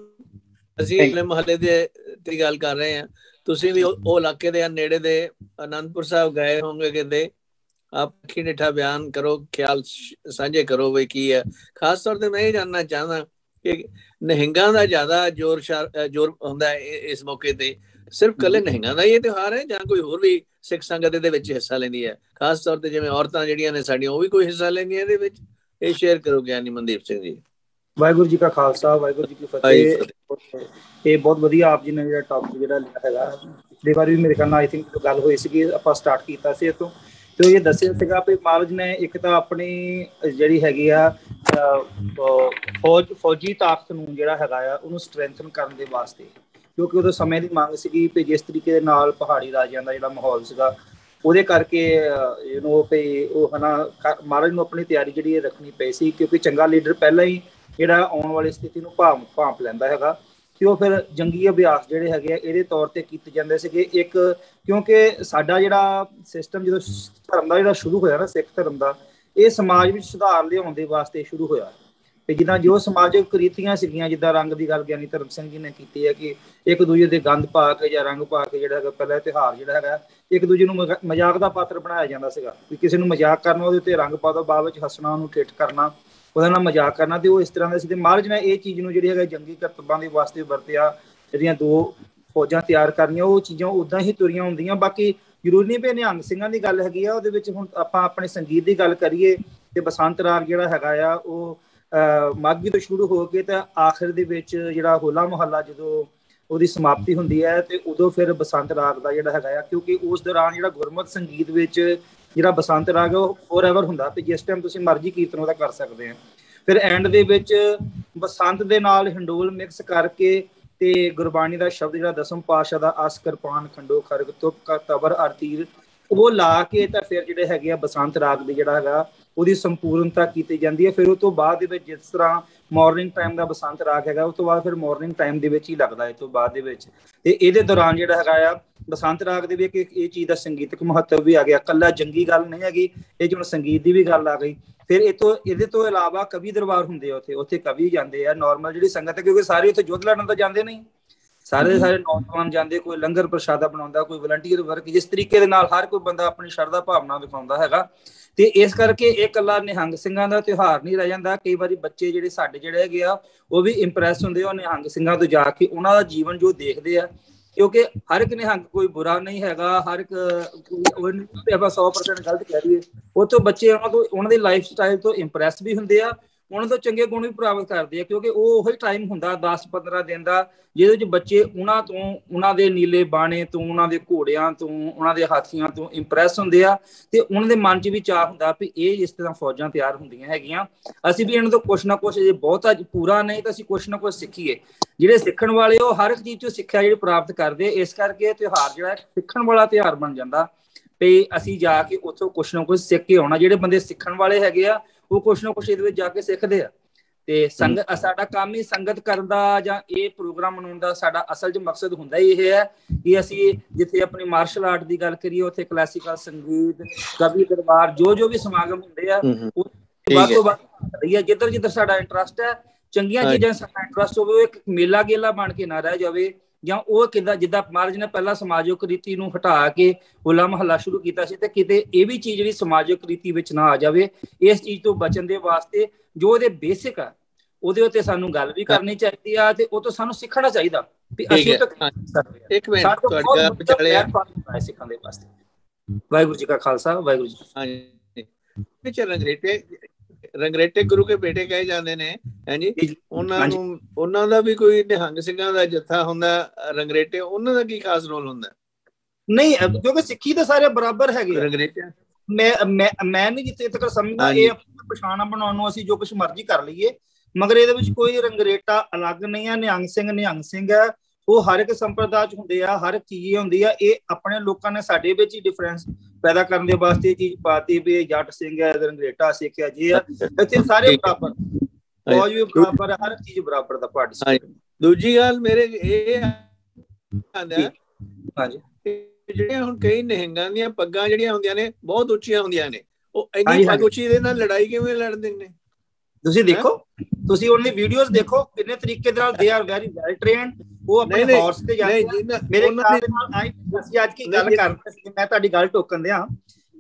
ਅਸੀਂ ਆਪਣੇ ਮੁਹੱਲੇ ਦੀ ਗੱਲ ਕਰ ਰਹੇ ਹਾਂ। ਤੁਸੀਂ ਵੀ ਉਹ ਇਲਾਕੇ ਦੇ ਨੇੜੇ ਦੇ ਅਨੰਦਪੁਰ ਸਾਹਿਬ ਗਏ ਹੋਗੇ ਕਿਤੇ। ਆਪ ਕੀ ਨਿੱਠਾ ਬਿਆਨ ਕਰੋ, ਖਿਆਲ ਸਾਂਝੇ ਕਰੋ ਵੀ ਕੀ ਹੈ। ਖਾਸ ਤੌਰ ਤੇ ਮੈਂ ਇਹ ਜਾਣਨਾ ਚਾਹੁੰਦਾ ਕਿ ਨਿਹੰਗਾਂ ਦਾ ਜ਼ਿਆਦਾ ਜ਼ੋਰ ਹੁੰਦਾ ਹੈ ਇਸ ਮੌਕੇ ਤੇ। ਸਿਰਫ ਕੱਲੇ ਨਿਹੰਗਾਂ ਦਾ ਇਹ ਤਿਉਹਾਰ ਹੈ ਜਾਂ ਕੋਈ ਹੋਰ ਵੀ ਸਿੱਖ ਸੰਗਤ ਇਹਦੇ ਵਿੱਚ ਹਿੱਸਾ ਲੈਂਦੀ ਹੈ? ਖਾਸ ਤੌਰ ਤੇ ਜਿਵੇਂ ਔਰਤਾਂ ਜਿਹੜੀਆਂ ਨੇ ਸਾਡੀਆਂ, ਉਹ ਵੀ ਕੋਈ ਹਿੱਸਾ ਲੈਂਦੀਆਂ ਇਹਦੇ ਵਿੱਚ? ਇਹ ਸ਼ੇਅਰ ਕਰੋ ਗਿਆਨੀ ਮਨਦੀਪ ਸਿੰਘ ਜੀ। ਵਾਹਿਗੁਰੂ ਜੀ ਕਾ ਖਾਲਸਾ, ਵਾਹਿਗੁਰੂ ਜੀ ਕੀ ਫਤਿਹ। ਇਹ ਬਹੁਤ ਵਧੀਆ ਆਪ ਜੀ ਨੇ ਜਿਹੜਾ ਟੌਪਿਕ ਜਿਹੜਾ ਲਿਆ ਹੈਗਾ, ਪਿਛਲੀ ਵਾਰ ਵੀ ਮੇਰੇ ਖਿਆਲ ਨਾਲ ਆਈ ਥਿੰਕ ਗੱਲ ਹੋਈ ਸੀਗੀ, ਆਪਾਂ ਸਟਾਰਟ ਕੀਤਾ ਸੀ ਇੱਥੋਂ। ਤੇ ਇਹ ਦੱਸਿਆ ਸੀਗਾ ਵੀ ਮਹਾਰਾਜ ਨੇ ਇੱਕ ਤਾਂ ਆਪਣੀ ਜਿਹੜੀ ਹੈਗੀ ਆ ਫੌਜੀ ਤਾਕਤ ਨੂੰ ਜਿਹੜਾ ਹੈਗਾ ਆ ਉਹਨੂੰ ਸਟਰੈਂਥਨ ਕਰਨ ਦੇ ਵਾਸਤੇ, ਕਿਉਂਕਿ ਉਦੋਂ ਸਮੇਂ ਦੀ ਮੰਗ ਸੀਗੀ ਵੀ ਜਿਸ ਤਰੀਕੇ ਦੇ ਨਾਲ ਪਹਾੜੀ ਰਾਜਿਆਂ ਦਾ ਜਿਹੜਾ ਮਾਹੌਲ ਸੀਗਾ, ਉਹਦੇ ਕਰਕੇ ਉਹ ਮਹਾਰਾਜ ਨੂੰ ਆਪਣੀ ਤਿਆਰੀ ਜਿਹੜੀ ਰੱਖਣੀ ਪਈ ਸੀ। ਕਿਉਂਕਿ ਚੰਗਾ ਲੀਡਰ ਪਹਿਲਾਂ ਹੀ ਜਿਹੜਾ ਆਉਣ ਵਾਲੀ ਸਥਿਤੀ ਨੂੰ ਭਾਂਪ ਲੈਂਦਾ ਹੈਗਾ, ਤੇ ਉਹ ਫਿਰ ਜੰਗੀ ਅਭਿਆਸ ਜਿਹੜੇ ਹੈਗੇ ਆ ਇਹਦੇ ਤੌਰ ਤੇ ਕੀਤੇ ਜਾਂਦੇ ਸੀਗੇ। ਇੱਕ ਕਿਉਂਕਿ ਸਾਡਾ ਜਿਹੜਾ ਸਿਸਟਮ ਜਦੋਂ ਧਰਮ ਦਾ ਜਿਹੜਾ ਸ਼ੁਰੂ ਹੋਇਆ ਨਾ, ਸਿੱਖ ਧਰਮ ਦਾ, ਇਹ ਸਮਾਜ ਵਿੱਚ ਸੁਧਾਰ ਲਿਆਉਣ ਦੇ ਵਾਸਤੇ ਸ਼ੁਰੂ ਹੋਇਆ। ਤੇ ਜਿੱਦਾਂ ਜੋ ਸਮਾਜਿਕ ਕੁਰੀਤੀਆਂ ਸੀਗੀਆਂ, ਜਿੱਦਾਂ ਰੰਗ ਦੀ ਗੱਲ ਗਿਆਨੀ ਧਰਮ ਸਿੰਘ ਜੀ ਨੇ ਕੀਤੀ ਹੈ ਕਿ ਇੱਕ ਦੂਜੇ ਦੇ ਗੰਦ ਪਾ ਕੇ ਜਾਂ ਰੰਗ ਪਾ ਕੇ ਜਿਹੜਾ ਹੈਗਾ ਪਹਿਲਾ ਤਿਉਹਾਰ ਜਿਹੜਾ ਹੈਗਾ ਇੱਕ ਦੂਜੇ ਨੂੰ ਮਜ਼ਾਕ ਦਾ ਪਾਤਰ ਬਣਾਇਆ ਜਾਂਦਾ ਸੀਗਾ, ਕਿ ਕਿਸੇ ਨੂੰ ਮਜ਼ਾਕ ਕਰਨਾ, ਉਹਦੇ ਉੱਤੇ ਰੰਗ ਪਾ ਦੋ, ਬਾਅਦ ਵਿੱਚ ਹੱਸਣਾ, ਉਹਨੂੰ ਠਿੱਠ ਕਰਨਾ, ਉਹਦਾ ਨਾਲ ਮਜ਼ਾਕ ਕਰਨਾ, ਤੇ ਉਹ ਇਸ ਤਰ੍ਹਾਂ ਦਾ ਸੀ। ਤੇ ਮਹਾਰਾਜ ਨੇ ਇਹ ਚੀਜ਼ ਨੂੰ ਜਿਹੜੀ ਹੈਗਾ ਜੰਗੀ ਕਰਤੱਬਾਂ ਦੇ ਵਾਸਤੇ ਵਰਤਿਆ, ਜਿਹੜੀਆਂ 2 ਫੌਜਾਂ ਤਿਆਰ ਕਰਨੀਆਂ, ਉਹ ਚੀਜ਼ਾਂ ਉੱਦਾਂ ਹੀ ਤੁਰੀਆਂ ਹੁੰਦੀਆਂ। ਬਾਕੀ ਜ਼ਰੂਰੀ ਨਹੀਂ ਵੀ ਨਿਹੰਗ ਸਿੰਘਾਂ ਦੀ ਗੱਲ ਹੈਗੀ ਆ ਉਹਦੇ ਵਿੱਚ। ਹੁਣ ਆਪਾਂ ਆਪਣੇ ਸੰਗੀਤ ਦੀ ਗੱਲ ਕਰੀਏ ਤੇ ਬਸੰਤ ਰਾਗ ਜਿਹੜਾ ਹੈਗਾ ਆ ਉਹ ਮਾਘੀ ਤੋਂ ਸ਼ੁਰੂ ਹੋ ਕੇ ਤਾਂ ਆਖਿਰ ਦੇ ਵਿੱਚ ਜਿਹੜਾ ਹੋਲਾ ਮਹੱਲਾ ਜਦੋਂ ਉਹਦੀ ਸਮਾਪਤੀ ਹੁੰਦੀ ਹੈ ਤੇ ਉਦੋਂ ਫਿਰ ਬਸੰਤ ਰਾਗ ਦਾ ਜਿਹੜਾ ਹੈਗਾ ਆ, ਕਿਉਂਕਿ ਉਸ ਦੌਰਾਨ ਜਿਹੜਾ ਗੁਰਮਤਿ ਸੰਗੀਤ ਵਿੱਚ ਜਿਹੜਾ ਬਸੰਤ ਰਾਗ ਹੈ ਉਹ ਫੋਰਐਵਰ ਹੁੰਦਾ, ਤੇ ਜਿਸ ਟਾਈਮ ਤੁਸੀਂ ਮਰਜ਼ੀ ਕੀਰਤਨ ਉਹਦਾ ਕਰ ਸਕਦੇ ਆ। ਫਿਰ ਐਂਡ ਦੇ ਵਿੱਚ ਬਸੰਤ ਦੇ ਨਾਲ ਹਿੰਡੋਲ ਮਿਕਸ ਕਰਕੇ ਤੇ ਗੁਰਬਾਣੀ ਦਾ ਸ਼ਬਦ ਜਿਹੜਾ ਦਸਮ ਪਾਤਸ਼ਾਹ ਦਾ ਅਸ ਕਿਰਪਾਨ ਖੰਡੋ ਖਰਗ ਤੁਕ ਕਾ ਤਬਰ ਅਰਤੀਰ, ਉਹ ਲਾ ਕੇ ਤਾਂ ਫਿਰ ਜਿਹੜੇ ਹੈਗੇ ਆ ਬਸੰਤ ਰਾਗ ਦੇ ਜਿਹੜਾ ਹੈਗਾ ਉਹਦੀ ਸੰਪੂਰਨਤਾ ਕੀਤੀ ਜਾਂਦੀ ਹੈ। ਫਿਰ ਉਹ ਤੋਂ ਬਾਅਦ ਦੇ ਵਿੱਚ ਜਿਸ ਤਰ੍ਹਾਂ ਮਾਰਨਿੰਗ ਟਾਈਮ ਦਾ ਬਸੰਤ ਰਾਗ ਹੈਗਾ, ਉਸ ਤੋਂ ਬਾਅਦ ਫਿਰ ਮਾਰਨਿੰਗ ਟਾਈਮ ਦੇ ਵਿੱਚ ਹੀ ਲੱਗਦਾ ਇਸ ਤੋਂ ਬਾਅਦ ਦੇ ਵਿੱਚ। ਤੇ ਇਹਦੇ ਦੌਰਾਨ ਜਿਹੜਾ ਹੈਗਾ ਆ ਬਸੰਤ ਰਾਗ ਦੇ ਵਿੱਚ ਇਹ ਚੀਜ਼ ਦਾ ਸੰਗੀਤਕ ਮਹੱਤਵ ਵੀ ਆ ਗਿਆ, ਇਕੱਲਾ ਜੰਗੀ ਗੱਲ ਨਹੀਂ ਹੈਗੀ, ਇਹ ਜਿਵੇਂ ਸੰਗੀਤ ਦੀ ਵੀ ਗੱਲ ਆ ਗਈ। ਫਿਰ ਇਹਦੇ ਤੋਂ ਇਲਾਵਾ ਕਵੀ ਦਰਬਾਰ ਹੁੰਦੇ ਆ, ਉੱਥੇ ਕਵੀ ਜਾਂਦੇ ਆ, ਨਾਰਮਲ ਜਿਹੜੀ ਸੰਗਤ ਹੈ, ਕਿਉਂਕਿ ਸਾਰੇ ਉੱਥੇ ਯੁੱਧ ਲੜਨ ਤਾਂ ਜਾਂਦੇ ਨਹੀਂ, ਸਾਰੇ ਦੇ ਸਾਰੇ ਨੌਜਵਾਨ ਜਾਂਦੇ, ਕੋਈ ਲੰਗਰ ਪ੍ਰਸ਼ਾਦਾ ਬਣਾਉਂਦਾ, ਕੋਈ ਵਲੰਟੀਅਰ ਵਰਕ, ਜਿਸ ਤਰੀਕੇ ਦੇ ਨਾਲ ਹਰ ਕੋਈ ਬੰਦਾ ਆਪਣੀ ਸ਼ਰਧਾ ਭਾਵਨਾ ਦਿਖਾਉਂਦਾ ਹੈਗਾ। ਤੇ ਇਸ ਕਰਕੇ ਇਹ ਇਕੱਲਾ ਨਿਹੰਗ ਸਿੰਘਾਂ ਦਾ ਤਿਉਹਾਰ ਨਹੀਂ ਰਹਿ ਜਾਂਦਾ। ਕਈ ਵਾਰੀ ਬੱਚੇ ਜਿਹੜੇ ਸਾਡੇ ਜਿਹੜੇ ਹੈਗੇ ਆ ਉਹ ਵੀ ਇੰਪ੍ਰੈਸ ਹੁੰਦੇ ਆ ਨਿਹੰਗ ਸਿੰਘਾਂ ਤੋਂ ਜਾ ਕੇ, ਉਹਨਾਂ ਦਾ ਜੀਵਨ ਜੋ ਦੇਖਦੇ ਆ, ਕਿਉਂਕਿ ਹਰ ਇੱਕ ਨਿਹੰਗ ਕੋਈ ਬੁਰਾ ਨਹੀਂ ਹੈਗਾ, ਹਰ ਇੱਕ ਆਪਾਂ 100% ਗਲਤ ਕਹਿ ਰਹੀਏ, ਉਹ ਤੋਂ ਬੱਚੇ ਉਹਨਾਂ ਦੀ ਲਾਈਫ ਸਟਾਈਲ ਤੋਂ ਇੰਪ੍ਰੈਸ ਵੀ ਹੁੰਦੇ ਆ, ਉਹਨਾਂ ਤੋਂ ਚੰਗੇ ਗੁਣ ਵੀ ਪ੍ਰਾਪਤ ਕਰਦੇ ਆ, ਕਿਉਂਕਿ ਉਹ ਉਹੀ ਟਾਈਮ ਹੁੰਦਾ 10-15 ਦਿਨ ਦਾ ਜਿਹਦੇ ਵਿੱਚ ਬੱਚੇ ਉਹਨਾਂ ਦੇ ਨੀਲੇ ਬਾਣੇ ਤੋਂ, ਉਹਨਾਂ ਦੇ ਘੋੜਿਆਂ ਤੋਂ, ਉਹਨਾਂ ਦੇ ਹਾਥੀਆਂ ਤੋਂ ਇੰਪ੍ਰੈਸ ਹੁੰਦੇ ਆ, ਤੇ ਉਹਨਾਂ ਦੇ ਮਨ 'ਚ ਵੀ ਚਾਹ ਹੁੰਦਾ ਵੀ ਇਹ ਇਸ ਤਰ੍ਹਾਂ ਫੌਜਾਂ ਤਿਆਰ ਹੁੰਦੀਆਂ ਹੈਗੀਆਂ, ਅਸੀਂ ਵੀ ਇਹਨਾਂ ਤੋਂ ਕੁਛ ਨਾ ਕੁਛ, ਜੇ ਬਹੁਤਾ ਪੂਰਾ ਨਹੀਂ ਤਾਂ ਅਸੀਂ ਕੁਛ ਨਾ ਕੁਛ ਸਿੱਖੀਏ। ਜਿਹੜੇ ਸਿੱਖਣ ਵਾਲੇ ਉਹ ਹਰ ਇੱਕ ਚੀਜ਼ 'ਚੋਂ ਸਿੱਖਿਆ ਜਿਹੜੀ ਪ੍ਰਾਪਤ ਕਰਦੇ, ਇਸ ਕਰਕੇ ਤਿਉਹਾਰ ਜਿਹੜਾ ਸਿੱਖਣ ਵਾਲਾ ਤਿਉਹਾਰ ਬਣ ਜਾਂਦਾ ਵੀ ਅਸੀਂ ਜਾ ਕੇ ਉੱਥੋਂ ਕੁਛ ਨਾ ਕੁਛ ਸਿੱਖ ਕੇ ਆਉਣਾ। ਜਿਹੜੇ ਬੰਦੇ ਸਿੱਖਣ ਵਾਲੇ ਹੈਗੇ ਆ ਉਹ ਕੁਛ ਨਾ ਕੁਛ ਇਹਦੇ ਵਿੱਚ ਜਾ ਕੇ ਸਿੱਖਦੇ ਆ। ਤੇ ਸਾਡਾ ਕੰਮ ਹੀ ਸੰਗਤ ਕਰਨ ਦਾ ਜਾਂ ਇਹ ਪ੍ਰੋਗਰਾਮ ਮਨਾਉਣ ਦਾ ਸਾਡਾ ਅਸਲ 'ਚ ਮਕਸਦ ਹੁੰਦਾ ਹੀ ਇਹ ਹੈ ਕਿ ਅਸੀਂ ਜਿੱਥੇ ਆਪਣੀ ਮਾਰਸ਼ਲ ਆਰਟ ਦੀ ਗੱਲ ਕਰੀਏ, ਉੱਥੇ ਕਲਾਸੀਕਲ ਸੰਗੀਤ, ਕਵੀ ਦਰਬਾਰ, ਜੋ ਵੀ ਸਮਾਗਮ ਹੁੰਦੇ ਆ ਉਹ ਵੱਧ ਤੋਂ ਵੱਧ ਜਿੱਧਰ ਸਾਡਾ ਇੰਟਰਸਟ ਹੈ, ਚੰਗੀਆਂ ਚੀਜ਼ਾਂ ਸਾਡਾ ਇੰਟਰਸਟ ਹੋਵੇ, ਉਹ ਇੱਕ ਮੇਲਾ ਗੇਲਾ ਬਣ ਕੇ ਨਾ ਰਹਿ ਜਾਵੇ, ਜਾਂ ਉਹ ਕਿੱਦਾਂ ਜਿੱਦਾਂ ਮਹਾਰਾਜ ਨੇ ਪਹਿਲਾਂ ਸਮਾਜਿਕ ਰੀਤੀ ਨੂੰ ਹਟਾ ਕੇ ਹੋਲਾ ਮਹੱਲਾ ਸ਼ੁਰੂ ਕੀਤਾ ਸੀ, ਤੇ ਕਿਤੇ ਇਹ ਵੀ ਚੀਜ਼ ਜਿਹੜੀ ਸਮਾਜਿਕ ਰੀਤੀ ਵਿੱਚ ਨਾ ਆ ਜਾਵੇ। ਇਸ ਚੀਜ਼ ਤੋਂ ਬਚਣ ਦੇ ਵਾਸਤੇ ਜੋ ਉਹਦੇ ਬੇਸਿਕ ਆ ਉਹਦੇ ਉੱਤੇ ਸਾਨੂੰ ਗੱਲ ਵੀ ਕਰਨੀ ਚਾਹੀਦੀ ਆ, ਤੇ ਉਹ ਤੋਂ ਸਾਨੂੰ ਸਿੱਖਣਾ ਚਾਹੀਦਾ ਵੀ ਅਸੀਂ ਇੱਕ ਮਿੰਟ ਤੁਹਾਡਾ ਵਿਚਾਲੇ ਸਿੱਖਣ ਦੇ ਵਾਸਤੇ। ਵਾਹਿਗੁਰੂ ਜੀ ਕਾ ਖਾਲਸਾ, ਵਾਹਿਗੁਰੂ ਜੀ ਕੀ ਫਤਿਹ। ਰੰਗਰੇਟੇ ਗੁਰੂ ਕੇ ਬੇਟੇ ਕਹੇ ਜਾਂਦੇ ਨੇ, ਹਾਂਜੀ, ਉਹਨਾਂ ਦਾ ਵੀ ਕੋਈ ਨਿਹੰਗ ਸਿੰਘਾਂ ਦਾ ਜੱਥਾ ਹੁੰਦਾ ਰੰਗਰੇਟੇ, ਉਹਨਾਂ ਦਾ ਕੀ ਖਾਸ ਰੋਲ ਹੁੰਦਾ? ਨਹੀਂ, ਕਿਉਂਕਿ ਸਿੱਖੀ ਤਾਂ ਸਾਰੇ ਬਰਾਬਰ ਹੈਗੇ ਰੰਗਰੇਟੇ। ਮੈਂ ਨਹੀਂ ਜਿੱਥੇ ਤੱਕ ਸਮਝਦਾ ਇਹ ਆਪਣੀ ਪਛਾਣ ਬਣਾਉਣ ਨੂੰ ਅਸੀਂ ਜੋ ਕੁਛ ਮਰਜ਼ੀ ਕਰ ਲਈਏ, ਮਗਰ ਇਹਦੇ ਵਿੱਚ ਕੋਈ ਰੰਗਰੇਟਾ ਅਲੱਗ ਨਹੀਂ ਹੈ। ਨਿਹੰਗ ਸਿੰਘ ਹੈ, ਉਹ ਹਰ ਇੱਕ ਸੰਪਰਦਾ 'ਚ ਹੁੰਦੇ ਆ, ਹਰ ਇੱਕ ਚੀਜ਼ ਹੁੰਦੀ ਆ। ਇਹ ਆਪਣੇ ਲੋਕਾਂ ਨੇ ਸਾਡੇ ਵਿੱਚ ਹੀ ਡਿਫਰੈਂਸ ਪੈਦਾ ਕਰਨ ਦੇ ਵਾਸਤੇ ਇਹ ਚੀਜ਼ ਪਾਤੀ ਵੀ ਜੱਟ ਸਿੰਘ ਹੈ, ਰੰਗਰੇਟਾ ਸਿੱਖ ਹੈ, ਜੇ ਇੱਥੇ ਸਾਰੇ ਬਰਾਬਰ, ਫੌਜ ਵੀ ਬਰਾਬਰ, ਹਰ ਇੱਕ ਚੀਜ਼ ਬਰਾਬਰ ਦਾ ਪਾਰਟਿਸਿਪੇਟ। ਦੂਜੀ ਗੱਲ ਮੇਰੇ ਇਹ ਆਂਦਾ, ਹਾਂਜੀ, ਜਿਹੜੀਆਂ ਹੁਣ ਕਈ ਨਿਹੰਗਾਂ ਦੀਆਂ ਪੱਗਾਂ ਜਿਹੜੀਆਂ ਹੁੰਦੀਆਂ ਨੇ ਬਹੁਤ ਉੱਚੀਆਂ ਹੁੰਦੀਆਂ ਨੇ, ਉਹ ਇੰਨੀ ਪੱਗ ਉੱਚੀ ਦੇ ਨਾਲ ਲੜਾਈ ਕਿਵੇਂ ਲੜਦੇ ਨੇ? ਤੁਸੀਂ ਦੇਖੋ, ਤੁਸੀਂ ਉਹਨਾਂ ਦੀ ਵੀਡੀਓਜ਼ ਦੇਖੋ ਕਿੰਨੇ ਤਰੀਕੇ ਦੇ ਨਾਲ, they are very well trained, ਉਹ ਆਪਣੇ ਹਾਰਸ ਤੇ ਜਾਂਦੇ ਆ। ਮੇਰੇ ਨਾਲ ਅਸੀਂ ਅੱਜ ਕੀ ਗੱਲ ਕਰਦੇ ਸੀ, ਮੈਂ ਤੁਹਾਡੀ ਗੱਲ ਟੋਕਣ ਦਿਆਂ,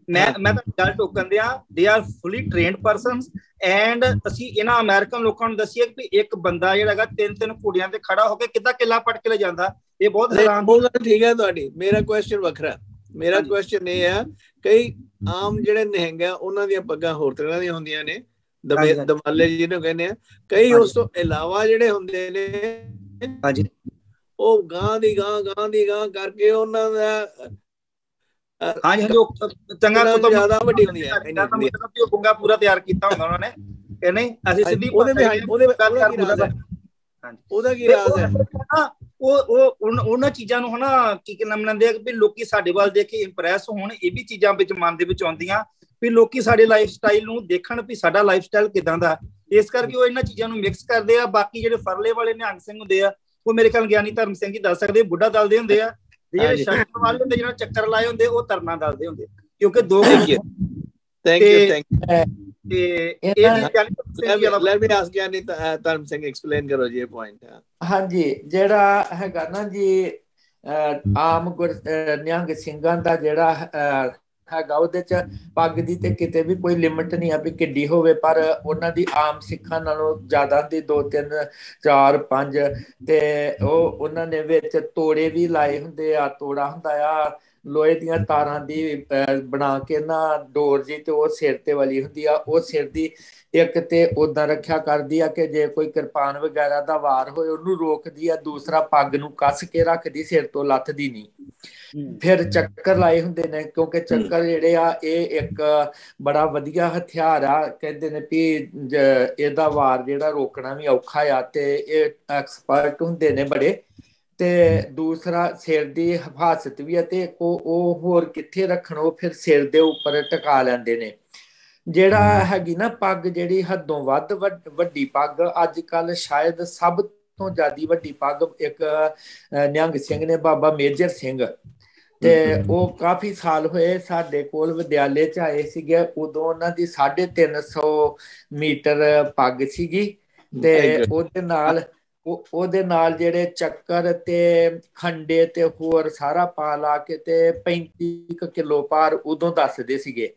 ਮੈਂ ਤੁਹਾਡੀ ਗੱਲ ਟੋਕਣ ਦਿਆਂ, they are fully trained persons. And ਅਸੀਂ ਇਹਨਾਂ ਅਮਰੀਕਨ ਲੋਕਾਂ ਨੂੰ ਦੱਸੀਏ ਕਿ ਇੱਕ ਬੰਦਾ ਜਿਹੜਾ ਹੈਗਾ 3 ਘੋੜਿਆਂ ਤੇ ਖੜਾ ਹੋ ਕੇ ਕਿੱਦਾਂ ਕਿਲਾ ਪਟ ਕੇ ਲੈ ਜਾਂਦਾ, ਇਹ ਬਹੁਤ ਹੈਰਾਨ। ਉਹ ਗੱਲ ਠੀਕ ਹੈ ਤੁਹਾਡੀ, ਮੇਰਾ ਕੁਐਸਚਨ ਵੱਖਰਾ। ਮੇਰਾ ਕੁਐਸਚਨ ਇਹ ਆ, ਕਈ ਆਮ ਜਿਹੜੇ ਨਿਹੰਗ ਆ ਉਹਨਾਂ ਦੀਆਂ ਪੱਗਾਂ ਹੋਰ ਤਰ੍ਹਾਂ ਦੀਆਂ ਹੁੰਦੀਆਂ ਨੇ, ਦਮਾਲੇ ਜਿਹਨੂੰ ਕਹਿੰਦੇ ਆ, ਕਈ ਉਸ ਤੋਂ ਇਲਾਵਾ ਜਿਹੜੇ ਹੁੰਦੇ ਨੇ, ਹਾਂਜੀ, ਉਹ ਗਾਂ ਦੀ ਗਾਂ ਕਰਕੇ ਉਹਨਾਂ ਦਾ ਚੰਗਾ ਜ਼ਿਆਦਾ ਵੱਡੀ ਹੁੰਦੀ ਹੈ। ਉਹ ਗੁੰਗਾ ਪੂਰਾ ਤਿਆਰ ਕੀਤਾ ਹੁੰਦਾ ਉਹਨਾਂ ਨੇ ਕਿ ਨਹੀਂ, ਅਸੀਂ ਸਿੱਧੀ ਉਹਦਾ ਕੀ ਰਾਜ਼ ਹੈ? ਉਹ ਉਹਨਾਂ ਚੀਜ਼ਾਂ ਨੂੰ ਹਨਾ ਕੀ ਮੰਨਦੇ ਆ ਵੀ ਲੋਕੀ ਸਾਡੇ ਵੱਲ ਦੇਖ ਕੇ ਇੰਪ੍ਰੈਸ ਹੋਣ, ਇਹ ਵੀ ਚੀਜ਼ਾਂ ਵਿੱਚ ਮਨ ਦੇ ਵਿੱਚ ਆਉਂਦੀਆਂ ਵੀ ਲੋਕੀ ਸਾਡੇ ਲਾਈਫ ਸਟਾਈਲ ਨੂੰ ਦੇਖਣ ਵੀ ਸਾਡਾ ਲਾਈਫ ਸਟਾਈਲ ਕਿਦਾਂ ਦਾ, ਇਸ ਕਰਕੇ ਉਹ ਇਹਨਾਂ ਚੀਜ਼ਾਂ ਨੂੰ ਮਿਕਸ ਕਰਦੇ ਆ। ਬਾਕੀ ਜਿਹੜੇ ਫਰਲੇ ਵਾਲੇ ਨਿਹੰਗ ਸਿੰਘ ਹੁੰਦੇ ਆ, ਉਹ ਮੇਰੇ ਖਿਆਲ ਗਿਆਨੀ ਧਰਮ ਸਿੰਘ ਜੀ ਦੱਸ ਸਕਦੇ, ਬੁੱਢਾ ਦਲ ਦੇ ਹੁੰਦੇ ਆ, ਜਿਹੜੇ ਸ਼ਰਟ ਵਾਲੇ ਹੁੰਦੇ, ਜਿਹੜਾ ਚੱਕਰ ਲਾਏ ਹੁੰਦੇ, ਉਹ ਤਰਨਾ ਦਲ ਦੇ ਹੁੰਦੇ, ਕਿਉਂਕਿ ਦੋ ਤੇ ਇਹ let me ask Gyani Dharm Singh, explain ਕਰੋ ਜੀ ਇਹ ਪੁਆਇੰਟ। ਹਾਂਜੀ, ਜਿਹੜਾ ਹੈਗਾ ਨਾ ਜੀ ਆਮ ਨਿਹੰਗ ਸਿੰਘਾਂ ਦਾ ਜਿਹੜਾ ਹੈਗਾ ਉਹਦੇ ਚ ਪੱਗ ਦੀ ਤੇ ਕਿਤੇ ਵੀ ਕੋਈ ਲਿਮਿਟ ਨਹੀਂ ਆ ਵੀ ਕਿੱਡੀ ਹੋਵੇ, ਪਰ ਉਹਨਾਂ ਦੀ ਆਮ ਸਿੱਖਾਂ ਨਾਲੋਂ ਜ਼ਿਆਦਾ ਦੀ 2 3 4 5 ਤੇ ਉਹਨਾਂ ਨੇ ਵਿੱਚ ਤੋੜੇ ਵੀ ਲਾਏ ਹੁੰਦੇ ਆ। ਤੋੜਾ ਹੁੰਦਾ ਆ ਲੋਹੇ ਦੀਆਂ ਤਾਰਾਂ ਦੀ ਬਣਾ ਕੇ ਨਾ ਡੋਰ ਜੀ, ਤੇ ਉਹ ਸਿਰ ਤੇ ਵਾਲੀ ਹੁੰਦੀ ਆ। ਉਹ ਸਿਰ ਦੀ ਇੱਕ ਤੇ ਉਦਾਂ ਰੱਖਿਆ ਕਰਦੀ ਆ ਕਿ ਜੇ ਕੋਈ ਕਿਰਪਾਨ ਵਗੈਰਾ ਦਾ ਵਾਰ ਹੋਏ ਉਹਨੂੰ ਰੋਕਦੀ ਆ, ਦੂਸਰਾ ਪੱਗ ਨੂੰ ਕੱਸ ਕੇ ਰੱਖਦੀ, ਸਿਰ ਤੋਂ ਲੱਥਦੀ ਨਹੀਂ। ਫਿਰ ਚੱਕਰ ਲਾਏ ਹੁੰਦੇ ਨੇ, ਕਿਉਂਕਿ ਚੱਕਰ ਜਿਹੜੇ ਆ ਇਹ ਇੱਕ ਬੜਾ ਵਧੀਆ ਹਥਿਆਰ ਆ। ਕਹਿੰਦੇ ਨੇ ਵੀ ਇਹਦਾ ਵਾਰ ਜਿਹੜਾ ਰੋਕਣਾ ਵੀ ਔਖਾ ਆ, ਤੇ ਇਹ ਐਕਸਪਰਟ ਹੁੰਦੇ ਨੇ ਬੜੇ। ਤੇ ਦੂਸਰਾ ਸਿਰ ਦੀ ਹਿਫਾਜ਼ਤ ਵੀ ਹੈ, ਤੇ ਉਹ ਹੋਰ ਕਿੱਥੇ ਰੱਖਣ, ਉਹ ਫਿਰ ਸਿਰ ਦੇ ਉੱਪਰ ਟਿਕਾ ਲੈਂਦੇ ਨੇ। ਜਿਹੜਾ ਹੈਗੀ ਨਾ ਪੱਗ ਜਿਹੜੀ ਹੱਦੋਂ ਵੱਧ ਵੱਡੀ ਪੱਗ, ਅੱਜ ਕੱਲ ਸ਼ਾਇਦ ਸਭ ਤੋਂ ਜ਼ਿਆਦਾ ਵੱਡੀ ਪੱਗ ਇੱਕ ਨਿਹੰਗ ਸਿੰਘ ਨੇ, ਬਾਬਾ ਮੇਜਰ ਸਿੰਘ, ਤੇ ਉਹ ਕਾਫੀ ਸਾਲ ਹੋਏ ਸਾਡੇ ਕੋਲ ਵਿਦਿਆਲੇ ਚ ਆਏ ਸੀਗੇ। ਉਦੋਂ ਉਹਨਾਂ ਦੀ 350 ਮੀਟਰ ਪੱਗ ਸੀਗੀ, ਤੇ ਉਹਦੇ ਨਾਲ ਜਿਹੜੇ ਚੱਕਰ ਤੇ ਖੰਡੇ ਤੇ ਹੋਰ ਸਾਰਾ ਪਾ ਲਾ ਕੇ ਤੇ 35 ਕਿਲੋ ਭਾਰ ਉਦੋਂ ਦੱਸਦੇ ਸੀਗੇ।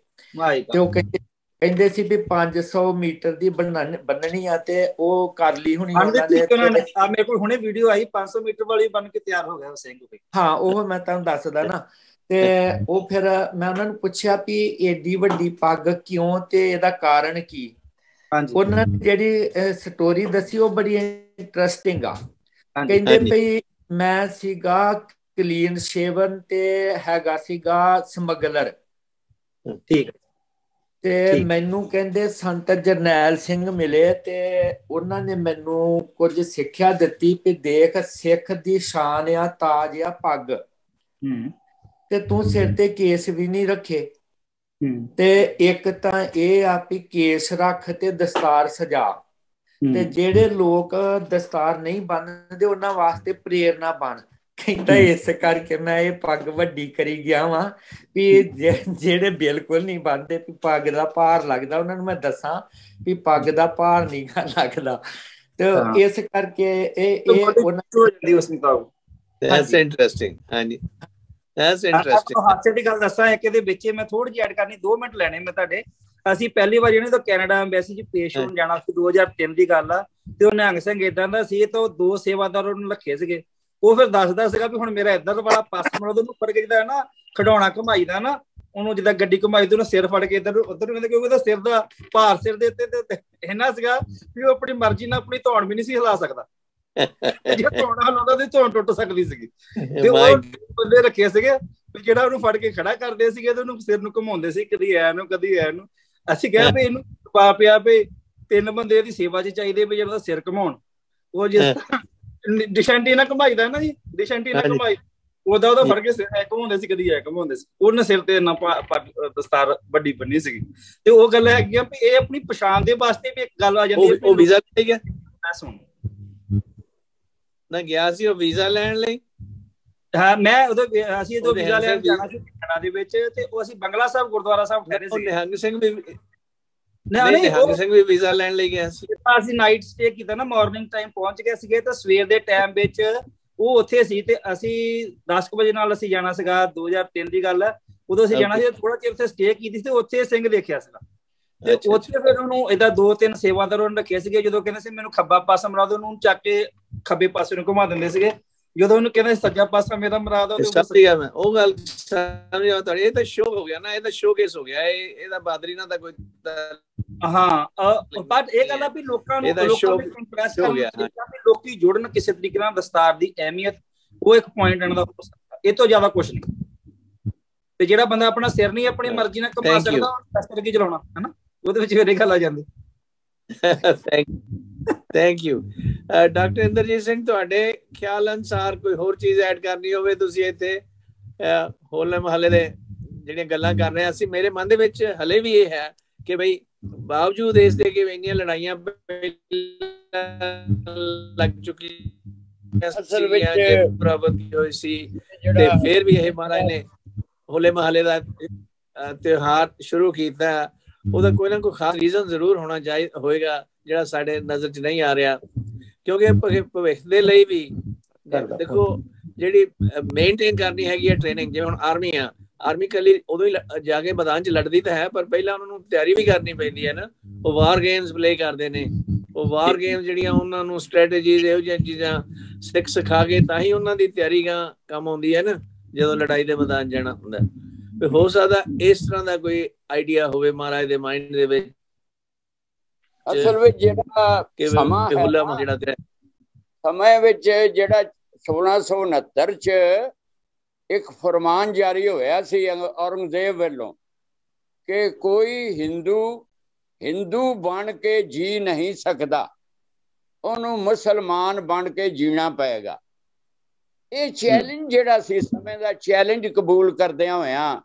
ਤੇ ਉਹ ਕਹਿੰਦੇ ਸੀ ਵੀ 500 ਮੀਟਰ ਦੀ ਬੰਨਣੀ ਆ, ਤੇ ਉਹ ਕਰ ਲਈ ਹੋਣੀ ਉਹਨਾਂ ਨੇ। ਮੇਰੇ ਕੋਲ ਹੁਣੇ ਵੀਡੀਓ ਆਈ 500 ਮੀਟਰ ਵਾਲੀ ਬਣ ਕੇ ਤਿਆਰ ਹੋ ਗਿਆ ਸਿੰਘ। ਹਾਂ, ਉਹ ਮੈਂ ਤੁਹਾਨੂੰ ਦੱਸਦਾ ਨਾ। ਤੇ ਉਹ ਫਿਰ ਮੈਂ ਉਹਨਾਂ ਨੂੰ ਪੁੱਛਿਆ ਵੀ ਏਡੀ ਵੱਡੀ ਪੱਗ ਕਿਉਂ ਤੇ ਇਹਦਾ ਕਾਰਨ ਕੀ। ਉਹਨਾਂ ਨੇ ਜਿਹੜੀ ਸਟੋਰੀ ਦੱਸੀ ਉਹ ਬੜੀ ਇੰਟਰਸਟਿੰਗ ਆ। ਕਹਿੰਦੇ ਭਈ ਮੈਂ ਸੀਗਾ ਕਲੀਨ ਸ਼ੇਵਨ ਤੇ ਹੈਗਾ ਸੀਗਾ ਸਮਗਲਰ। ਠੀਕ। ਤੇ ਮੈਨੂੰ ਕਹਿੰਦੇ ਸੰਤ ਜਰਨੈਲ ਸਿੰਘ ਮਿਲੇ, ਤੇ ਉਹਨਾਂ ਨੇ ਮੈਨੂੰ ਕੁਝ ਸਿੱਖਿਆ ਦਿੱਤੀ ਵੀ ਦੇਖ, ਸਿੱਖ ਦੀ ਸ਼ਾਨ ਆ, ਤਾਜ ਆ ਪੱਗ, ਤੇ ਤੂੰ ਸਿਰ ਤੇ ਕੇਸ ਵੀ ਨਹੀਂ ਰੱਖੇ। ਤੇ ਇੱਕ ਤਾਂ ਇਹ ਆ ਵੀ ਕੇਸ ਰੱਖ ਤੇ ਦਸਤਾਰ ਸਜਾ, ਤੇ ਜਿਹੜੇ ਲੋਕ ਦਸਤਾਰ ਨਹੀਂ ਬੰਨਦੇ ਉਹਨਾਂ ਵਾਸਤੇ ਪ੍ਰੇਰਨਾ ਬਣ। ਕਹਿੰਦਾ ਇਸ ਕਰਕੇ ਮੈਂ ਇਹ ਪੱਗ ਵੱਡੀ ਕਰੀ ਗਿਆ ਵਾਂ ਵੀ ਜਿਹੜੇ ਬਿਲਕੁਲ ਨਹੀਂ ਬੰਨਦੇ ਵੀ ਪੱਗ ਦਾ ਭਾਰ ਲੱਗਦਾ, ਉਹਨਾਂ ਨੂੰ ਮੈਂ ਦੱਸਾਂ ਵੀ ਪੱਗ ਦਾ ਭਾਰ ਨਹੀਂ ਲੱਗਦਾ। ਤੇ ਇਸ ਕਰਕੇ ਹਾਸੇ ਦੀ ਗੱਲ ਦੱਸਾਂ ਇੱਕ ਇਹਦੇ ਵਿੱਚ ਮੈਂ ਥੋੜੀ ਜਿਹੀ ਐਡ ਕਰਨੀ, 2 ਮਿੰਟ ਲੈਣੇ ਮੈਂ ਤੁਹਾਡੇ। ਅਸੀਂ ਪਹਿਲੀ ਵਾਰ ਜਿਹੜੇ ਤੋਂ ਕੈਨੇਡਾ ਐਮਬੈਸੀ ਚ ਪੇਸ਼ ਹੋਣ ਜਾਣਾ ਸੀ, 2003 ਦੀ ਗੱਲ ਆ। ਤੇ ਉਹ ਨਿਹੰਗ ਸਿੰਘ ਏਦਾਂ ਦਾ ਸੀ, ਤੇ ਉਹ 2 ਸੇਵਾਦਾਰ ਉਹਨੂੰ ਰੱਖੇ ਸੀਗੇ। ਉਹ ਫਿਰ ਦੱਸਦਾ ਸੀਗਾ ਵੀ ਹੁਣ ਮੇਰਾ ਇੱਧਰ ਵਾਲਾ ਪਾਸਾ ਮਰੋ, ਉਹਨੂੰ ਫੜ ਕੇ ਜਿੱਦਾਂ ਨਾ ਖਿਡੌਣਾ ਘੁਮਾਈਦਾ ਨਾ, ਉਹਨੂੰ ਜਿੱਦਾਂ ਗੱਡੀ ਘੁਮਾਈ ਤੇ ਉਹਨੂੰ ਸਿਰ ਫੜ ਕੇ ਇੱਧਰ ਉੱਧਰ ਕਹਿੰਦੇ, ਕਿਉਂਕਿ ਉਹਦਾ ਸਿਰ ਦਾ ਭਾਰ ਸਿਰ ਦੇ ਉੱਤੇ ਇੰਨਾ ਸੀਗਾ ਵੀ ਉਹ ਆਪਣੀ ਮਰਜ਼ੀ ਨਾਲ ਆਪਣੀ ਧੌਣ ਵੀ ਨਹੀਂ ਸੀ ਹਿਲਾ ਸਕਦਾ। ਜੇ ਧੌਣ ਹਿਲਾਉਂਦਾ ਤੇ ਧੌਣ ਟੁੱਟ ਸਕਦੀ ਸੀਗੀ। ਤੇ ਉਹ ਬੰਦੇ ਰੱਖੇ ਸੀਗੇ ਜਿਹੜਾ ਉਹਨੂੰ ਫੜ ਕੇ ਖੜਾ ਕਰਦੇ ਸੀਗੇ, ਤੇ ਉਹਨੂੰ ਸਿਰ ਨੂੰ ਘੁਮਾਉਂਦੇ ਸੀ, ਕਦੀ ਐ ਨੂੰ ਕਦੀ ਐ ਨੂੰ। ਅਸੀਂ ਕਿਹਾ ਵੀ ਇਹਨੂੰ ਪਾ ਪਿਆ ਵੀ 3 ਬੰਦੇ ਇਹਦੀ ਸੇਵਾ ਚ ਚਾਹੀਦੇ ਵੀ ਜਿਹੜਾ ਸਿਰ ਘੁਮਾਉਣ। ਉਹ ਜਿਸ ਡਿਸ਼ੈਂਟੀ ਨਾਲ ਘੁਮਾਈਦਾ ਨਾ ਜੀ, ਡਿਸ਼ੈਂਟੀ ਨਾਲ ਘੁਮਾਈ ਉਹਦਾ ਫੜ ਕੇ ਸਿਰ ਐ ਘੁਮਾਉਂਦੇ ਸੀ, ਕਦੀ ਐ ਘੁਮਾਉਂਦੇ ਸੀ। ਉਹਨੇ ਸਿਰ ਤੇ ਇੰਨਾ ਦਸਤਾਰ ਵੱਡੀ ਬੰਨੀ ਸੀਗੀ। ਤੇ ਉਹ ਗੱਲ ਹੈਗੀ ਆ ਵੀ ਇਹ ਆਪਣੀ ਪਛਾਣ ਦੇ ਵਾਸਤੇ ਵੀ ਇੱਕ ਗੱਲ ਆ ਜਾਂਦੀ ਹੈ। ਉਹ ਵੀਜ਼ਾ ਲੈ ਗਿਆ ਮੈਂ ਸੁਣ ਨਾ ਗਿਆ ਸੀ ਉਹ ਵੀਜ਼ਾ ਲੈਣ ਲਈ। ਹਾਂ, ਮੈਂ ਉਦੋਂ ਅਸੀਂ ਉਦੋਂ ਵੀਜ਼ਾ ਲੈਣ ਜਾਣਾ ਸੀ ਕੈਨੇਡਾ ਦੇ ਵਿੱਚ, ਤੇ ਉਹ ਅਸੀਂ ਬੰਗਲਾ ਸਾਹਿਬ ਗੁਰਦੁਆਰਾ ਸਾਹਿਬ ਠਹਿਰੇ ਸੀ। ਨਿਹੰਗ ਸਿੰਘ ਵੀ ਵੀਜ਼ਾ ਲੈਣ ਲਈ ਗਿਆ ਸੀ। ਅਸੀਂ ਨਾਈਟ ਸਟੇ ਕੀਤਾ ਨਾ, ਮਾਰਨਿੰਗ ਟਾਈਮ ਪਹੁੰਚ ਗਏ ਸੀਗੇ, ਤੇ ਸਵੇਰ ਦੇ ਟਾਈਮ ਵਿੱਚ ਉਹ ਉੱਥੇ ਸੀ। ਤੇ ਅਸੀਂ 10 ਵਜੇ ਨਾਲ ਅਸੀਂ ਜਾਣਾ ਸੀਗਾ, 2003 ਦੀ ਗੱਲ ਹੈ। ਉਦੋਂ ਅਸੀਂ ਜਾਣਾ ਸੀ, ਥੋੜਾ ਚਿਰ ਉੱਥੇ ਸਟੇ ਕੀਤੀ ਸੀ, ਉੱਥੇ ਸਿੰਘ ਦੇਖਿਆ ਸੀਗਾ। ਤੇ ਉੱਥੇ ਫਿਰ ਉਹਨੂੰ ਏਦਾਂ 2 3 ਸੇਵਾਦਾਰ ਉਹਨੇ ਰੱਖੇ ਸੀਗੇ। ਜਦੋਂ ਕਹਿੰਦੇ ਸੀ ਮੈਨੂੰ ਖੱਬਾ ਪਾਸਾ ਮਰਾ ਦੋ, ਉਹਨੂੰ ਚੱਕ ਕੇ ਖੱਬੇ ਪਾਸੇ ਨੂੰ ਘੁਮਾ ਦਿੰਦੇ ਸੀਗੇ। ਜਦੋਂ ਉਹਨੂੰ ਕਹਿੰਦੇ ਸੱਜਾ ਪਾਸਾ ਮੇਰਾ ਮਰਾ ਦੋ, ਮੈਂ ਉਹ ਗੱਲ ਸਮਝਿਆ ਤੁਹਾਡੀ। ਇਹ ਤਾਂ ਸ਼ੋਅ ਹੋ ਗਿਆ ਨਾ, ਇਹ ਤਾਂ ਸ਼ੋਕੇਸ ਹੋ ਗਿਆ। ਇਹਦਾ ਬਾਦਰੀ ਨਾਲ ਤਾਂ ਕੋਈ ਬਟ ਇਹ ਗੱਲ ਆ ਵੀ ਲੋਕਾਂ ਨੂੰ ਇੰਪ੍ਰੈਸ ਕਰਨਾ ਚਾਹੀਦਾ ਵੀ ਲੋਕੀ ਜੁੜਨ ਕਿਸੇ ਤਰੀਕੇ ਨਾਲ। ਦਸਤਾਰ ਦੀ ਅਹਿਮੀਅਤ ਉਹ ਇੱਕ ਪੁਆਇੰਟ ਇਹਨਾਂ ਦਾ ਹੋ ਸਕਦਾ, ਇਹ ਤੋਂ ਜ਼ਿਆਦਾ ਕੁਛ ਨਹੀਂ। ਤੇ ਜਿਹੜਾ ਬੰਦਾ ਆਪਣਾ ਸਿਰ ਨਹੀਂ ਆਪਣੀ ਮਰਜ਼ੀ ਨਾਲ ਘੁਮਾ ਸਕਦਾ, ਦਸਤਾਰ ਕੀ ਚਲਾਉਣਾ ਹਨਾ, ਉਹਦੇ ਵਿੱਚ ਫਿਰ ਇਹ ਗੱਲ ਆ ਜਾਂਦੀ। Thank you doctor Inderjit Singh, ਤੁਹਾਡੇ ਖਿਆਲ ਅਨੁਸਾਰ ਕੋਈ ਹੋਰ ਚੀਜ਼ ਐਡ ਕਰਨੀ ਹੋਵੇ ਤੁਸੀਂ ਇੱਥੇ ਹੋਲੇ ਮਹੱਲੇ ਦੇ ਜਿਹੜੀਆਂ ਗੱਲਾਂ ਕਰ ਰਹੇ ਹਾਂ ਅਸੀਂ, ਮੇਰੇ ਮਨ ਦੇ ਵਿੱਚ ਹਲੇ ਵੀ ਇਹ ਹੈ ਕਿ ਬਈ ਬਾਵਜੂਦ ਇਸ ਦੇ ਕਿ ਇੰਨੀਆਂ ਲੜਾਈਆਂ ਲੱਗ ਚੁੱਕੀ ਪ੍ਰਾਪਤੀ ਹੋਈ ਸੀ, ਤੇ ਫਿਰ ਵੀ ਇਹ ਮਹਾਰਾਜ ਨੇ ਹੋਲੇ ਮਹੱਲੇ ਦਾ ਤਿਉਹਾਰ ਸ਼ੁਰੂ ਕੀਤਾ। ਉਹਦਾ ਕੋਈ ਨਾ ਕੋਈ ਖਾਸ ਰੀਜ਼ਨ ਜ਼ਰੂਰ ਹੋਣਾ ਚਾਹੀਦਾ ਹੋਏਗਾ ਜਿਹੜਾ ਸਾਡੇ ਨਜ਼ਰ 'ਚ ਨਹੀਂ ਆ ਰਿਹਾ, ਕਿਉਂਕਿ ਭਵਿੱਖ ਦੇ ਲਈ ਵੀ ਦੇਖੋ ਜਿਹੜੀ ਮੇਨਟੇਨ ਕਰਨੀ ਹੈਗੀ ਹੈ ਟ੍ਰੇਨਿੰਗ। ਜਿਵੇਂ ਹੁਣ ਆਰਮੀ ਕੱਲੀ ਉਦੋਂ ਹੀ ਜਾ ਕੇ ਮੈਦਾਨ 'ਚ ਲੜਦੀ ਤਾਂ ਹੈ, ਪਰ ਪਹਿਲਾਂ ਉਹਨਾਂ ਨੂੰ ਤਿਆਰੀ ਵੀ ਕਰਨੀ ਪੈਂਦੀ ਹੈ ਨਾ। ਉਹ ਵਾਰ ਗੇਮਸ ਪਲੇ ਕਰਦੇ ਨੇ, ਉਹ ਵਾਰ ਗੇਮਸ ਜਿਹੜੀਆਂ ਉਹਨਾਂ ਨੂੰ ਸਟ੍ਰੈਟੇਜੀਜ਼ ਇਹੋ ਜਿਹੀਆਂ ਚੀਜ਼ਾਂ ਸਿਖਾ ਕੇ ਤਾਂ ਹੀ ਉਹਨਾਂ ਦੀ ਤਿਆਰੀ ਕੰਮ ਆਉਂਦੀ ਹੈ ਨਾ ਜਦੋਂ ਲੜਾਈ ਦੇ ਮੈਦਾਨ ਜਾਣਾ ਹੁੰਦਾ। ਹੋ ਸਕਦਾ ਇਸ ਤਰ੍ਹਾਂ ਦਾ ਕੋਈ ਆਈਡੀਆ ਹੋਵੇ ਮਹਾਰਾਜ ਦੇ ਮਾਈਂਡ ਦੇ ਵਿੱਚ। ਅਸਲ ਵਿੱਚ ਜਿਹੜਾ ਸਮਾਂ ਸਮੇਂ ਵਿੱਚ ਜਿਹੜਾ 1669 ਚ ਇੱਕ ਫਰਮਾਨ ਜਾਰੀ ਹੋਇਆ ਸੀ ਔਰੰਗਜ਼ੇਬ ਵੱਲੋਂ ਕਿ ਕੋਈ ਹਿੰਦੂ ਬਣ ਕੇ ਜੀ ਨਹੀਂ ਸਕਦਾ, ਉਹਨੂੰ ਮੁਸਲਮਾਨ ਬਣ ਕੇ ਜੀਣਾ ਪਏਗਾ। ਇਹ ਚੈਲੰਜ ਜਿਹੜਾ ਸੀ ਸਮੇਂ ਦਾ ਚੈਲੰਜ ਕਬੂਲ ਕਰਦਿਆਂ ਹੋਇਆਂ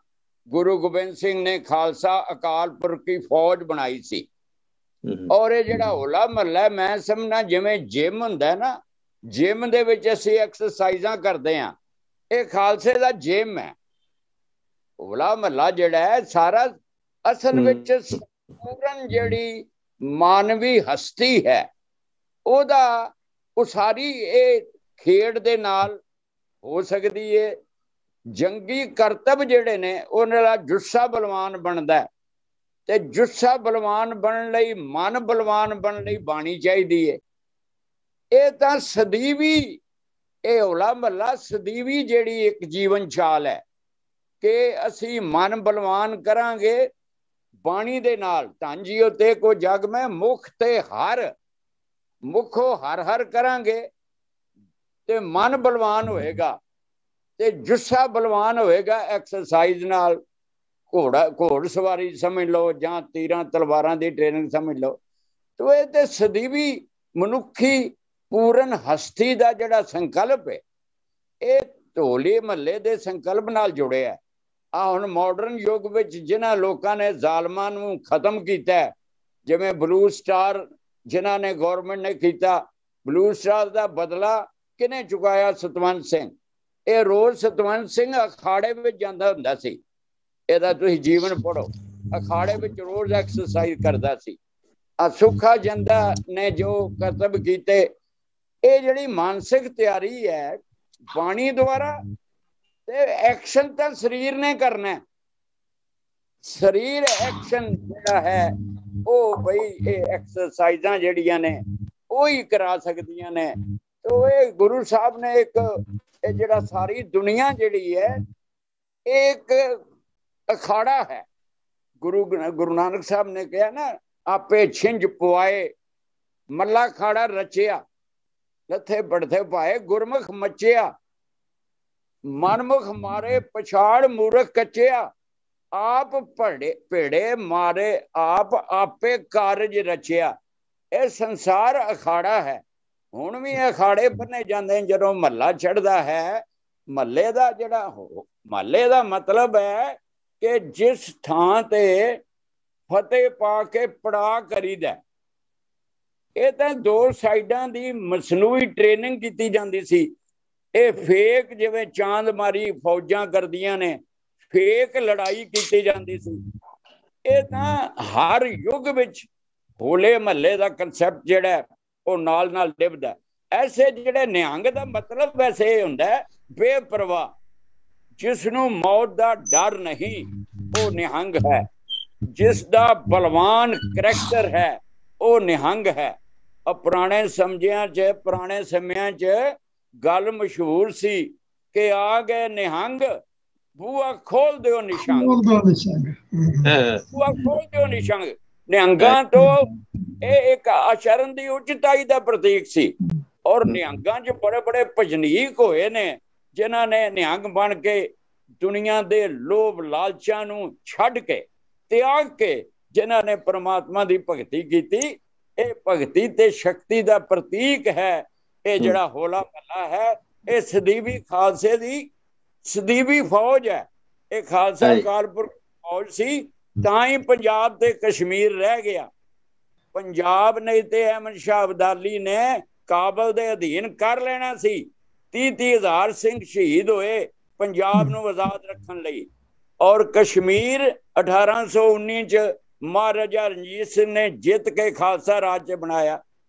ਗੁਰੂ ਗੋਬਿੰਦ ਸਿੰਘ ਨੇ ਖਾਲਸਾ ਅਕਾਲ ਪੁਰਖ ਦੀ ਫੌਜ ਬਣਾਈ ਸੀ। ਔਰ ਇਹ ਜਿਹੜਾ ਹੋਲਾ ਮਹੱਲਾ ਮੈਂ ਸਮਝਣਾ ਜਿਵੇਂ ਜਿਮ ਹੁੰਦਾ ਨਾ, ਜਿਮ ਦੇ ਵਿੱਚ ਅਸੀਂ ਐਕਸਰਸਾਈਜ਼ਾਂ ਕਰਦੇ ਹਾਂ, ਇਹ ਖਾਲਸੇ ਦਾ ਜਿਮ ਹੈ। ਹੋਲਾ ਮਹੱਲਾ ਜਿਹੜਾ ਹੈ ਸਾਰਾ ਅਸਲ ਵਿੱਚ ਪੂਰਨ ਜਿਹੜੀ ਮਾਨਵੀ ਹਸਤੀ ਹੈ ਉਹਦਾ ਉਸਾਰੀ ਇਹ ਖੇਡ ਦੇ ਨਾਲ ਹੋ ਸਕਦੀ ਹੈ। ਜੰਗੀ ਕਰਤੱਵ ਜਿਹੜੇ ਨੇ ਉਹਨਾਂ ਦਾ ਜੁੱਸਾ ਬਲਵਾਨ ਬਣਦਾ, ਤੇ ਜੁੱਸਾ ਬਲਵਾਨ ਬਣਨ ਲਈ ਮਨ ਬਲਵਾਨ ਬਣਨ ਲਈ ਬਾਣੀ ਚਾਹੀਦੀ ਹੈ। ਇਹ ਤਾਂ ਸਦੀਵੀ ਇਹ ਹੋਲਾ ਮਹੱਲਾ ਸਦੀਵੀ ਜਿਹੜੀ ਇੱਕ ਜੀਵਨ ਚਾਲ ਹੈ ਕਿ ਅਸੀਂ ਮਨ ਬਲਵਾਨ ਕਰਾਂਗੇ ਬਾਣੀ ਦੇ ਨਾਲ। ਧੰਨ ਜੀਓ ਤੇ ਕੋ ਜਗ ਮੈਂ ਮੁਖ ਤੇ ਹਰ, ਮੁਖੋ ਹਰ ਹਰ ਕਰਾਂਗੇ ਤੇ ਮਨ ਬਲਵਾਨ ਹੋਏਗਾ ਤੇ ਜੁੱਸਾ ਬਲਵਾਨ ਹੋਏਗਾ ਐਕਸਰਸਾਈਜ਼ ਨਾਲ। ਘੋੜ ਸਵਾਰੀ ਸਮਝ ਲਓ ਜਾਂ ਤੀਰਾਂ ਤਲਵਾਰਾਂ ਦੀ ਟ੍ਰੇਨਿੰਗ ਸਮਝ ਲਓ। ਤੇ ਇਹ ਤੇ ਸਦੀਵੀ ਮਨੁੱਖੀ ਪੂਰਨ ਹਸਤੀ ਦਾ ਜਿਹੜਾ ਸੰਕਲਪ ਹੈ ਇਹ ਹੋਲੇ ਮਹੱਲੇ ਦੇ ਸੰਕਲਪ ਨਾਲ ਜੁੜਿਆ। ਆ ਹੁਣ ਮਾਡਰਨ ਯੁੱਗ ਵਿੱਚ ਜਿਨ੍ਹਾਂ ਲੋਕਾਂ ਨੇ ਜ਼ਾਲਮਾਂ ਨੂੰ ਖਤਮ ਕੀਤਾ, ਜਿਵੇਂ ਬਲੂ ਸਟਾਰ ਜਿਨ੍ਹਾਂ ਨੇ ਗੌਰਮੈਂਟ ਨੇ ਕੀਤਾ, ਬਲੂ ਸਟਾਰ ਦਾ ਬਦਲਾ ਕਿਹਨੇ ਚੁਕਾਇਆ? ਸਤਵੰਤ ਸਿੰਘ। ਇਹ ਰੋਜ਼ ਸਤਵੰਤ ਸਿੰਘ ਅਖਾੜੇ ਵਿੱਚ ਜਾਂਦਾ ਹੁੰਦਾ ਸੀ, ਇਹਦਾ ਤੁਸੀਂ ਜੀਵਨ ਪੜ੍ਹੋ। ਅਖਾੜੇ ਵਿੱਚ ਰੋਜ਼ ਐਕਸਰਸਾਈਜ਼ ਕਰਦਾ ਸੀ। ਸੁੱਖਾ ਜੰਦਾ ਨੇ ਜੋ ਕਰਤੱਵ ਕੀਤੇ, ਇਹ ਜਿਹੜੀ ਮਾਨਸਿਕ ਤਿਆਰੀ ਹੈ ਬਾਣੀ ਦੁਆਰਾ, ਤੇ ਐਕਸ਼ਨ ਤਾਂ ਸਰੀਰ ਨੇ ਕਰਨਾ। ਸਰੀਰ ਐਕਸ਼ਨ ਜਿਹੜਾ ਹੈ ਉਹ ਬਈ ਇਹ ਐਕਸਰਸਾਈਜ਼ਾਂ ਜਿਹੜੀਆਂ ਨੇ ਉਹ ਹੀ ਕਰਾ ਸਕਦੀਆਂ ਨੇ। ਤੇ ਇਹ ਗੁਰੂ ਸਾਹਿਬ ਨੇ ਇੱਕ ਇਹ ਜਿਹੜਾ ਸਾਰੀ ਦੁਨੀਆ ਜਿਹੜੀ ਹੈ ਇੱਕ ਅਖਾੜਾ ਹੈ। ਗੁਰੂ ਨਾਨਕ ਸਾਹਿਬ ਨੇ ਕਿਹਾ ਨਾ, ਆਪੇ ਛਿੰਝ ਪਵਾਏ ਮੱਲਾ ਖਾੜਾ ਰਚਿਆ, ਲੱਥੇ ਬੜਥੇ ਪਾਏ ਗੁਰਮੁਖ ਮਚਿਆ, ਮਨਮੁਖ ਮਾਰੇ ਪਛਾੜ ਮੂਰਖ ਕੱਚਿਆ, ਆਪ ਭੇੜੇ ਮਾਰੇ ਆਪ ਆਪੇ ਕਾਰਜ ਰਚਿਆ। ਇਹ ਸੰਸਾਰ ਅਖਾੜਾ ਹੈ। ਹੁਣ ਵੀ ਅਖਾੜੇ ਬੰਨੇ ਜਾਂਦੇ ਨੇ ਜਦੋਂ ਮਹੱਲਾ ਚੜ੍ਹਦਾ ਹੈ। ਮਹੱਲੇ ਦਾ ਜਿਹੜਾ ਮਹੱਲੇ ਦਾ ਮਤਲਬ ਹੈ ਕਿ ਜਿਸ ਥਾਂ ਤੇ ਫਤਿਹ ਪਾ ਕੇ ਪੜਾ ਕਰੀਦਾ। ਇਹ ਤਾਂ ਦੋ ਸਾਈਡਾਂ ਦੀ ਮਸਨੂਈ ਟ੍ਰੇਨਿੰਗ ਕੀਤੀ ਜਾਂਦੀ ਸੀ। ਇਹ ਫੇਕ ਜਿਵੇਂ ਚਾਂਦ ਮਾਰੀ ਫੌਜਾਂ ਕਰਦੀਆਂ ਨੇ, ਫੇਕ ਲੜਾਈ ਕੀਤੀ ਜਾਂਦੀ ਸੀ। ਇਹ ਤਾਂ ਹਰ ਯੁੱਗ ਵਿੱਚ ਹੋਲੇ ਮਹੱਲੇ ਦਾ ਕਨਸੈਪਟ ਜਿਹੜਾ ਉਹ ਨਾਲ ਨਾਲ ਲਿਭਦਾ। ਐਸੇ ਜਿਹੜੇ ਨਿਹੰਗ ਦਾ ਮਤਲਬ ਵੈਸੇ ਇਹ ਹੁੰਦਾ ਬੇਪਰਵਾਹ, ਜਿਸ ਨੂੰ ਮੌਤ ਦਾ ਡਰ ਨਹੀਂ ਉਹ ਨਿਹੰਗ ਹੈ। ਜਿਸ ਦਾ ਬਲਵਾਨ ਕਰੈਕਟਰ ਹੈ ਉਹ ਨਿਹੰਗ ਹੈ। ਪੁਰਾਣੇ ਪੁਰਾਣੇ ਸਮਿਆਂ 'ਚ ਗੱਲ ਮਸ਼ਹੂਰ ਸੀ ਕਿ ਆ ਗਏ ਨਿਹੰਗ, ਬੂਆ ਖੋਲ ਦਿਓ ਨਿਸ਼ੰਗ, ਬੂਆ ਖੋਲ ਦਿਓ ਨਿਸ਼ੰਗ। ਨਿਹੰਗਾਂ ਤੋਂ ਇਹ ਇੱਕ ਆਚਰਨ ਦੀ ਉੱਚਤਾਈ ਦਾ ਪ੍ਰਤੀਕ ਸੀ। ਔਰ ਨਿਹੰਗਾਂ 'ਚ ਬੜੇ ਬੜੇ ਭਜਨੀਕ ਹੋਏ ਨੇ ਜਿਨ੍ਹਾਂ ਨੇ ਨਿਹੰਗ ਬਣ ਕੇ ਦੁਨੀਆ ਦੇ ਲੋਭ ਲਾਲਚਾਂ ਨੂੰ ਛੱਡ ਕੇ ਤਿਆਗ ਕੇ ਜਿਨ੍ਹਾਂ ਨੇ ਪ੍ਰਮਾਤਮਾ ਦੀ ਭਗਤੀ ਕੀਤੀ। ਇਹ ਭਗਤੀ ਤੇ ਸ਼ਕਤੀ ਦਾ ਪ੍ਰਤੀਕ ਹੈ। ਇਹ ਜਿਹੜਾ ਹੋਲਾ ਮਹੱਲਾ ਹੈ ਇਹ ਸਦੀਵੀ ਖਾਲਸੇ ਦੀ ਸਦੀਵੀ ਫੌਜ ਹੈ। ਇਹ ਖਾਲਸਾ ਅਕਾਲ ਪੁਰਖ ਫੌਜ ਸੀ, ਤਾਂ ਹੀ ਪੰਜਾਬ ਤੇ ਕਸ਼ਮੀਰ ਰਹਿ ਗਿਆ। ਪੰਜਾਬ ਨਹੀਂ ਤੇ ਅਹਿਮਦ ਸ਼ਾਹ ਅਬਦਾਲੀ ਨੇ ਕਾਬਲ ਦੇ ਅਧੀਨ ਕਰ ਲੈਣਾ ਸੀ। 30-30 ਹਜ਼ਾਰ ਸਿੰਘ ਸ਼ਹੀਦ ਹੋਏ ਪੰਜਾਬ ਨੂੰ ਆਜ਼ਾਦ ਰੱਖਣ ਲਈ। ਔਰ ਕਸ਼ਮੀਰ 1819 ਚ महाराजा रणजीत सिंह ने जित के खालसा राज बनाया।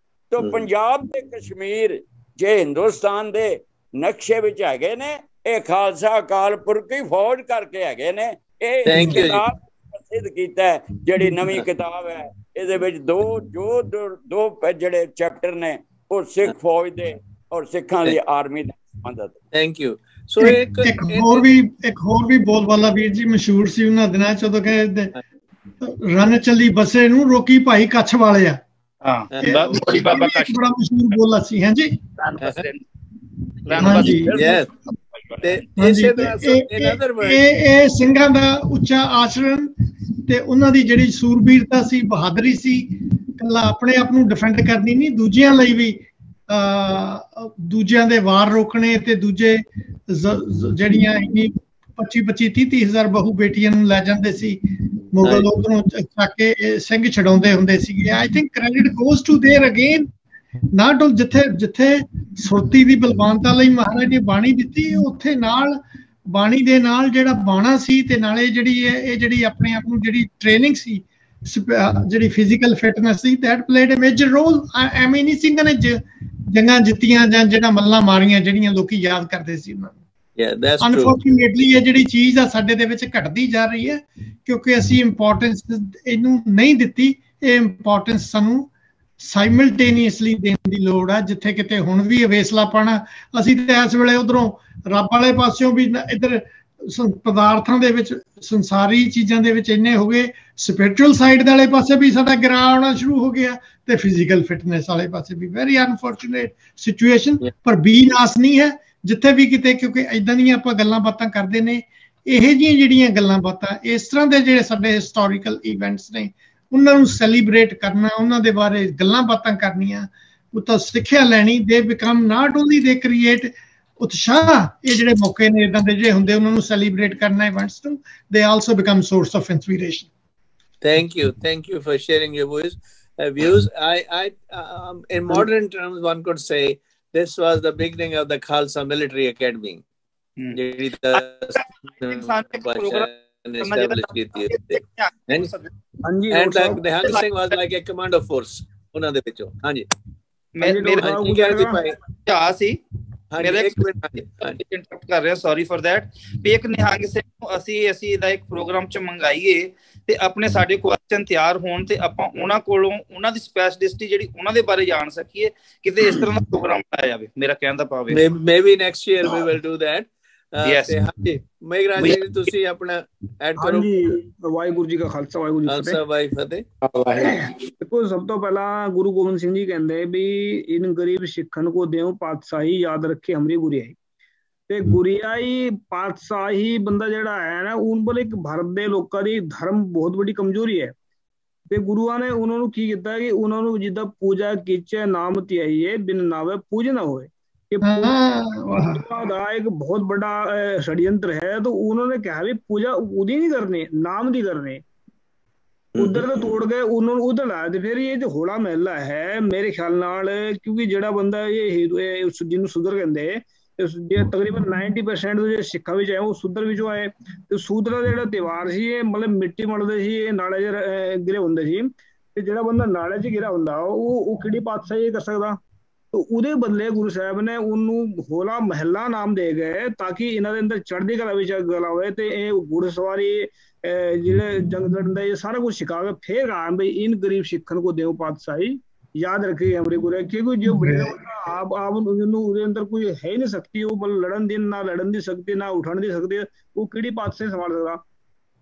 तो पंजाब ते कश्मीर जे हिंदुस्तान दे नक्शे विच हैगे ने, ये खालसा अकाल पुरख की फौज करके हैगे ने। ये किताब प्रसिद्ध कीता है, जिहड़ी नवीं किताब है, इहदे विच दो जिहड़े चैप्टर ने वो सिख फौज दे और सिखां दी आर्मी दे संबंधित। Thank you. सो एक होर भी बोलबाला वीर जी मशहूर सी उन्हां दिनां च, उदों कहंदे रन चली बसे नूं रोकी भाई कच्छ वाले आ। बाबा कच्छ बड़ा मशहूर बोला सी। हां जी ਸਿੰਘਾਂ ਦਾ ਉੱਚਾ ਆਚਰਣ ਤੇ ਉਹਨਾਂ ਦੀ ਜਿਹੜੀ ਸੂਰਬੀਰਤਾ ਸੀ, ਬਹਾਦਰੀ ਸੀ, ਕੱਲਾ ਆਪਣੇ ਆਪ ਨੂੰ ਡਿਫੈਂਡ ਕਰਨੀ ਨਹੀਂ, ਦੂਜਿਆਂ ਲਈ ਵੀ ਦੂਜਿਆਂ ਦੇ ਵਾਰ ਰੋਕਣੇ ਤੇ ਦੂਜੇ ਜਿਹੜੀਆਂ 25-30 ਹਜ਼ਾਰ ਬਹੂ ਬੇਟੀਆਂ ਨੂੰ ਲੈ ਜਾਂਦੇ ਸੀ ਮੁਗਲ, ਉਧਰੋਂ ਚੱਕ ਕੇ ਸਿੰਘ ਛਡਾਉਂਦੇ ਹੁੰਦੇ ਸੀਗੇ। I think credit goes to there again, not only ਜਿੱਥੇ ਸੁਰਤੀ ਦੀ ਬਲਵਾਨਤਾ ਲਈ ਮਹਾਰਾਜ ਨੇ ਬਾਣੀ ਦਿੱਤੀ, ਉੱਥੇ ਨਾਲ ਬਾਣੀ ਦੇ ਨਾਲ ਜਿਹੜਾ ਬਾਣਾ ਸੀ ਤੇ ਨਾਲੇ ਜਿਹੜੀ ਆਪਣੇ ਆਪ ਨੂੰ ਜਿਹੜੀ ਟ੍ਰੇਨਿੰਗ ਸੀ, ਜਿਹੜੀ ਫਿਜ਼ੀਕਲ ਫਿਟਨੈਸ ਸੀ, that played a major role. ਐਵੇਂ ਨਹੀਂ ਸਿੰਘਾਂ ਨੇ ਜੰਗਾਂ ਜਿੱਤੀਆਂ ਜਾਂ ਜਿਹੜਾ ਮੱਲਾਂ ਮਾਰੀਆਂ ਜਿਹੜੀਆਂ ਲੋਕੀ ਯਾਦ ਕਰਦੇ ਸੀ ਉਹਨਾਂ ਨੂੰ। ਅਨਫੋਰਚੂਨੇਟਲੀ ਇਹ ਜਿਹੜੀ ਚੀਜ਼ ਆ ਸਾਡੇ ਦੇ ਵਿੱਚ ਘਟਦੀ ਜਾ ਰਹੀ ਹੈ ਕਿਉਂਕਿ ਅਸੀਂ ਇੰਪੋਰਟੈਂਸ ਇਹਨੂੰ ਨਹੀਂ ਦਿੱਤੀ। ਇਹ ਇੰਪੋਰਟੈਂਸ ਸਾਨੂੰ ਸਾਈਮਲਟੇਨੀਅਸਲੀ ਦੇਣ ਦੀ ਲੋੜ ਆ। ਜਿੱਥੇ ਕਿਤੇ ਹੁਣ ਵੀ ਅਵੇਸਲਾਪਣ, ਅਸੀਂ ਤਾਂ ਇਸ ਵੇਲੇ ਉਧਰੋਂ ਰੱਬ ਵਾਲੇ ਪਾਸਿਓਂ ਵੀ ਇੱਧਰ ਪਦਾਰਥਾਂ ਦੇ ਵਿੱਚ, ਸੰਸਾਰੀ ਚੀਜ਼ਾਂ ਦੇ ਵਿੱਚ ਇੰਨੇ ਹੋ ਗਏ, ਸਪਿਰਿਚੁਅਲ ਸਾਈਡ ਵਾਲੇ ਪਾਸੇ ਵੀ ਸਾਡਾ ਗਿਰਾ ਆਉਣਾ ਸ਼ੁਰੂ ਹੋ ਗਿਆ ਤੇ ਫਿਜ਼ੀਕਲ ਫਿਟਨੈਸ ਵਾਲੇ ਪਾਸੇ ਵੀ। Very unfortunate situation. ਪਰ ਬੀਨਾਸ ਨਹੀਂ ਹੈ ਜਿੱਥੇ ਵੀ ਕਿਤੇ, ਕਿਉਂਕਿ ਇਦਾਂ ਦੀਆਂ ਆਪਾਂ ਗੱਲਾਂ ਬਾਤਾਂ ਕਰਦੇ ਨੇ। ਇਹ ਜਿਹੀਆਂ ਜਿਹੜੀਆਂ ਗੱਲਾਂ ਬਾਤਾਂ, ਇਸ ਤਰ੍ਹਾਂ ਦੇ ਜਿਹੜੇ ਸਾਡੇ ਹਿਸਟੋਰੀਕਲ ਇਵੈਂਟਸ ਨੇ, ਉਹਨਾਂ ਨੂੰ ਸੈਲੀਬ੍ਰੇਟ ਕਰਨਾ, ਉਹਨਾਂ ਦੇ ਬਾਰੇ ਗੱਲਾਂ ਬਾਤਾਂ ਕਰਨੀਆਂ, ਉਹ ਤਾਂ ਸਿੱਖਿਆ ਲੈਣੀ। ਦੇ ਬਿਕਮ ਨਾਟ ਓਨਲੀ ਦੇ ਕ੍ਰੀਏਟ ਉਤਸ਼ਾਹ, ਇਹ ਜਿਹੜੇ ਮੌਕੇ ਨੇ ਇਦਾਂ ਦੇ ਜਿਹੜੇ ਹੁੰਦੇ ਉਹਨਾਂ ਨੂੰ ਸੈਲੀਬ੍ਰੇਟ ਕਰਨਾ ਇਵੈਂਟਸ ਨੂੰ, ਦੇ also become source of inspiration. Thank you for sharing your views. In modern terms, one could say this was the beginning of the Khalsa Military Academy. ਜਿਹੜੀ established ਕੀਤੀ ਹੈ। ਹਾਂਜੀ, and Nihal Singh was like a commando force ਉਹਨਾਂ ਦੇ ਵਿੱਚੋਂ। ਹਾਂਜੀ, ਮੇਰਾ ਕੀ ਕਹਿ ਰਹੇ ਸੀ ਭਾਈ? ਆ ਸੀ ਮੇਰਾ ਇੱਕ ਮਿੰਟ ਇੰਟਰਪਟ ਕਰ ਰਿਹਾ, ਸੌਰੀ ਫॉर दैट। ਵੀ ਇੱਕ ਨਿਹੰਗ ਸਿੰਘ ਨੂੰ ਅਸੀਂ ਦਾ ਇੱਕ ਪ੍ਰੋਗਰਾਮ ਚ ਮੰਗਾਈਏ ਤੇ ਆਪਣੇ ਸਾਡੇ ਕੁਐਸਚਨ ਤਿਆਰ ਹੋਣ ਤੇ ਆਪਾਂ ਉਹਨਾਂ ਕੋਲੋਂ ਉਹਨਾਂ ਦੀ ਸਪੈਸ਼ਲਿਸਟੀ ਜਿਹੜੀ ਉਹਨਾਂ ਦੇ ਬਾਰੇ ਜਾਣ ਸਕੀਏ। ਕਿਤੇ ਇਸ ਤਰ੍ਹਾਂ ਦਾ ਪ੍ਰੋਗਰਾਮ ਬਣਾਇਆ ਜਾਵੇ, ਮੇਰਾ ਕਹਿਣ ਦਾ ਭਾਵ ਹੈ। Maybe next year we will do that. ਹਾਂਜੀ, ਮੇਘਰਾਜ ਜੀ ਤੁਸੀਂ ਆਪਣਾ ਐਡ ਕਰੋ। ਵਾਹਿਗੁਰੂ ਜੀ ਕਾ ਖਾਲਸਾ, ਵਾਹਿਗੁਰੂ ਜੀ ਕੀ ਫਤਿਹ। ਦੇਖੋ, ਸਭ ਤੋਂ ਪਹਿਲਾਂ ਗੁਰੂ ਗੋਬਿੰਦ ਸਿੰਘ ਜੀ ਕਹਿੰਦੇ ਵੀ ਇਨ ਗਰੀਬ ਸਿੱਖਣ ਕੋ ਦੇਉ ਪਾਤਸ਼ਾਹੀ, ਯਾਦ ਰੱਖੇ ਹਮਰੀ ਗੁਰਿਆਈ। ਤੇ ਗੁਰਿਆਈ ਪਾਤਸ਼ਾਹੀ ਬੰਦਾ ਜਿਹੜਾ ਹੈ ਨਾ, ਉਹਨਾਂ ਕੋਲ ਇੱਕ ਭਾਰਤ ਦੇ ਲੋਕਾਂ ਦੀ ਧਰਮ ਬਹੁਤ ਵੱਡੀ ਕਮਜ਼ੋਰੀ ਹੈ। ਤੇ ਗੁਰੂਆਂ ਨੇ ਉਹਨਾਂ ਨੂੰ ਕੀ ਕੀਤਾ ਕਿ ਉਹਨਾਂ ਨੂੰ ਜਿੱਦਾਂ ਪੂਜਾ ਕੀਚੇ ਨਾਮ ਧਿਆਈਏ ਬਿਨ ਨਾਵੇ ਪੂਜ ਨਾ ਹੋਏ। एक बहुत बड़ा षड्यंत्र है। तो उन्होंने कहा भी पूजा उदी नहीं करनी, नाम दी करनी। उधर तो तोड़ गए, उन्होंने उधर लाया। तो फिर ये जो होला महला है मेरे ख्याल नाल, क्योंकि जेड़ा बंदा ये जिन्होंने सुधर कहते तकरीबन 90% जो सिखा भी चाहे वो सुधर भी जो आए। तो सूदरा जेड़ा त्योहार सी, मतलब मिट्टी मलदे सी, नाले च गिरे हुंदे सी। ते जेड़ा बंदा नाले च गिरा हुंदा वो किहड़ी पातशाही कर सकदा। तो ਉਹਦੇ ਬਦਲੇ ਗੁਰੂ ਸਾਹਿਬ ਨੇ ਉਹਨੂੰ ਹੋਲਾ ਮਹੱਲਾ ਨਾਮ ਦੇ ਗਏ ਤਾਂ ਕਿ ਇਹਨਾਂ ਦੇ ਅੰਦਰ ਚੜ੍ਹਦੀ ਕਲਾ ਵਿੱਚ ਗਲਾ ਹੋਵੇ ਤੇ ਇਹ ਘੁੜਸਵਾਰੀ ਜਿਹੜੇ ਜੰਗ ਲੜਨ ਦਾ ਇਹ ਸਾਰਾ ਕੁਝ ਸਿਖਾ ਕੇ ਫੇਰ ਆ ਬਈ ਇਨ ਗਰੀਬ ਸਿੱਖਣ ਕੋ ਦੇਉ ਪਾਤਸ਼ਾਹੀ, ਯਾਦ ਰੱਖੇ ਹਮਰੇ ਗੁਰੇ। ਕਿਉਂਕਿ ਜੋ ਆਪ ਉਹਨੂੰ ਉਹਦੇ ਅੰਦਰ ਕੋਈ ਹੈ ਹੀ ਨਹੀਂ ਸਕਤੀ, ਉਹ ਮਤਲਬ ਲੜਨ ਦੀ ਨਾ ਲੜਨ ਦੀ ਸਕਤੀ ਨਾ ਉੱਠਣ ਦੀ ਸਕਤੀ, ਉਹ ਕਿਹੜੀ ਪਾਤਸ਼ਾਹੀ ਸੰਭਾਲ ਸਕਦਾ।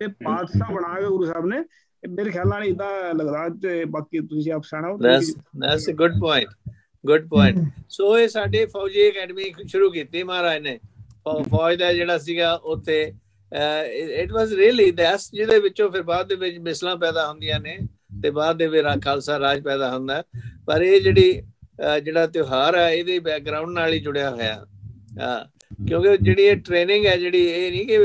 ਤੇ ਪਾਤਸ਼ਾਹ ਬਣਾ ਕੇ ਗੁਰੂ ਸਾਹਿਬ ਨੇ, ਮੇਰੇ ਖਿਆਲ ਨਾਲ ਏਦਾਂ ਲੱਗਦਾ। ਤੇ ਬਾਕੀ ਤੁਸੀਂ ਆਪ ਸੁਣਾਓ। That's a good point. Good point. So ਇਹ ਸਾਡੇ ਫੌਜੀ ਅਕੈਡਮੀ ਸ਼ੁਰੂ ਕੀਤੀ ਮਹਾਰਾਜ ਨੇ। ਫੌਜ ਦਾ ਜਿਹੜਾ ਸੀਗਾ ਉੱਥੇ ਇਟ ਵਾਸ ਰੀਅਲੀ ਦੈਸ, ਜਿਹਦੇ ਵਿੱਚੋਂ ਫਿਰ ਬਾਅਦ ਦੇ ਵਿੱਚ ਮਿਸਲਾਂ ਪੈਦਾ ਹੁੰਦੀਆਂ ਨੇ ਤੇ ਬਾਅਦ ਦੇ ਵਿੱਚ ਖਾਲਸਾ ਰਾਜ ਪੈਦਾ ਹੁੰਦਾ। ਪਰ ਇਹ ਜਿਹੜਾ ਤਿਉਹਾਰ ਹੈ ਇਹਦੇ ਬੈਕਗਰਾਊਂਡ ਨਾਲ ਹੀ ਜੁੜਿਆ ਹੋਇਆ। ਕਿਉਂਕਿ ਜਿਹੜੀ ਇਹ ਟ੍ਰੇਨਿੰਗ ਹੈ, ਜਿਹੜੀ ਇਹ ਨਹੀਂ ਕਿ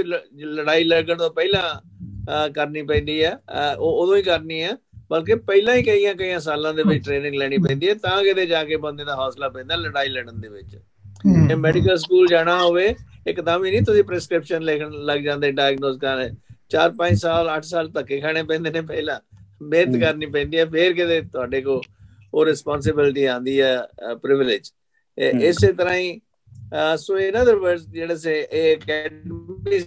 ਲੜਾਈ ਲੜਨ ਤੋਂ ਪਹਿਲਾਂ ਕਰਨੀ ਪੈਂਦੀ ਹੈ, ਉਹ ਉਦੋਂ ਹੀ ਕਰਨੀ ਹੈ, ਬਲਕਿ ਪਹਿਲਾਂ ਹੀ ਕਈਆਂ ਸਾਲਾਂ ਦੇ ਵਿੱਚ ਟ੍ਰੇਨਿੰਗ ਲੈਣੀ ਪੈਂਦੀ ਹੈ, ਤਾਂ ਕਿਤੇ ਜਾ ਕੇ ਬੰਦੇ ਦਾ ਹੌਸਲਾ ਪੈਂਦਾ ਲੜਾਈ ਲੜਨ ਦੇ ਵਿੱਚ। ਜੇ ਮੈਡੀਕਲ ਸਕੂਲ ਜਾਣਾ ਹੋਵੇ ਇੱਕਦਮ ਹੀ ਨਹੀਂ ਤੁਸੀਂ ਪ੍ਰਿਸਕ੍ਰਿਪਸ਼ਨ ਲਿਖਣ ਲੱਗ ਜਾਂਦੇ, ਡਾਇਗਨੋਸ ਕਰਨ। 4-5 ਸਾਲ 8 ਸਾਲ ਧੱਕੇ ਖਾਣੇ ਪੈਂਦੇ ਨੇ ਪਹਿਲਾਂ, ਮਿਹਨਤ ਕਰਨੀ ਪੈਂਦੀ ਹੈ, ਫਿਰ ਕਿਤੇ ਤੁਹਾਡੇ ਕੋਲ ਉਹ ਰਿਸਪੌਂਸਿਬਿਲਿਟੀ ਆਉਂਦੀ ਹੈ, ਪ੍ਰਿਵਿਲੇਜ। ਇਸੇ ਤਰ੍ਹਾਂ ਹੀ ਸੋ ਇਨ ਅਦਰ ਵਰਡਸ ਜਿਹੜੇ ਸੇ ਇਹ ਅਕੈਡਮੀ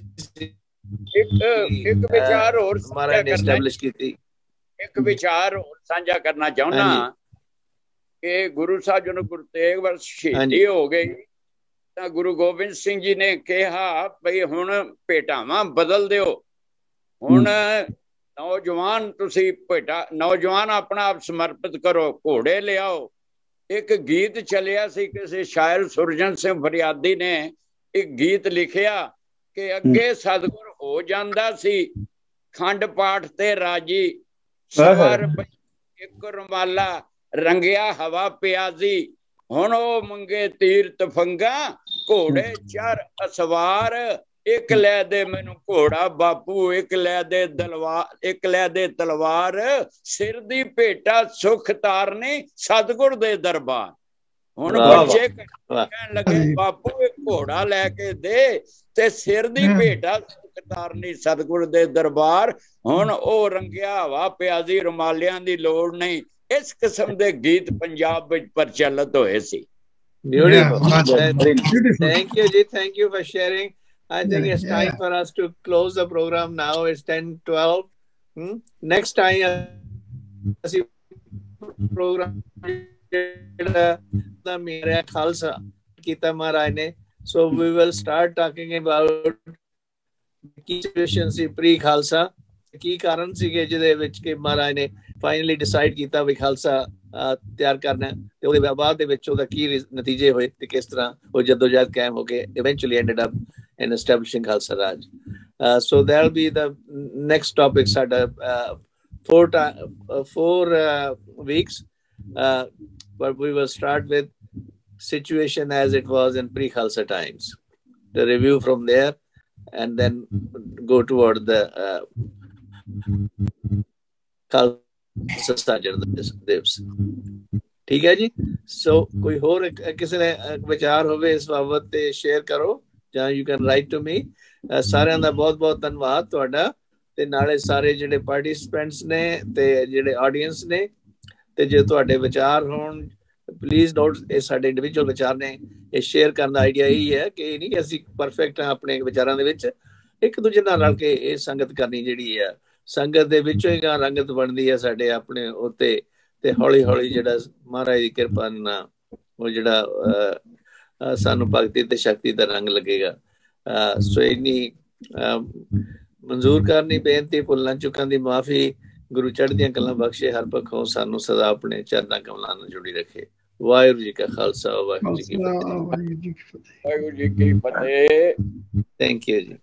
ਇੱਕ ਵਿਚਾਰ ਹੋਰ ਮਹਾਰਾਜ ਨੇ ਐਸਟੈਬਲਿਸ਼ ਕੀਤੀ। ਇੱਕ ਵਿਚਾਰ ਹੋਰ ਸਾਂਝਾ ਕਰਨਾ ਚਾਹੁੰਦਾ ਕਿ ਗੁਰੂ ਸਾਹਿਬ ਜੀ ਨੂੰ ਗੁਰੂ ਤੇਗ ਬਹਾਦਰ ਸ਼ਹੀਦੀ ਹੋ ਗਈ ਤਾਂ ਗੁਰੂ ਗੋਬਿੰਦ ਸਿੰਘ ਜੀ ਨੇ ਕਿਹਾ ਬਈ ਹੁਣ ਭੇਟਾਵਾਂ ਬਦਲ ਦਿਓ, ਹੁਣ ਨੌਜਵਾਨ ਤੁਸੀਂ ਨੌਜਵਾਨ ਆਪਣਾ ਆਪ ਸਮਰਪਿਤ ਕਰੋ, ਘੋੜੇ ਲਿਆਓ। ਇੱਕ ਗੀਤ ਚੱਲਿਆ ਸੀ, ਕਿਸੇ ਸ਼ਾਇਰ ਸੁਰਜਨ ਸਿੰਘ ਫਰਿਆਦੀ ਨੇ ਇੱਕ ਗੀਤ ਲਿਖਿਆ ਕਿ ਅੱਗੇ ਸਤਿਗੁਰ ਹੋ ਜਾਂਦਾ ਸੀ ਖੰਡ ਪਾਠ ਤੇ ਰਾਜੀ, ਸਵਾਰ ਇੱਕ ਰੁਮਾਲਾ ਰੰਗਿਆ ਹਵਾ ਪਿਆਜ਼ੀ, ਹੁਣ ਉਹ ਮੰਗੇ ਤੀਰ ਤਫੰਗਾ ਘੋੜੇ ਚੜ ਅਸਵਾਰ, ਇੱਕ ਲੈ ਦੇ ਮੈਨੂੰ ਘੋੜਾ ਬਾਪੂ, ਇੱਕ ਲੈ ਦੇ ਤਲਵਾਰ, ਸਿਰ ਦੀ ਭੇਟਾ ਸੁਖ ਤਾਰਨੀ ਸਤਿਗੁਰ ਦੇ ਦਰਬਾਰ। ਹੁਣ ਬੱਚੇ ਕਹਿਣ ਲੱਗੇ ਬਾਪੂ ਇੱਕ ਘੋੜਾ ਲੈ ਕੇ ਦੇ ਤੇ ਸਿਰ ਦੀ ਭੇਟਾ ਸੁਖ ਤਾਰਨੀ ਸਤਿਗੁਰ ਦੇ ਦਰਬਾਰ, ਹੁਣ ਉਹ ਰੰਗਿਆ ਹਵਾ ਪਿਆਜ਼ੀ ਰੁਮਾਲਿਆਂ ਦੀ ਲੋੜ ਨਹੀਂ। ਇਸ ਕਿਸਮ ਦੇ ਗੀਤ ਪੰਜਾਬ ਵਿੱਚ ਪ੍ਰਚਲਿਤ ਹੋਏ ਸੀ। Thank you ji, thank you for sharing. I think it's time for us to close the program now. It's 10:12. Next time ਅਸੀਂ program ਦਾ ਮੇਰਾ ਖਾਲਸਾ ਕੀਤਾ ਮਹਾਰਾਜ ਨੇ, so we will start talking about ਕੀ ਸਿਚੁਏਸ਼ਨ ਸੀ ਪ੍ਰੀ ਖਾਲਸਾ, ਕੀ ਕਾਰਨ ਸੀਗੇ ਜਿਹਦੇ ਵਿੱਚ ਕਿ ਮਹਾਰਾਜ ਨੇ ਫਾਈਨਲੀ ਡਿਸਾਈਡ ਕੀਤਾ ਵੀ ਖਾਲਸਾ ਤਿਆਰ ਕਰਨਾ, ਤੇ ਉਹਦੇ ਬਾਅਦ ਦੇ ਵਿੱਚ ਉਹਦਾ ਕੀ ਨਤੀਜੇ ਹੋਏ ਤੇ ਕਿਸ ਤਰ੍ਹਾਂ ਉਹ ਜਦੋਜਹਿਦ ਕਾਇਮ ਹੋ ਕੇ eventually ended up in establishing Khalsa Raj. So that will be the next topic ਸਾਡਾ 4 weeks, but we will start with situation as it was in pre-Khalsa times, the review from there and then go toward the Khalsa Sajjad Devs. ਠੀਕ ਹੈ ਜੀ। ਸੋ ਕੋਈ ਹੋਰ ਕਿਸੇ ਨੇ ਵਿਚਾਰ ਹੋਵੇ ਇਸ ਬਾਬਤ ਤੇ ਸ਼ੇਅਰ ਕਰੋ ਜਾਂ you can write to me. ਸਾਰਿਆਂ ਦਾ ਬਹੁਤ ਬਹੁਤ ਧੰਨਵਾਦ ਤੁਹਾਡਾ, ਤੇ ਨਾਲੇ ਸਾਰੇ ਜਿਹੜੇ ਪਾਰਟਿਸਿਪੈਂਟਸ ਨੇ ਤੇ ਜਿਹੜੇ ਆਡੀਅנס ਨੇ, ਤੇ ਜੇ ਤੁਹਾਡੇ ਵਿਚਾਰ ਹੋਣ ਪਲੀਜ਼ ਨੋਟ, ਇਹ ਸਾਡੇ ਇੰਡੀਵਿਜੂਅਲ ਵਿਚਾਰ ਨੇ, ਇਹ ਸ਼ੇਅਰ ਕਰਨ ਦਾ ਆਈਡੀਆ ਇਹੀ ਹੈ ਕਿ ਇਹ ਨਹੀਂ ਕਿ ਅਸੀਂ ਪਰਫੈਕਟ ਹਾਂ ਆਪਣੇ ਵਿਚਾਰਾਂ ਦੇ ਵਿੱਚ, ਇੱਕ ਦੂਜੇ ਨਾਲ ਰਲ ਕੇ ਇਹ ਸੰਗਤ ਕਰਨੀ ਜਿਹੜੀ ਹੈ, ਸੰਗਤ ਦੇ ਵਿੱਚੋਂ ਹੀ ਰੰਗਤ ਬਣਦੀ ਹੈ ਸਾਡੇ ਆਪਣੇ ਉੱਤੇ, ਤੇ ਹੌਲੀ ਹੌਲੀ ਜਿਹੜਾ ਮਹਾਰਾਜ ਦੀ ਕਿਰਪਾ ਨਾਲ ਉਹ ਜਿਹੜਾ ਸਾਨੂੰ ਭਗਤੀ ਤੇ ਸ਼ਕਤੀ ਦਾ ਰੰਗ ਲੱਗੇਗਾ। ਸੋ ਇੰਨੀ ਮਨਜ਼ੂਰ ਕਰਨੀ ਬੇਨਤੀ, ਭੁੱਲਾਂ ਚੁੱਕਾਂ ਦੀ ਮਾਫੀ, ਗੁਰੂ ਚੜ੍ਹਦੀਆਂ ਕਲਾਂ ਬਖਸ਼ੇ, ਹਰ ਪੱਖੋਂ ਸਾਨੂੰ ਸਦਾ ਆਪਣੇ ਚਰਨਾਂ ਕਮਲਾਂ ਨਾਲ ਜੁੜੀ ਰੱਖੇ। ਵਾਹਿਗੁਰੂ ਜੀ ਕਾ ਖਾਲਸਾ, ਵਾਹਿਗੁਰੂ ਜੀ ਕੀ ਫਤਿਹ। ਵਾਹਿਗੁਰੂ ਜੀ ਕੀ ਫਤਿਹ। ਥੈਂਕ ਯੂ ਜੀ।